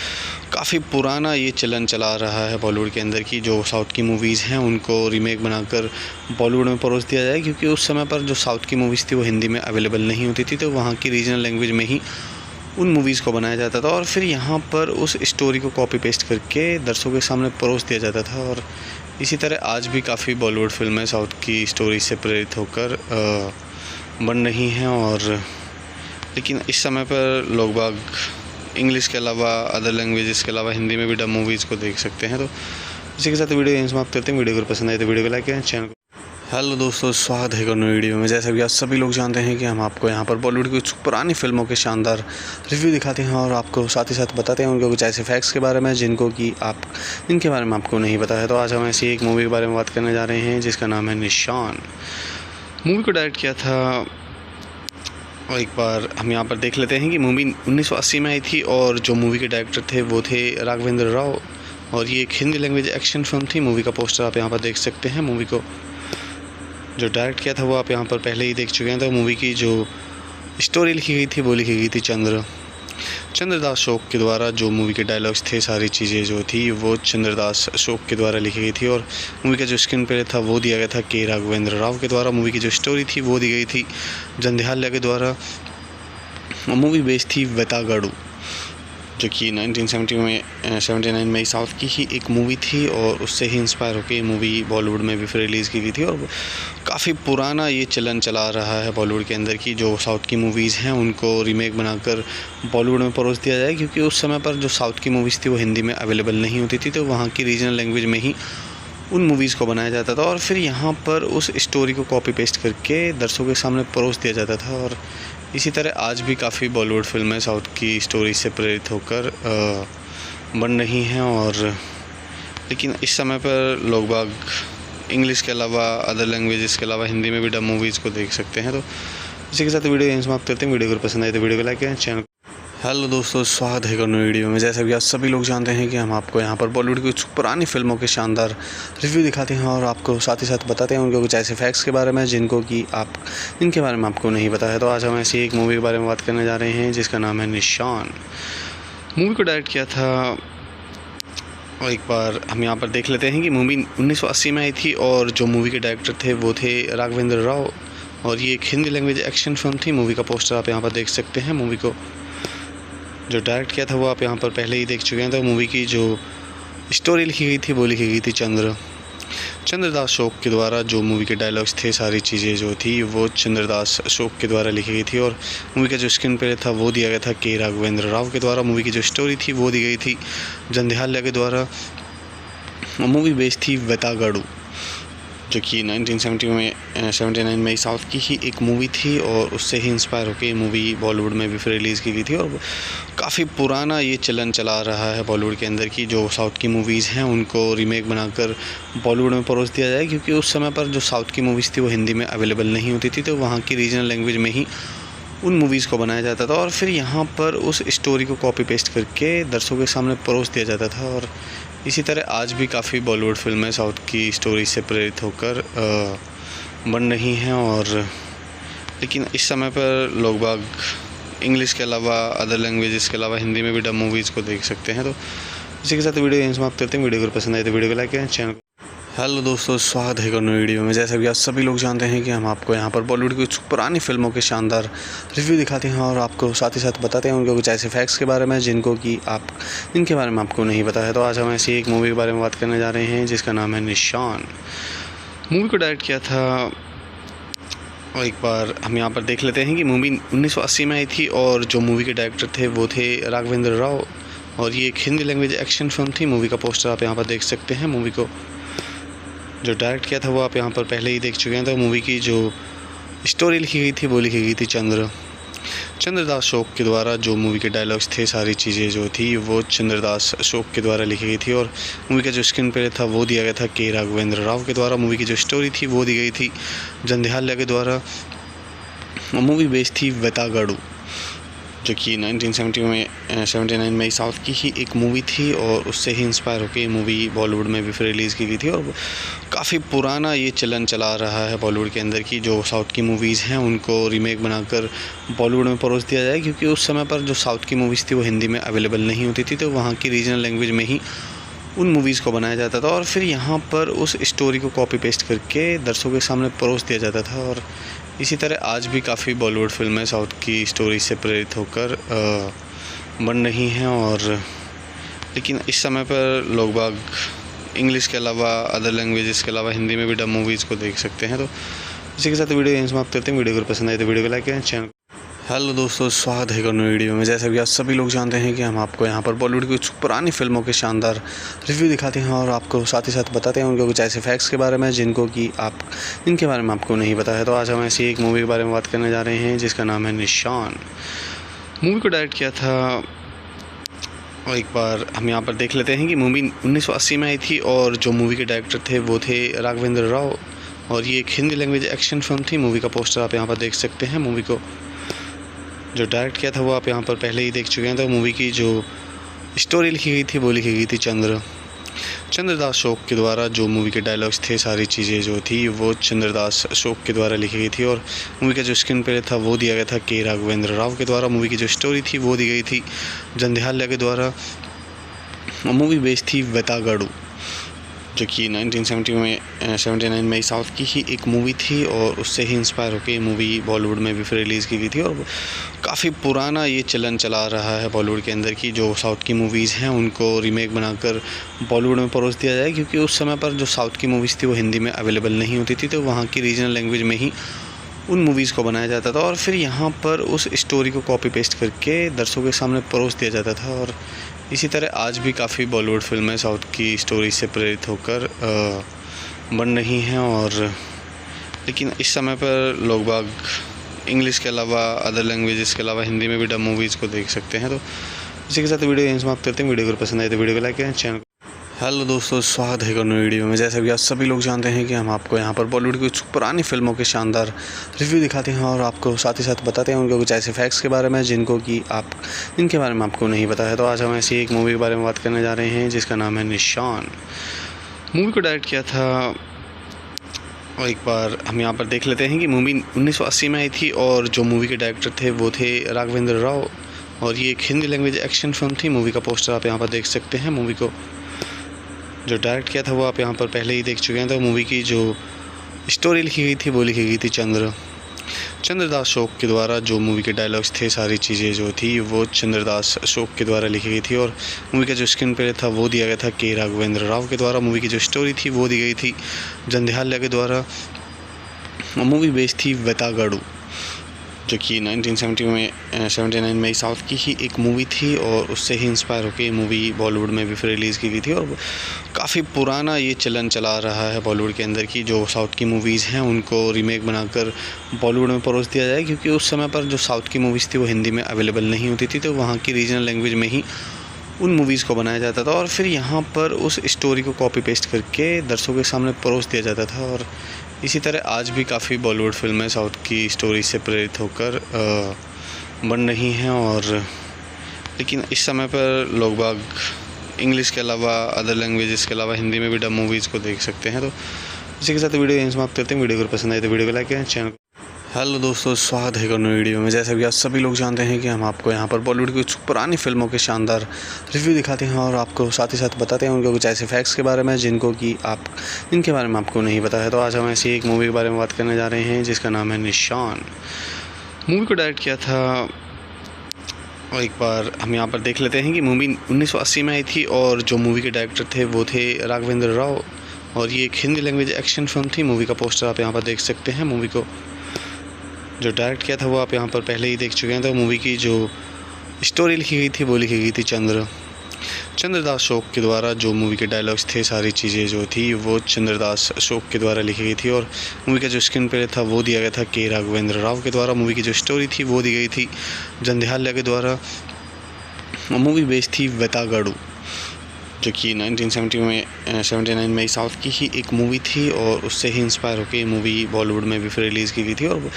काफ़ी पुराना ये चलन चला रहा है बॉलीवुड के अंदर की जो साउथ की मूवीज़ हैं उनको रीमेक बनाकर बॉलीवुड में परोस दिया जाए, क्योंकि उस समय पर जो साउथ की मूवीज़ थी वो हिंदी में अवेलेबल नहीं होती थी, तो वहाँ की रीजनल लैंग्वेज में ही उन मूवीज़ को बनाया जाता था, और फिर यहाँ पर उस स्टोरी को कॉपी पेस्ट करके दर्शकों के सामने परोस दिया जाता था। और इसी तरह आज भी काफ़ी बॉलीवुड फिल्में साउथ की स्टोरी से प्रेरित होकर बन रही हैं, और लेकिन इस समय पर लोग बाग इंग्लिश के अलावा अदर लैंग्वेजेस के अलावा हिंदी में भी डब मूवीज़ को देख सकते हैं। तो इसी के साथ वीडियो यहीं समाप्त करते हैं। वीडियो को पसंद आए तो वीडियो को लाइक करें, चैनल को। हेलो दोस्तों, स्वागत है एक और नई वीडियो में। जैसा कि आप सभी लोग जानते हैं कि हम आपको यहाँ पर बॉलीवुड की कुछ पुरानी फिल्मों के शानदार रिव्यू दिखाते हैं और आपको साथ ही साथ बताते हैं उनके कुछ ऐसे फैक्ट्स के बारे में जिनके बारे में आपको नहीं पता है। तो आज हम ऐसी एक मूवी के बारे में बात करने जा रहे हैं जिसका नाम है निशान। मूवी को डायरेक्ट किया था, और एक बार हम यहाँ पर देख लेते हैं कि मूवी 1980 में आई थी और जो मूवी के डायरेक्टर थे वो थे राघवेंद्र राव, और ये एक हिंदी लैंग्वेज एक्शन फिल्म थी। मूवी का पोस्टर आप यहाँ पर देख सकते हैं। मूवी को जो डायरेक्ट किया था वो आप यहाँ पर पहले ही देख चुके हैं। तो मूवी की जो स्टोरी लिखी गई थी वो लिखी गई थी चंद्रदास शोक के द्वारा। जो मूवी के डायलॉग्स थे, सारी चीज़ें जो थी वो चंद्रदास शोक के द्वारा लिखी गई थी, और मूवी का जो स्क्रीन प्ले था वो दिया गया था के राघवेंद्र राव के द्वारा। मूवी की जो स्टोरी थी वो दी गई थी जंध्याल्या के द्वारा। मूवी बेस्ड थी वेतागढ़, जो कि 1979 में साउथ की ही एक मूवी थी, और उससे ही इंस्पायर होकर ये मूवी बॉलीवुड में भी फिर रिलीज़ की गई थी। और काफ़ी पुराना ये चलन चला रहा है बॉलीवुड के अंदर की जो साउथ की मूवीज़ हैं उनको रीमेक बनाकर बॉलीवुड में परोस दिया जाए, क्योंकि उस समय पर जो साउथ की मूवीज़ थी वो हिंदी में अवेलेबल नहीं होती थी, तो वहाँ की रीजनल लैंग्वेज में ही उन मूवीज़ को बनाया जाता था, और फिर यहाँ पर उस स्टोरी को कॉपी पेस्ट करके दर्शकों के सामने परोस दिया जाता था। और इसी तरह आज भी काफ़ी बॉलीवुड फिल्में साउथ की स्टोरी से प्रेरित होकर बन रही हैं, और लेकिन इस समय पर लोग बाग इंग्लिश के अलावा अदर लैंग्वेजेस के अलावा हिंदी में भी डब मूवीज़ को देख सकते हैं। तो इसी के साथ वीडियो यहीं समाप्त करते हैं। वीडियो को पसंद आए तो वीडियो को लाइक करें, चैनल। हेलो दोस्तों, स्वागत है एक और नई वीडियो में। जैसा कि आप सभी लोग जानते हैं कि हम आपको यहाँ पर बॉलीवुड की कुछ पुरानी फिल्मों के शानदार रिव्यू दिखाते हैं और आपको साथ ही साथ बताते हैं उनके कुछ ऐसे फैक्ट्स के बारे में जिनके बारे में आपको नहीं पता है। तो आज हम ऐसी एक मूवी के बारे में बात करने जा रहे हैं जिसका नाम है निशान। मूवी को डायरेक्ट किया था, और एक बार हम यहाँ पर देख लेते हैं कि मूवी 1980 में आई थी और जो मूवी के डायरेक्टर थे वो थे राघवेंद्र राव, और ये एक हिंदी लैंग्वेज एक्शन फिल्म थी। मूवी का पोस्टर आप यहाँ पर देख सकते हैं। मूवी को जो डायरेक्ट किया था वो आप यहाँ पर पहले ही देख चुके हैं। तो मूवी की जो स्टोरी लिखी गई थी वो लिखी गई थी चंद्रदास शोक के द्वारा। जो मूवी के डायलॉग्स थे, सारी चीज़ें जो थी वो चंद्रदास शोक के द्वारा लिखी गई थी, और मूवी का जो स्क्रीन प्ले था वो दिया गया था के राघवेंद्र राव के द्वारा। मूवी की जो स्टोरी थी वो दी गई थी जंध्याल्या के द्वारा। मूवी बेस्ड थी वेतागढ़, जो कि 1979 में साउथ की ही एक मूवी थी, और उससे ही इंस्पायर होकर ये मूवी बॉलीवुड में भी फिर रिलीज़ की गई थी। और काफ़ी पुराना ये चलन चला रहा है बॉलीवुड के अंदर की जो साउथ की मूवीज़ हैं उनको रीमेक बनाकर बॉलीवुड में परोस दिया जाए, क्योंकि उस समय पर जो साउथ की मूवीज़ थी वो हिंदी में अवेलेबल नहीं होती थी, तो वहाँ की रीजनल लैंग्वेज में ही उन मूवीज़ को बनाया जाता था, और फिर यहाँ पर उस स्टोरी को कॉपी पेस्ट करके दर्शकों के सामने परोस दिया जाता था। और इसी तरह आज भी काफ़ी बॉलीवुड फिल्में साउथ की स्टोरी से प्रेरित होकर बन रही हैं, और लेकिन इस समय पर लोग बाग इंग्लिश के अलावा अदर लैंग्वेजेस के अलावा हिंदी में भी डब मूवीज़ को देख सकते हैं। तो इसी के साथ वीडियो यहीं समाप्त करते हैं। वीडियो को पसंद आए तो वीडियो को लाइक करें, चैनल। हेलो दोस्तों, स्वागत है एक और नई वीडियो में। जैसा कि आप सभी लोग जानते हैं कि हम आपको यहाँ पर बॉलीवुड की कुछ पुरानी फिल्मों के शानदार रिव्यू दिखाते हैं और आपको साथ ही साथ बताते हैं उनके कुछ ऐसे फैक्ट्स के बारे में जिनके बारे में आपको नहीं पता है। तो आज हम ऐसी एक मूवी के बारे में बात करने जा रहे हैं जिसका नाम है निशान। मूवी को डायरेक्ट किया था, और एक बार हम यहाँ पर देख लेते हैं कि मूवी 1980 में आई थी और जो मूवी के डायरेक्टर थे वो थे राघवेंद्र राव, और ये एक हिंदी लैंग्वेज एक्शन फिल्म थी। मूवी का पोस्टर आप यहाँ पर देख सकते हैं। मूवी को जो डायरेक्ट किया था वो आप यहाँ पर पहले ही देख चुके हैं। तो मूवी की जो स्टोरी लिखी गई थी वो लिखी गई थी चंद्रदास शोक के द्वारा। जो मूवी के डायलॉग्स थे, सारी चीज़ें जो थी वो चंद्रदास शोक के द्वारा लिखी गई थी, और मूवी का जो स्क्रीन प्ले था वो दिया गया था के राघवेंद्र राव के द्वारा। मूवी की जो स्टोरी थी वो दी गई थी जंध्याल्या के द्वारा। मूवी बेस्ड थी वेतागढ़, जो कि 1979 में साउथ की ही एक मूवी थी, और उससे ही इंस्पायर होकर ये मूवी बॉलीवुड में भी फिर रिलीज़ की गई थी। और काफ़ी पुराना ये चलन चला रहा है बॉलीवुड के अंदर की जो साउथ की मूवीज़ हैं उनको रीमेक बनाकर बॉलीवुड में परोस दिया जाए, क्योंकि उस समय पर जो साउथ की मूवीज़ थी वो हिंदी में अवेलेबल नहीं होती थी, तो वहाँ की रीजनल लैंग्वेज में ही उन मूवीज़ को बनाया जाता था और फिर यहाँ पर उस स्टोरी को कॉपी पेस्ट करके दर्शकों के सामने परोस दिया जाता था। और इसी तरह आज भी काफ़ी बॉलीवुड फिल्में साउथ की स्टोरी से प्रेरित होकर बन रही हैं, और लेकिन इस समय पर लोग बाग इंग्लिश के अलावा अदर लैंग्वेजेस के अलावा हिंदी में भी डब मूवीज़ को देख सकते हैं। तो इसी के साथ वीडियो यहीं समाप्त करते हैं। वीडियो को पसंद आए तो वीडियो को लाइक करें, चैनल। हेलो दोस्तों, स्वागत है एक और नई वीडियो में। जैसा कि आप सभी लोग जानते हैं कि हम आपको यहाँ पर बॉलीवुड की कुछ पुरानी फिल्मों के शानदार रिव्यू दिखाते हैं और आपको साथ ही साथ बताते हैं उनके कुछ ऐसे फैक्ट्स के बारे में जिनके बारे में आपको नहीं पता है। तो आज हम ऐसी एक मूवी के बारे में बात करने जा रहे हैं जिसका नाम है निशान। मूवी को डायरेक्ट किया था, और एक बार हम यहाँ पर देख लेते हैं कि मूवी 1980 में आई थी और जो मूवी के डायरेक्टर थे वो थे राघवेंद्र राव, और ये एक हिंदी लैंग्वेज एक्शन फिल्म थी। मूवी का पोस्टर आप यहाँ पर देख सकते हैं। मूवी को जो डायरेक्ट किया था वो आप यहाँ पर पहले ही देख चुके हैं। तो मूवी की जो स्टोरी लिखी गई थी वो लिखी गई थी चंद्रदास शोक के द्वारा। जो मूवी के डायलॉग्स थे, सारी चीज़ें जो थी वो चंद्रदास शोक के द्वारा लिखी गई थी, और मूवी का जो स्क्रीन प्ले था वो दिया गया था के राघवेंद्र राव के द्वारा। मूवी की जो स्टोरी थी वो दी गई थी जंध्याल्या के द्वारा। मूवी बेस्ड थी वेतागढ़, जो कि 1979 में साउथ की ही एक मूवी थी, और उससे ही इंस्पायर होकर ये मूवी बॉलीवुड में भी फिर रिलीज़ की गई थी। और काफ़ी पुराना ये चलन चला रहा है बॉलीवुड के अंदर की जो साउथ की मूवीज़ हैं उनको रीमेक बनाकर बॉलीवुड में परोस दिया जाए, क्योंकि उस समय पर जो साउथ की मूवीज़ थी वो हिंदी में अवेलेबल नहीं होती थी, तो वहाँ की रीजनल लैंग्वेज में ही उन मूवीज़ को बनाया जाता था और फिर यहाँ पर उस स्टोरी को कॉपी पेस्ट करके दर्शकों के सामने परोस दिया जाता था। और इसी तरह आज भी काफ़ी बॉलीवुड फिल्में साउथ की स्टोरी से प्रेरित होकर बन रही हैं, और लेकिन इस समय पर लोग बाग इंग्लिश के अलावा अदर लैंग्वेजेस के अलावा हिंदी में भी डब मूवीज़ को देख सकते हैं। तो इसी के साथ वीडियो यहीं समाप्त करते हैं। वीडियो को पसंद आए तो वीडियो को लाइक करें, चैनल। हेलो दोस्तों, स्वागत है एक और नई वीडियो में। जैसा कि आप सभी लोग जानते हैं कि हम आपको यहाँ पर बॉलीवुड की कुछ पुरानी फिल्मों के शानदार रिव्यू दिखाते हैं और आपको साथ ही साथ बताते हैं उनके कुछ ऐसे फैक्ट्स के बारे में जिनके बारे में आपको नहीं पता है। तो आज हम ऐसी एक मूवी के बारे में बात करने जा रहे हैं जिसका नाम है निशान। मूवी को डायरेक्ट किया था, और एक बार हम यहाँ पर देख लेते हैं कि मूवी 1980 में आई थी और जो मूवी के डायरेक्टर थे वो थे राघवेंद्र राव, और ये एक हिंदी लैंग्वेज एक्शन फिल्म थी। मूवी का पोस्टर आप यहाँ पर देख सकते हैं। मूवी को जो डायरेक्ट किया था वो आप यहाँ पर पहले ही देख चुके हैं। तो मूवी की जो स्टोरी लिखी गई थी वो लिखी गई थी चंद्रदास शोक के द्वारा। जो मूवी के डायलॉग्स थे, सारी चीज़ें जो थी वो चंद्रदास शोक के द्वारा लिखी गई थी, और मूवी का जो स्क्रीन प्ले था वो दिया गया था के राघवेंद्र राव के द्वारा। मूवी की जो स्टोरी थी वो दी गई थी जंध्याल्या के द्वारा। मूवी बेस्ड थी वेतागढ़, जो कि 1979 में साउथ की ही एक मूवी थी, और उससे ही इंस्पायर होकर ये मूवी बॉलीवुड में भी फिर रिलीज़ की गई थी। और काफ़ी पुराना ये चलन चला रहा है बॉलीवुड के अंदर की जो साउथ की मूवीज़ हैं उनको रीमेक बनाकर बॉलीवुड में परोस दिया जाए, क्योंकि उस समय पर जो साउथ की मूवीज़ थी वो हिंदी में अवेलेबल नहीं होती थी, तो वहाँ की रीजनल लैंग्वेज में ही उन मूवीज़ को बनाया जाता था और फिर यहाँ पर उस स्टोरी को कॉपी पेस्ट करके दर्शकों के सामने परोस दिया जाता था। और इसी तरह आज भी काफ़ी बॉलीवुड फिल्में साउथ की स्टोरी से प्रेरित होकर बन रही हैं, और लेकिन इस समय पर लोग बाग इंग्लिश के अलावा अदर लैंग्वेजेस के अलावा हिंदी में भी डब मूवीज़ को देख सकते हैं। तो इसी के साथ वीडियो यहीं समाप्त करते हैं। वीडियो को पसंद आए तो वीडियो को लाइक करें, चैनल। हेलो दोस्तों, स्वागत है एक और नई वीडियो में। जैसा कि आप सभी लोग जानते हैं कि हम आपको यहाँ पर बॉलीवुड की कुछ पुरानी फिल्मों के शानदार रिव्यू दिखाते हैं और आपको साथ ही साथ बताते हैं उनके कुछ ऐसे फैक्ट्स के बारे में जिनके बारे में आपको नहीं पता है। तो आज हम ऐसी एक मूवी के बारे में बात करने जा रहे हैं जिसका नाम है निशान। मूवी को डायरेक्ट किया था, और एक बार हम यहाँ पर देख लेते हैं कि मूवी 1980 में आई थी और जो मूवी के डायरेक्टर थे वो थे राघवेंद्र राव, और ये एक हिंदी लैंग्वेज एक्शन फिल्म थी। मूवी का पोस्टर आप यहाँ पर देख सकते हैं। मूवी को जो डायरेक्ट किया था वो आप यहाँ पर पहले ही देख चुके हैं। तो मूवी की जो स्टोरी लिखी गई थी वो लिखी गई थी चंद्रदास अशोक के द्वारा। जो मूवी के डायलॉग्स थे, सारी चीज़ें जो थी वो चंद्रदास अशोक के द्वारा लिखी गई थी, और मूवी का जो स्क्रीन प्ले था वो दिया गया था के राघवेंद्र राव के द्वारा। मूवी की जो स्टोरी थी वो दी गई थी जंध्याल्या के द्वारा। मूवी बेस्ड थी वेतागढ़, जो कि 1979 में साउथ की ही एक मूवी थी, और उससे ही इंस्पायर होकर ये मूवी बॉलीवुड में भी फिर रिलीज़ की गई थी। और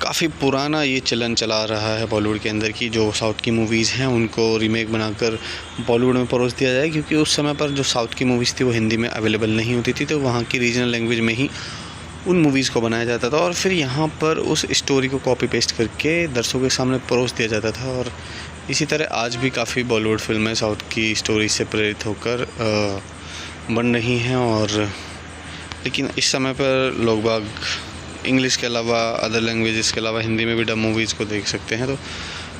काफ़ी पुराना ये चलन चला रहा है बॉलीवुड के अंदर की जो साउथ की मूवीज़ हैं उनको रीमेक बनाकर बॉलीवुड में परोस दिया जाए, क्योंकि उस समय पर जो साउथ की मूवीज़ थी वो हिंदी में अवेलेबल नहीं होती थी, तो वहाँ की रीजनल लैंग्वेज में ही उन मूवीज़ को बनाया जाता था और फिर यहाँ पर उस स्टोरी को कॉपी पेस्ट करके दर्शकों के सामने परोस दिया जाता था। और इसी तरह आज भी काफ़ी बॉलीवुड फिल्में साउथ की स्टोरी से प्रेरित होकर बन रही हैं, और लेकिन इस समय पर लोग बाग इंग्लिश के अलावा अदर लैंग्वेजेस के अलावा हिंदी में भी डब मूवीज़ को देख सकते हैं। तो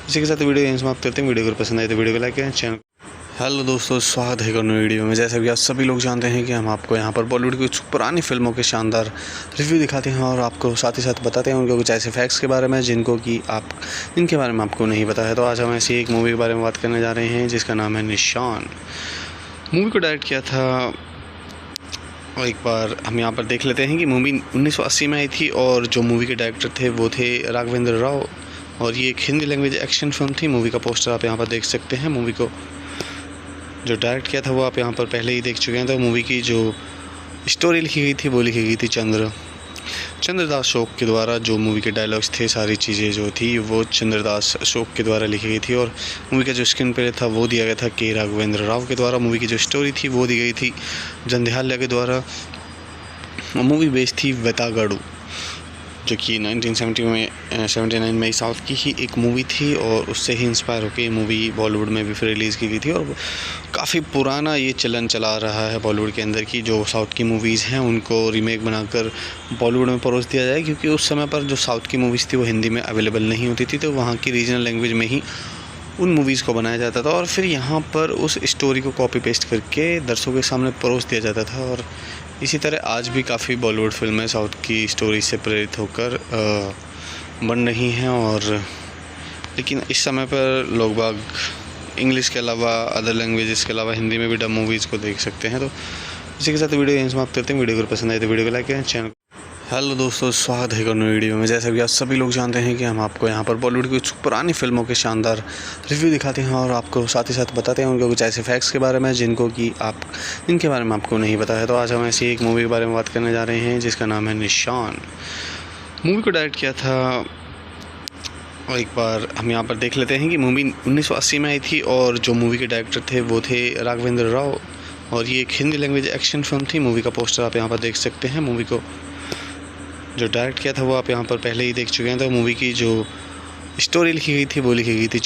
इसी के साथ वीडियो यहीं समाप्त करते हैं। वीडियो को पसंद आए तो वीडियो को लाइक करें, चैनल। हेलो दोस्तों, स्वागत है एक और नई वीडियो में। जैसा कि आप सभी लोग जानते हैं कि हम आपको यहाँ पर बॉलीवुड की कुछ पुरानी फिल्मों के शानदार रिव्यू दिखाते हैं और आपको साथ ही साथ बताते हैं उनके कुछ ऐसे फैक्ट्स के बारे में जिनके बारे में आपको नहीं पता है। तो आज हम ऐसी एक मूवी के बारे में बात करने जा रहे हैं जिसका नाम है निशान। मूवी को डायरेक्ट किया था, और एक बार हम यहाँ पर देख लेते हैं कि मूवी 1980 में आई थी और जो मूवी के डायरेक्टर थे वो थे राघवेंद्र राव, और ये एक हिंदी लैंग्वेज एक्शन फिल्म थी। मूवी का पोस्टर आप यहाँ पर देख सकते हैं। मूवी को जो डायरेक्ट किया था वो आप यहाँ पर पहले ही देख चुके हैं। तो मूवी की जो स्टोरी लिखी गई थी वो लिखी गई थी चंद्रदास अशोक के द्वारा। जो मूवी के डायलॉग्स थे, सारी चीज़ें जो थी वो चंद्रदास अशोक के द्वारा लिखी गई थी, और मूवी का जो स्क्रीन प्ले था वो दिया गया था के राघवेंद्र राव के द्वारा। मूवी की जो स्टोरी थी वो दी गई थी जंध्याल्या के द्वारा। मूवी बेस्ड थी वेतागढ़, जो कि 1979 में साउथ की ही एक मूवी थी, और उससे ही इंस्पायर होकर ये मूवी बॉलीवुड में भी फिर रिलीज़ की गई थी। और काफ़ी पुराना ये चलन चला रहा है बॉलीवुड के अंदर की जो साउथ की मूवीज़ हैं उनको रीमेक बनाकर बॉलीवुड में परोस दिया जाए, क्योंकि उस समय पर जो साउथ की मूवीज़ थी वो हिंदी में अवेलेबल नहीं होती थी, तो वहाँ की रीजनल लैंग्वेज में ही उन मूवीज़ को बनाया जाता था और फिर यहाँ पर उस स्टोरी को कॉपी पेस्ट करके दर्शकों के सामने परोस दिया जाता था। और इसी तरह आज भी काफ़ी बॉलीवुड फिल्में साउथ की स्टोरी से प्रेरित होकर बन रही हैं, और लेकिन इस समय पर लोग बाग इंग्लिश के अलावा अदर लैंग्वेजेस के अलावा हिंदी में भी डब मूवीज़ को देख सकते हैं। तो इसी के साथ वीडियो यहीं समाप्त करते हैं। वीडियो को पसंद आए तो वीडियो को लाइक करें, चैनल। हेलो दोस्तों, स्वागत है एक और नई वीडियो में। जैसा कि आप सभी लोग जानते हैं कि हम आपको यहाँ पर बॉलीवुड की कुछ पुरानी फिल्मों के शानदार रिव्यू दिखाते हैं और आपको साथ ही साथ बताते हैं उनके कुछ ऐसे फैक्ट्स के बारे में जिनके बारे में आपको नहीं पता है। तो आज हम ऐसी एक मूवी के बारे में बात करने जा रहे हैं जिसका नाम है निशान। मूवी को डायरेक्ट किया था, और एक बार हम यहाँ पर देख लेते हैं कि मूवी 1980 में आई थी और जो मूवी के डायरेक्टर थे वो थे राघवेंद्र राव, और ये एक हिंदी लैंग्वेज एक्शन फिल्म थी। मूवी का पोस्टर आप यहाँ पर देख सकते हैं। मूवी को जो डायरेक्ट किया था वो आप यहाँ पर पहले ही देख चुके हैं। तो मूवी की जो स्टोरी लिखी गई थी वो लिखी गई थी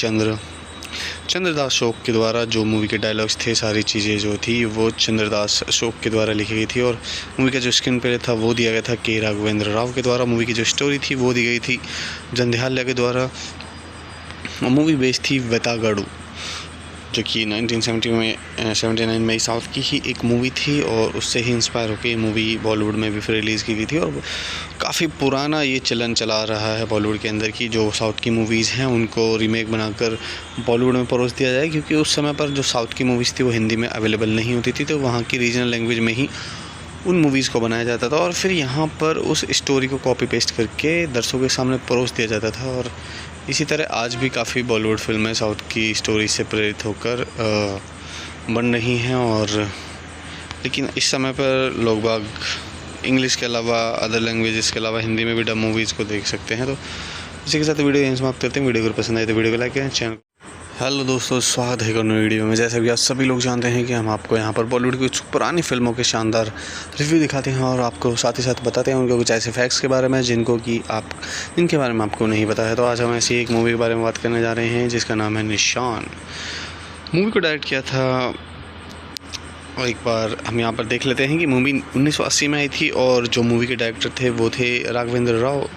चंद्रदास अशोक के द्वारा। जो मूवी के डायलॉग्स थे, सारी चीज़ें जो थी वो चंद्रदास अशोक के द्वारा लिखी गई थी, और मूवी का जो स्क्रीन प्ले था वो दिया गया था के राघवेंद्र राव के द्वारा। मूवी की जो स्टोरी थी वो दी गई थी जंध्याल्या के द्वारा। मूवी बेस्ड थी वेतागढ़, जो कि 1979 में साउथ की ही एक मूवी थी, और उससे ही इंस्पायर होकर ये मूवी बॉलीवुड में भी फिर रिलीज़ की गई थी। और काफ़ी पुराना ये चलन चला रहा है बॉलीवुड के अंदर की जो साउथ की मूवीज़ हैं उनको रीमेक बनाकर बॉलीवुड में परोस दिया जाए, क्योंकि उस समय पर जो साउथ की मूवीज़ थी वो हिंदी में अवेलेबल नहीं होती थी, तो वहाँ की रीजनल लैंग्वेज में ही उन मूवीज़ को बनाया जाता था और फिर यहाँ पर उस स्टोरी को कॉपी पेस्ट करके दर्शकों के सामने परोस दिया जाता था। और इसी तरह आज भी काफ़ी बॉलीवुड फिल्में साउथ की स्टोरी से प्रेरित होकर बन रही हैं, और लेकिन इस समय पर लोग बाग इंग्लिश के अलावा अदर लैंग्वेजेस के अलावा हिंदी में भी डब मूवीज़ को देख सकते हैं। तो इसी के साथ वीडियो यहीं समाप्त करते हैं। वीडियो को पसंद आए तो वीडियो को लाइक करें, चैनल। हेलो दोस्तों, स्वागत है एक और नई वीडियो में। जैसा कि आप सभी लोग जानते हैं कि हम आपको यहाँ पर बॉलीवुड की कुछ पुरानी फिल्मों के शानदार रिव्यू दिखाते हैं और आपको साथ ही साथ बताते हैं उनके कुछ ऐसे फैक्ट्स के बारे में जिनके बारे में आपको नहीं पता है। तो आज हम ऐसी एक मूवी के बारे में बात करने जा रहे हैं जिसका नाम है निशान। मूवी को डायरेक्ट किया था, और एक बार हम यहाँ पर देख लेते हैं कि मूवी 1980 में आई थी और जो मूवी के डायरेक्टर थे वो थे राघवेंद्र राव,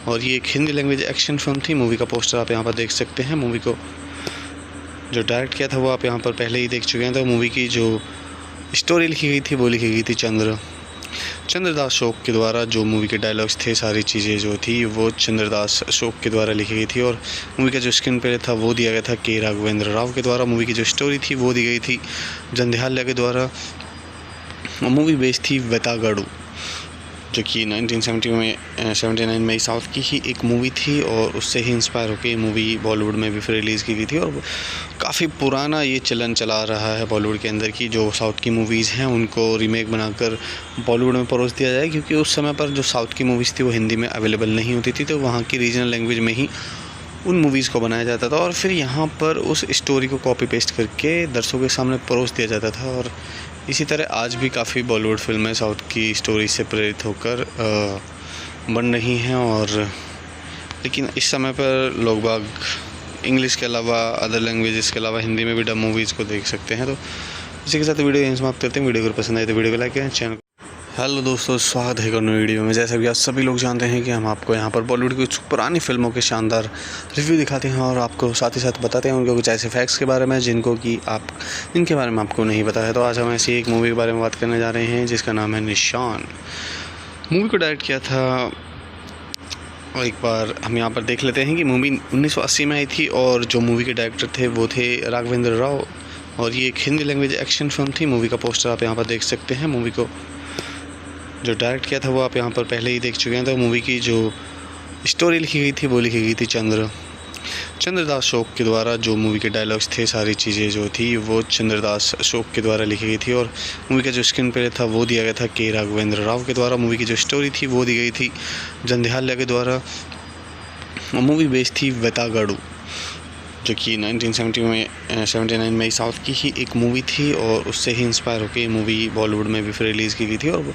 और ये एक हिंदी लैंग्वेज एक्शन फिल्म थी। मूवी का पोस्टर आप यहाँ पर देख सकते हैं। मूवी को जो डायरेक्ट किया था वो आप यहाँ पर पहले ही देख चुके हैं। तो मूवी की जो स्टोरी लिखी गई थी वो लिखी गई थी चंद्रदास शोक के द्वारा। जो मूवी के डायलॉग्स थे, सारी चीज़ें जो थी वो चंद्रदास शोक के द्वारा लिखी गई थी, और मूवी का जो स्क्रीन प्ले था वो दिया गया था के राघवेंद्र राव के द्वारा। मूवी की जो स्टोरी थी वो दी गई थी जंध्याल्या के द्वारा। मूवी बेस्ड थी वेतागढ़, जो कि 1979 में साउथ की ही एक मूवी थी, और उससे ही इंस्पायर होकर ये मूवी बॉलीवुड में भी फिर रिलीज़ की गई थी। और काफ़ी पुराना ये चलन चला रहा है बॉलीवुड के अंदर की जो साउथ की मूवीज़ हैं उनको रीमेक बनाकर बॉलीवुड में परोस दिया जाए, क्योंकि उस समय पर जो साउथ की मूवीज़ थी वो हिंदी में अवेलेबल नहीं होती थी, तो वहाँ की रीजनल लैंग्वेज में ही उन मूवीज़ को बनाया जाता था, और फिर यहाँ पर उस स्टोरी को कॉपी पेस्ट करके दर्शकों के सामने परोस दिया जाता था। और इसी तरह आज भी काफ़ी बॉलीवुड फिल्में साउथ की स्टोरी से प्रेरित होकर बन रही हैं, और लेकिन इस समय पर लोग बाग इंग्लिश के अलावा अदर लैंग्वेजेस के अलावा हिंदी में भी डब मूवीज़ को देख सकते हैं। तो इसी के साथ वीडियो यहीं समाप्त करते हैं। वीडियो को पसंद आए तो वीडियो को लाइक करें, चैनल। हेलो दोस्तों, स्वागत है एक और नई वीडियो में। जैसा कि आप सभी लोग जानते हैं कि हम आपको यहाँ पर बॉलीवुड की कुछ पुरानी फिल्मों के शानदार रिव्यू दिखाते हैं और आपको साथ ही साथ बताते हैं उनके कुछ ऐसे फैक्ट्स के बारे में जिनके बारे में आपको नहीं पता है। तो आज हम ऐसी एक मूवी के बारे में बात करने जा रहे हैं जिसका नाम है निशान। मूवी को डायरेक्ट किया था, और एक बार हम यहाँ पर देख लेते हैं कि मूवी 1980 में आई थी और जो मूवी के डायरेक्टर थे वो थे राघवेंद्र राव, और ये एक हिंदी लैंग्वेज एक्शन फिल्म थी। मूवी का पोस्टर आप यहाँ पर देख सकते हैं। मूवी को जो डायरेक्ट किया था वो आप यहाँ पर पहले ही देख चुके हैं। तो मूवी की जो स्टोरी लिखी गई थी वो लिखी गई थी चंद्रदास शोक के द्वारा। जो मूवी के डायलॉग्स थे, सारी चीज़ें जो थी वो चंद्रदास शोक के द्वारा लिखी गई थी, और मूवी का जो स्क्रीन प्ले था वो दिया गया था के राघवेंद्र राव के द्वारा। मूवी की जो स्टोरी थी वो दी गई थी जंध्याल्या के द्वारा। मूवी बेस्ड थी वेतागढ़, जो कि 1979 में साउथ की ही एक मूवी थी, और उससे ही इंस्पायर होकर ये मूवी बॉलीवुड में भी फिर रिलीज़ की गई थी। और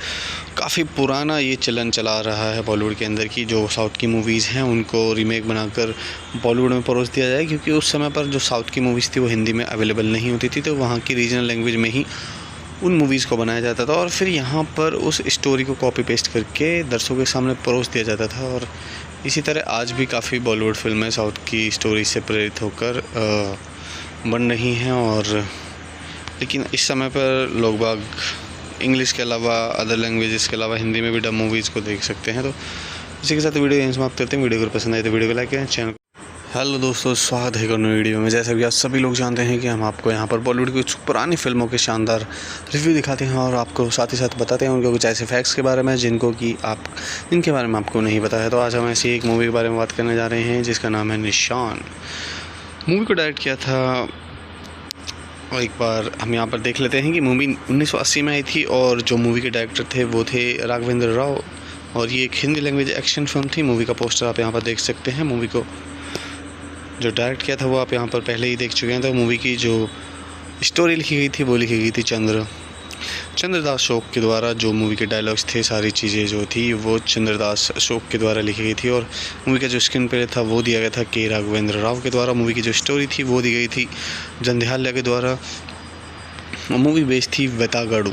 काफ़ी पुराना ये चलन चला रहा है बॉलीवुड के अंदर की जो साउथ की मूवीज़ हैं उनको रीमेक बनाकर बॉलीवुड में परोस दिया जाए, क्योंकि उस समय पर जो साउथ की मूवीज़ थी वो हिंदी में अवेलेबल नहीं होती थी, तो वहाँ की रीजनल लैंग्वेज में ही उन मूवीज़ को बनाया जाता था, और फिर यहाँ पर उस स्टोरी को कॉपी पेस्ट करके दर्शकों के सामने परोस दिया जाता था। और इसी तरह आज भी काफ़ी बॉलीवुड फिल्में साउथ की स्टोरी से प्रेरित होकर बन रही हैं, और लेकिन इस समय पर लोग बाग इंग्लिश के अलावा अदर लैंग्वेजेस के अलावा हिंदी में भी डब मूवीज़ को देख सकते हैं। तो इसी के साथ वीडियो यहीं समाप्त करते हैं। वीडियो को पसंद आए तो वीडियो को लाइक करें, चैनल। हेलो दोस्तों, स्वागत है एक और नई वीडियो में। जैसा कि आप सभी लोग जानते हैं कि हम आपको यहाँ पर बॉलीवुड की कुछ पुरानी फिल्मों के शानदार रिव्यू दिखाते हैं और आपको साथ ही साथ बताते हैं उनके कुछ ऐसे फैक्ट्स के बारे में जिनके बारे में आपको नहीं पता है। तो आज हम ऐसी एक मूवी के बारे में बात करने जा रहे हैं जिसका नाम है निशान। मूवी को डायरेक्ट किया था, और एक बार हम यहाँ पर देख लेते हैं कि मूवी 1980 में आई थी और जो मूवी के डायरेक्टर थे वो थे राघवेंद्र राव, और ये एक हिंदी लैंग्वेज एक्शन फिल्म थी। मूवी का पोस्टर आप यहाँ पर देख सकते हैं। मूवी को जो डायरेक्ट किया था वो आप यहाँ पर पहले ही देख चुके हैं। तो मूवी की जो स्टोरी लिखी गई थी वो लिखी गई थी चंद्रदास शोक के द्वारा। जो मूवी के डायलॉग्स थे, सारी चीज़ें जो थी वो चंद्रदास शोक के द्वारा लिखी गई थी, और मूवी का जो स्क्रीन प्ले था वो दिया गया था के राघवेंद्र राव के द्वारा। मूवी की जो स्टोरी थी वो दी गई थी जंध्याल्या के द्वारा। मूवी बेस्ड थी वेतागढ़,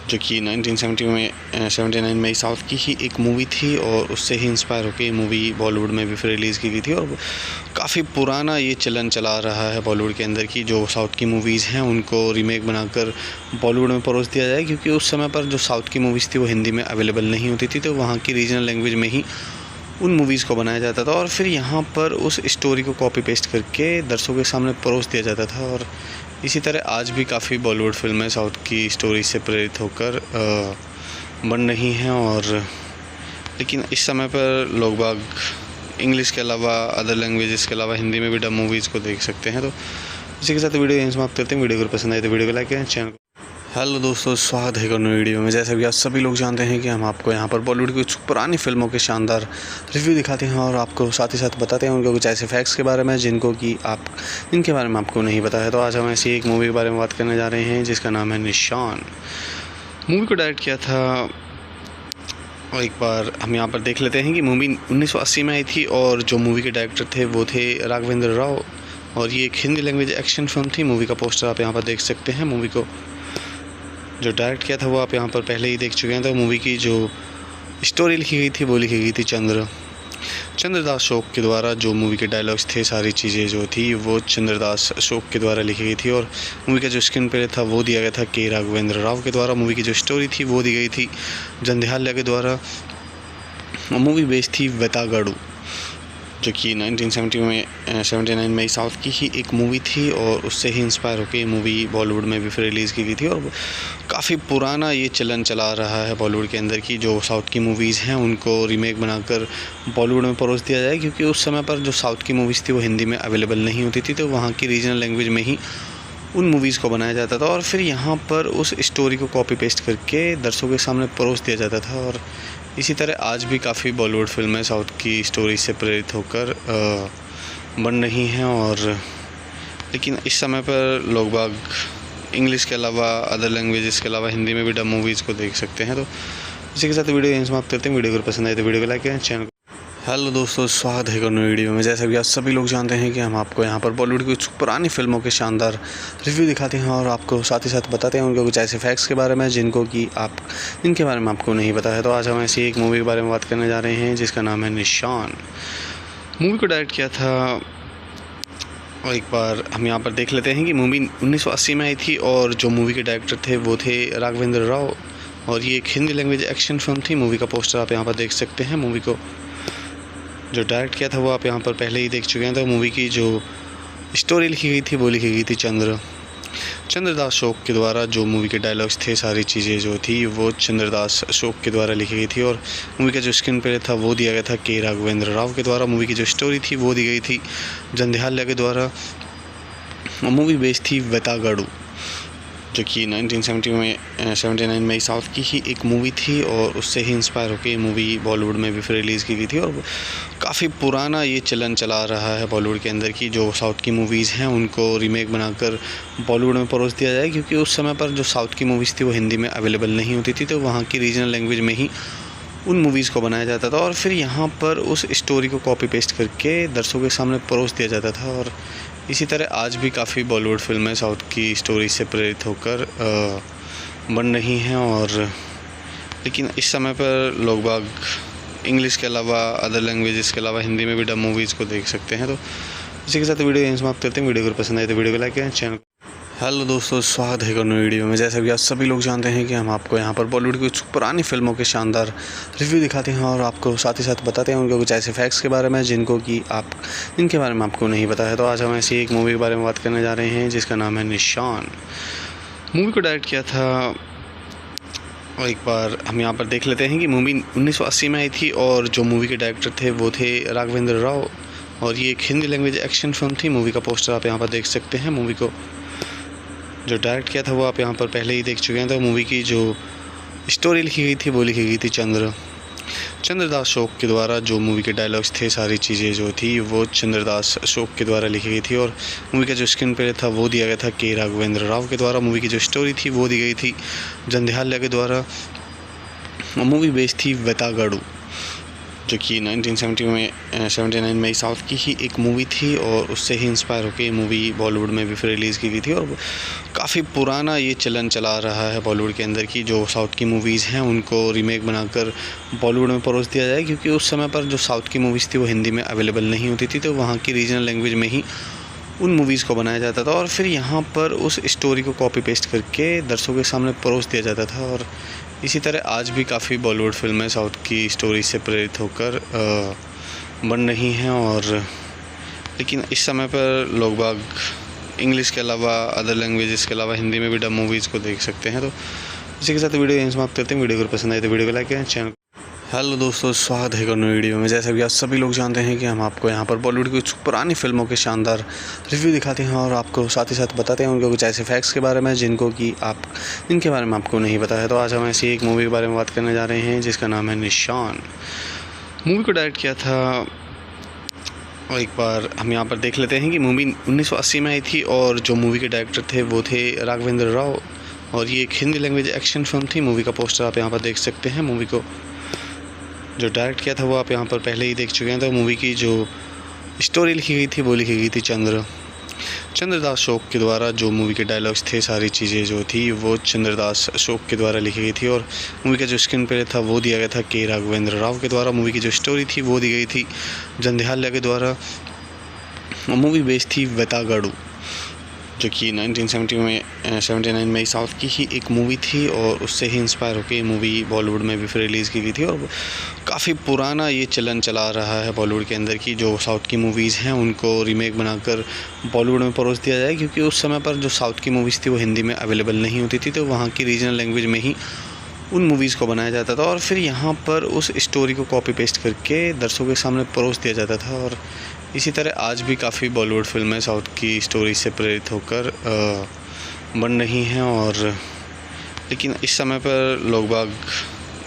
जो कि 1979 में साउथ की ही एक मूवी थी, और उससे ही इंस्पायर होकर ये मूवी बॉलीवुड में भी फिर रिलीज़ की गई थी। और काफ़ी पुराना ये चलन चला रहा है बॉलीवुड के अंदर की जो साउथ की मूवीज़ हैं उनको रीमेक बनाकर बॉलीवुड में परोस दिया जाए, क्योंकि उस समय पर जो साउथ की मूवीज़ थी वो हिंदी में अवेलेबल नहीं होती थी, तो वहाँ की रीजनल लैंग्वेज में ही उन मूवीज़ को बनाया जाता था, और फिर यहाँ पर उस स्टोरी को कॉपी पेस्ट करके दर्शकों के सामने परोस दिया जाता था। और इसी तरह आज भी काफ़ी बॉलीवुड फिल्में साउथ की स्टोरी से प्रेरित होकर बन रही हैं, और लेकिन इस समय पर लोग बाग इंग्लिश के अलावा अदर लैंग्वेजेस के अलावा हिंदी में भी डब मूवीज़ को देख सकते हैं। तो इसी के साथ वीडियो यहीं समाप्त करते हैं। वीडियो को पसंद आए तो वीडियो को लाइक करें, चैनल। हेलो दोस्तों, स्वागत है एक और नई वीडियो में। जैसा कि आप सभी लोग जानते हैं कि हम आपको यहाँ पर बॉलीवुड की कुछ पुरानी फिल्मों के शानदार रिव्यू दिखाते हैं और आपको साथ ही साथ बताते हैं उनके कुछ ऐसे फैक्ट्स के बारे में जिनके बारे में आपको नहीं पता है। तो आज हम ऐसी एक मूवी के बारे में बात करने जा रहे हैं जिसका नाम है निशान। मूवी को डायरेक्ट किया था, और एक बार हम यहाँ पर देख लेते हैं कि मूवी 1980 में आई थी और जो मूवी के डायरेक्टर थे वो थे राघवेंद्र राव, और ये एक हिंदी लैंग्वेज एक्शन फिल्म थी। मूवी का पोस्टर आप यहाँ पर देख सकते हैं। मूवी को जो डायरेक्ट किया था वो आप यहाँ पर पहले ही देख चुके हैं। तो मूवी की जो स्टोरी लिखी गई थी वो लिखी गई थी चंद्रदास शोक के द्वारा। जो मूवी के डायलॉग्स थे, सारी चीज़ें जो थी वो चंद्रदास शोक के द्वारा लिखी गई थी, और मूवी का जो स्क्रीन प्ले था वो दिया गया था के राघवेंद्र राव के द्वारा। मूवी की जो स्टोरी थी वो दी गई थी जंध्याल्या के द्वारा। मूवी बेस्ड थी वेतागढ़, जो कि 1979 में साउथ की ही एक मूवी थी, और उससे ही इंस्पायर होकर ये मूवी बॉलीवुड में भी फिर रिलीज़ की गई थी। और काफ़ी पुराना ये चलन चला रहा है बॉलीवुड के अंदर की जो साउथ की मूवीज़ हैं उनको रीमेक बनाकर बॉलीवुड में परोस दिया जाए, क्योंकि उस समय पर जो साउथ की मूवीज़ थी वो हिंदी में अवेलेबल नहीं होती थी, तो वहाँ की रीजनल लैंग्वेज में ही उन मूवीज़ को बनाया जाता था, और फिर यहाँ पर उस स्टोरी को कॉपी पेस्ट करके दर्शकों के सामने परोस दिया जाता था। और इसी तरह आज भी काफ़ी बॉलीवुड फिल्में साउथ की स्टोरी से प्रेरित होकर बन रही हैं, और लेकिन इस समय पर लोग बाग इंग्लिश के अलावा अदर लैंग्वेजेस के अलावा हिंदी में भी डब मूवीज़ को देख सकते हैं। तो इसी के साथ वीडियो यहीं समाप्त करते हैं। वीडियो को पसंद आए तो वीडियो को लाइक करें, चैनल। हेलो दोस्तों, स्वागत है एक और नई वीडियो में। जैसा कि आप सभी लोग जानते हैं कि हम आपको यहाँ पर बॉलीवुड की कुछ पुरानी फिल्मों के शानदार रिव्यू दिखाते हैं और आपको साथ ही साथ बताते हैं उनके कुछ ऐसे फैक्ट्स के बारे में जिनके बारे में आपको नहीं पता है। तो आज हम ऐसी एक मूवी के बारे में बात करने जा रहे हैं जिसका नाम है निशान। मूवी को डायरेक्ट किया था, और एक बार हम यहाँ पर देख लेते हैं कि मूवी 1980 में आई थी और जो मूवी के डायरेक्टर थे वो थे राघवेंद्र राव, और ये एक हिंदी लैंग्वेज एक्शन फिल्म थी। मूवी का पोस्टर आप यहाँ पर देख सकते हैं। मूवी को जो डायरेक्ट किया था वो आप यहाँ पर पहले ही देख चुके हैं। तो मूवी की जो स्टोरी लिखी गई थी वो लिखी गई थी चंद्रदास शोक के द्वारा। जो मूवी के डायलॉग्स थे, सारी चीज़ें जो थी वो चंद्रदास शोक के द्वारा लिखी गई थी, और मूवी का जो स्क्रीन प्ले था वो दिया गया था के राघवेंद्र राव के द्वारा। मूवी की जो स्टोरी थी वो दी गई थी जंध्याल्या के द्वारा। मूवी बेस्ड थी वेतागढ़, जो कि 1979 में साउथ की ही एक मूवी थी, और उससे ही इंस्पायर होकर ये मूवी बॉलीवुड में भी फिर रिलीज़ की गई थी। और काफ़ी पुराना ये चलन चला रहा है बॉलीवुड के अंदर की जो साउथ की मूवीज़ हैं उनको रीमेक बनाकर बॉलीवुड में परोस दिया जाए, क्योंकि उस समय पर जो साउथ की मूवीज़ थी वो हिंदी में अवेलेबल नहीं होती थी, तो वहाँ की रीजनल लैंग्वेज में ही उन मूवीज़ को बनाया जाता था, और फिर यहाँ पर उस स्टोरी को कॉपी पेस्ट करके दर्शकों के सामने परोस दिया जाता था। और इसी तरह आज भी काफ़ी बॉलीवुड फिल्में साउथ की स्टोरी से प्रेरित होकर बन रही हैं, और लेकिन इस समय पर लोग बाग इंग्लिश के अलावा अदर लैंग्वेजेस के अलावा हिंदी में भी डब मूवीज़ को देख सकते हैं। तो इसी के साथ वीडियो यहीं समाप्त करते हैं। वीडियो को पसंद आए तो वीडियो को लाइक करें, चैनल। हेलो दोस्तों, स्वागत है एक और नई वीडियो में। जैसा कि आप सभी लोग जानते हैं कि हम आपको यहाँ पर बॉलीवुड की कुछ पुरानी फिल्मों के शानदार रिव्यू दिखाते हैं और आपको साथ ही साथ बताते हैं उनके कुछ ऐसे फैक्ट्स के बारे में जिनके बारे में आपको नहीं पता है। तो आज हम ऐसी एक मूवी के बारे में बात करने जा रहे हैं जिसका नाम है निशान। मूवी को डायरेक्ट किया था, और एक बार हम यहाँ पर देख लेते हैं कि मूवी 1980 में आई थी और जो मूवी के डायरेक्टर थे वो थे राघवेंद्र राव, और ये एक हिंदी लैंग्वेज एक्शन फिल्म थी। मूवी का पोस्टर आप यहाँ पर देख सकते हैं। मूवी को जो डायरेक्ट किया था वो आप यहाँ पर पहले ही देख चुके हैं। तो मूवी की जो स्टोरी लिखी गई थी वो लिखी गई थी चंद्रदास शोक के द्वारा। जो मूवी के डायलॉग्स थे, सारी चीज़ें जो थी वो चंद्रदास शोक के द्वारा लिखी गई थी, और मूवी का जो स्क्रीन प्ले था वो दिया गया था के राघवेंद्र राव के द्वारा। मूवी की जो स्टोरी थी वो दी गई थी जंध्याल्या के द्वारा। मूवी बेस्ड थी वेतागढ़, जो कि 1979 में साउथ की ही एक मूवी थी, और उससे ही इंस्पायर होकर ये मूवी बॉलीवुड में भी फिर रिलीज़ की गई थी। और काफ़ी पुराना ये चलन चला रहा है बॉलीवुड के अंदर की जो साउथ की मूवीज़ हैं उनको रीमेक बनाकर बॉलीवुड में परोस दिया जाए, क्योंकि उस समय पर जो साउथ की मूवीज़ थी वो हिंदी में अवेलेबल नहीं होती थी, तो वहाँ की रीजनल लैंग्वेज में ही उन मूवीज़ को बनाया जाता था, और फिर यहाँ पर उस स्टोरी को कॉपी पेस्ट करके दर्शकों के सामने परोस दिया जाता था। और इसी तरह आज भी काफ़ी बॉलीवुड फिल्में साउथ की स्टोरी से प्रेरित होकर बन रही हैं, और लेकिन इस समय पर लोग बाग इंग्लिश के अलावा अदर लैंग्वेजेस के अलावा हिंदी में भी डब मूवीज़ को देख सकते हैं। तो इसी के साथ वीडियो यहीं समाप्त करते हैं। वीडियो को पसंद आए तो वीडियो को लाइक करें, चैनल। हेलो दोस्तों, स्वागत है एक और नई वीडियो में। जैसा कि आप सभी लोग जानते हैं कि हम आपको यहाँ पर बॉलीवुड की कुछ पुरानी फिल्मों के शानदार रिव्यू दिखाते हैं और आपको साथ ही साथ बताते हैं उनके कुछ ऐसे फैक्ट्स के बारे में जिनके बारे में आपको नहीं पता है। तो आज हम ऐसी एक मूवी के बारे में बात करने जा रहे हैं जिसका नाम है निशान। मूवी को डायरेक्ट किया था, और एक बार हम यहाँ पर देख लेते हैं कि मूवी 1980 में आई थी और जो मूवी के डायरेक्टर थे वो थे राघवेंद्र राव, और ये एक हिंदी लैंग्वेज एक्शन फिल्म थी। मूवी का पोस्टर आप यहाँ पर देख सकते हैं। मूवी को जो डायरेक्ट किया था वो आप यहाँ पर पहले ही देख चुके हैं। तो मूवी की जो स्टोरी लिखी गई थी वो लिखी गई थी चंद्रदास अशोक के द्वारा। जो मूवी के डायलॉग्स थे, सारी चीज़ें जो थी वो चंद्रदास अशोक के द्वारा लिखी गई थी, और मूवी का जो स्क्रीन प्ले था वो दिया गया था के राघवेंद्र राव के द्वारा। मूवी की जो स्टोरी थी वो दी गई थी जंध्याल्या के द्वारा। मूवी बेस्ड थी वेतागढ़, जो कि 1979 में साउथ की ही एक मूवी थी, और उससे ही इंस्पायर होकर ये मूवी बॉलीवुड में भी फिर रिलीज़ की गई थी। और काफ़ी पुराना ये चलन चला रहा है बॉलीवुड के अंदर की जो साउथ की मूवीज़ हैं उनको रीमेक बनाकर बॉलीवुड में परोस दिया जाए, क्योंकि उस समय पर जो साउथ की मूवीज़ थी वो हिंदी में अवेलेबल नहीं होती थी, तो वहाँ की रीजनल लैंग्वेज में ही उन मूवीज़ को बनाया जाता था और फिर यहाँ पर उस स्टोरी को कॉपी पेस्ट करके दर्शकों के सामने परोस दिया जाता था। और इसी तरह आज भी काफ़ी बॉलीवुड फिल्में साउथ की स्टोरी से प्रेरित होकर बन रही हैं, और लेकिन इस समय पर लोग बाग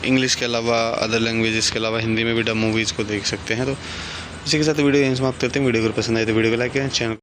इंग्लिश के अलावा अदर लैंग्वेजेस के अलावा हिंदी में भी डब मूवीज़ को देख सकते हैं। तो इसी के साथ वीडियो यहीं समाप्त करते हैं। वीडियो अगर पसंद आए तो वीडियो को लाइक करें, चैनल